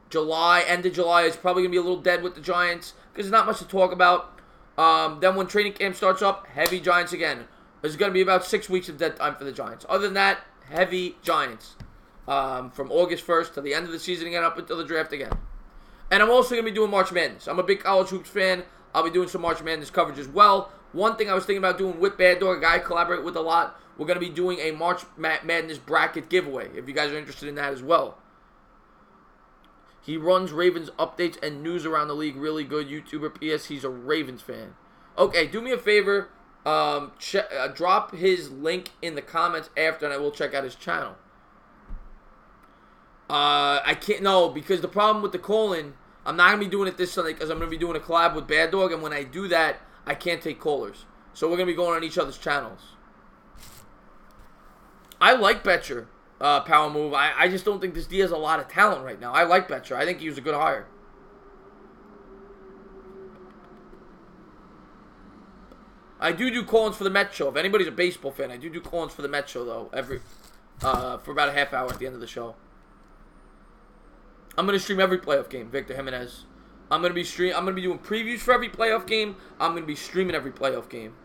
July. End of July is probably going to be a little dead with the Giants because there's not much to talk about. Then when training camp starts up, heavy Giants again. There's going to be about 6 weeks of dead time for the Giants. Other than that, heavy Giants. From August 1st to the end of the season again, up until the draft again. And I'm also going to be doing March Madness. I'm a big college hoops fan. I'll be doing some March Madness coverage as well. One thing I was thinking about doing with Bad Dog, a guy I collaborate with a lot, we're going to be doing a March Madness bracket giveaway, if you guys are interested in that as well. He runs Ravens updates and news around the league. Really good YouTuber. P.S. He's a Ravens fan. Okay, do me a favor. Drop his link in the comments after, and I will check out his channel. I can't, no, because the problem with the call-in, I'm not going to be doing it this Sunday because I'm going to be doing a collab with Bad Dog, and when I do that, I can't take callers. So we're going to be going on each other's channels. I like Betcher, Power Move. I just don't think this D has a lot of talent right now. I like Betcher. I think he was a good hire. I do call-ins for the Mets show. If anybody's a baseball fan, I do call-ins for the Mets show, though, for about a half hour at the end of the show. I'm going to stream every playoff game, Victor Jimenez. I'm going to be doing previews for every playoff game. I'm going to be streaming every playoff game.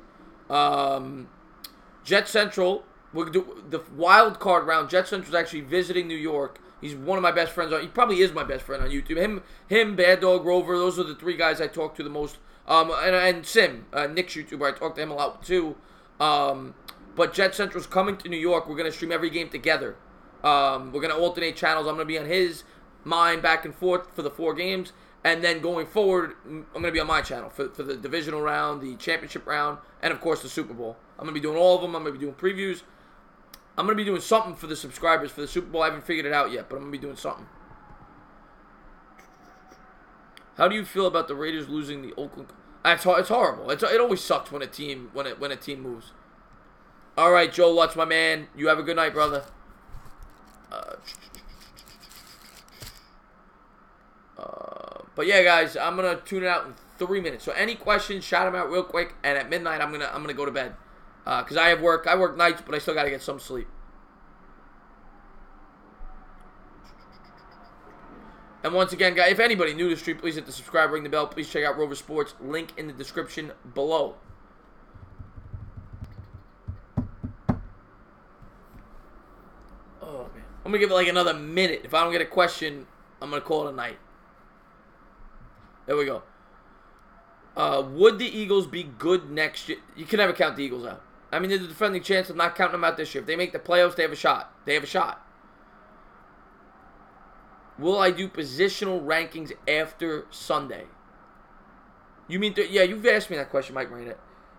Jet Central, we'll do the wild card round. Jet Central's actually visiting New York. He's one of my best friends. He probably is my best friend on YouTube. Him, Bad Dog, Rover, those are the three guys I talk to the most. And Sim, Nick's YouTuber, I talk to him a lot too. But Jet Central's coming to New York. We're going to stream every game together. We're going to alternate channels. I'm going to be on his, mine, back and forth for the 4 games. And then going forward, I'm going to be on my channel for the divisional round, the championship round, and of course the Super Bowl. I'm going to be doing all of them. I'm going to be doing previews. I'm going to be doing something for the subscribers for the Super Bowl. I haven't figured it out yet, but I'm going to be doing something. How do you feel about the Raiders losing the Oakland? It's horrible. It always sucks when a team moves. All right, Joe Lutz, my man. You have a good night, brother. But yeah, guys, I'm gonna tune it out in 3 minutes. So any questions, shout them out real quick. And at midnight, I'm gonna go to bed because I have work. I work nights, but I still gotta get some sleep. And once again, guys, if anybody new to the stream, please hit the subscribe, ring the bell. Please check out Rover Sports. Link in the description below. Oh man, I'm gonna give it like another minute. If I don't get a question, I'm gonna call it a night. There we go. Would the Eagles be good next year? You can never count the Eagles out. I mean, there's a defending chance of not counting them out this year. If they make the playoffs, they have a shot. They have a shot. Will I do positional rankings after Sunday? You mean, yeah, you've asked me that question, Mike Marina.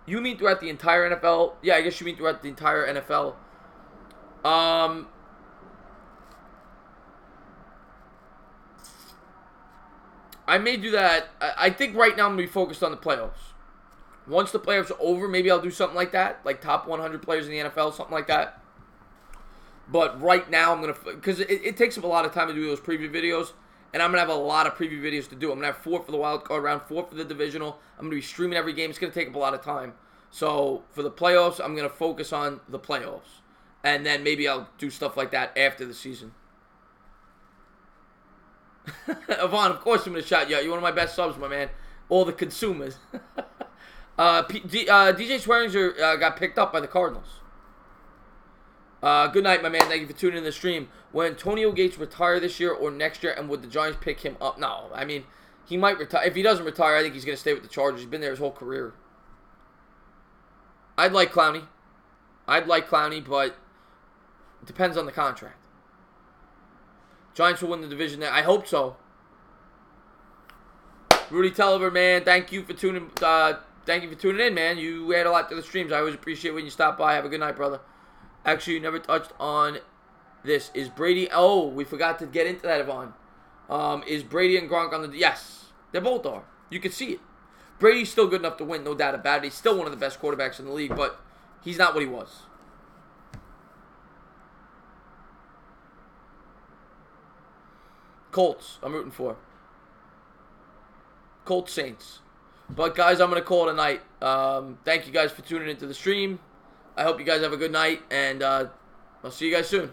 You mean throughout the entire NFL? Yeah, I guess you mean throughout the entire NFL. I may do that. I think right now I'm going to be focused on the playoffs. Once the playoffs are over, maybe I'll do something like that. Like top 100 players in the NFL, something like that. But right now I'm going to... Because it takes up a lot of time to do those preview videos. And I'm going to have a lot of preview videos to do. I'm going to have 4 for the wild card round, 4 for the divisional. I'm going to be streaming every game. It's going to take up a lot of time. So for the playoffs, I'm going to focus on the playoffs. And then maybe I'll do stuff like that after the season. Yvonne, of course I'm going to shout you out. You're one of my best subs, my man. All the consumers. DJ Swearinger got picked up by the Cardinals. Good night, my man. Thank you for tuning in the stream. Will Antonio Gates retire this year or next year, and would the Giants pick him up? No, I mean, he might retire. If he doesn't retire, I think he's going to stay with the Chargers. He's been there his whole career. I'd like Clowney, but it depends on the contract. Giants will win the division there. I hope so. Rudy Telliver, man, thank you for tuning in, man. You add a lot to the streams. I always appreciate when you stop by. Have a good night, brother. Actually, you never touched on this. Is Brady... Oh, we forgot to get into that, Yvonne. Is Brady and Gronk on the... Yes, they both are. You can see it. Brady's still good enough to win, no doubt about it. He's still one of the best quarterbacks in the league, but he's not what he was. Colts, I'm rooting for. Colts Saints. But, guys, I'm going to call it a night. Thank you guys for tuning into the stream. I hope you guys have a good night, and I'll see you guys soon.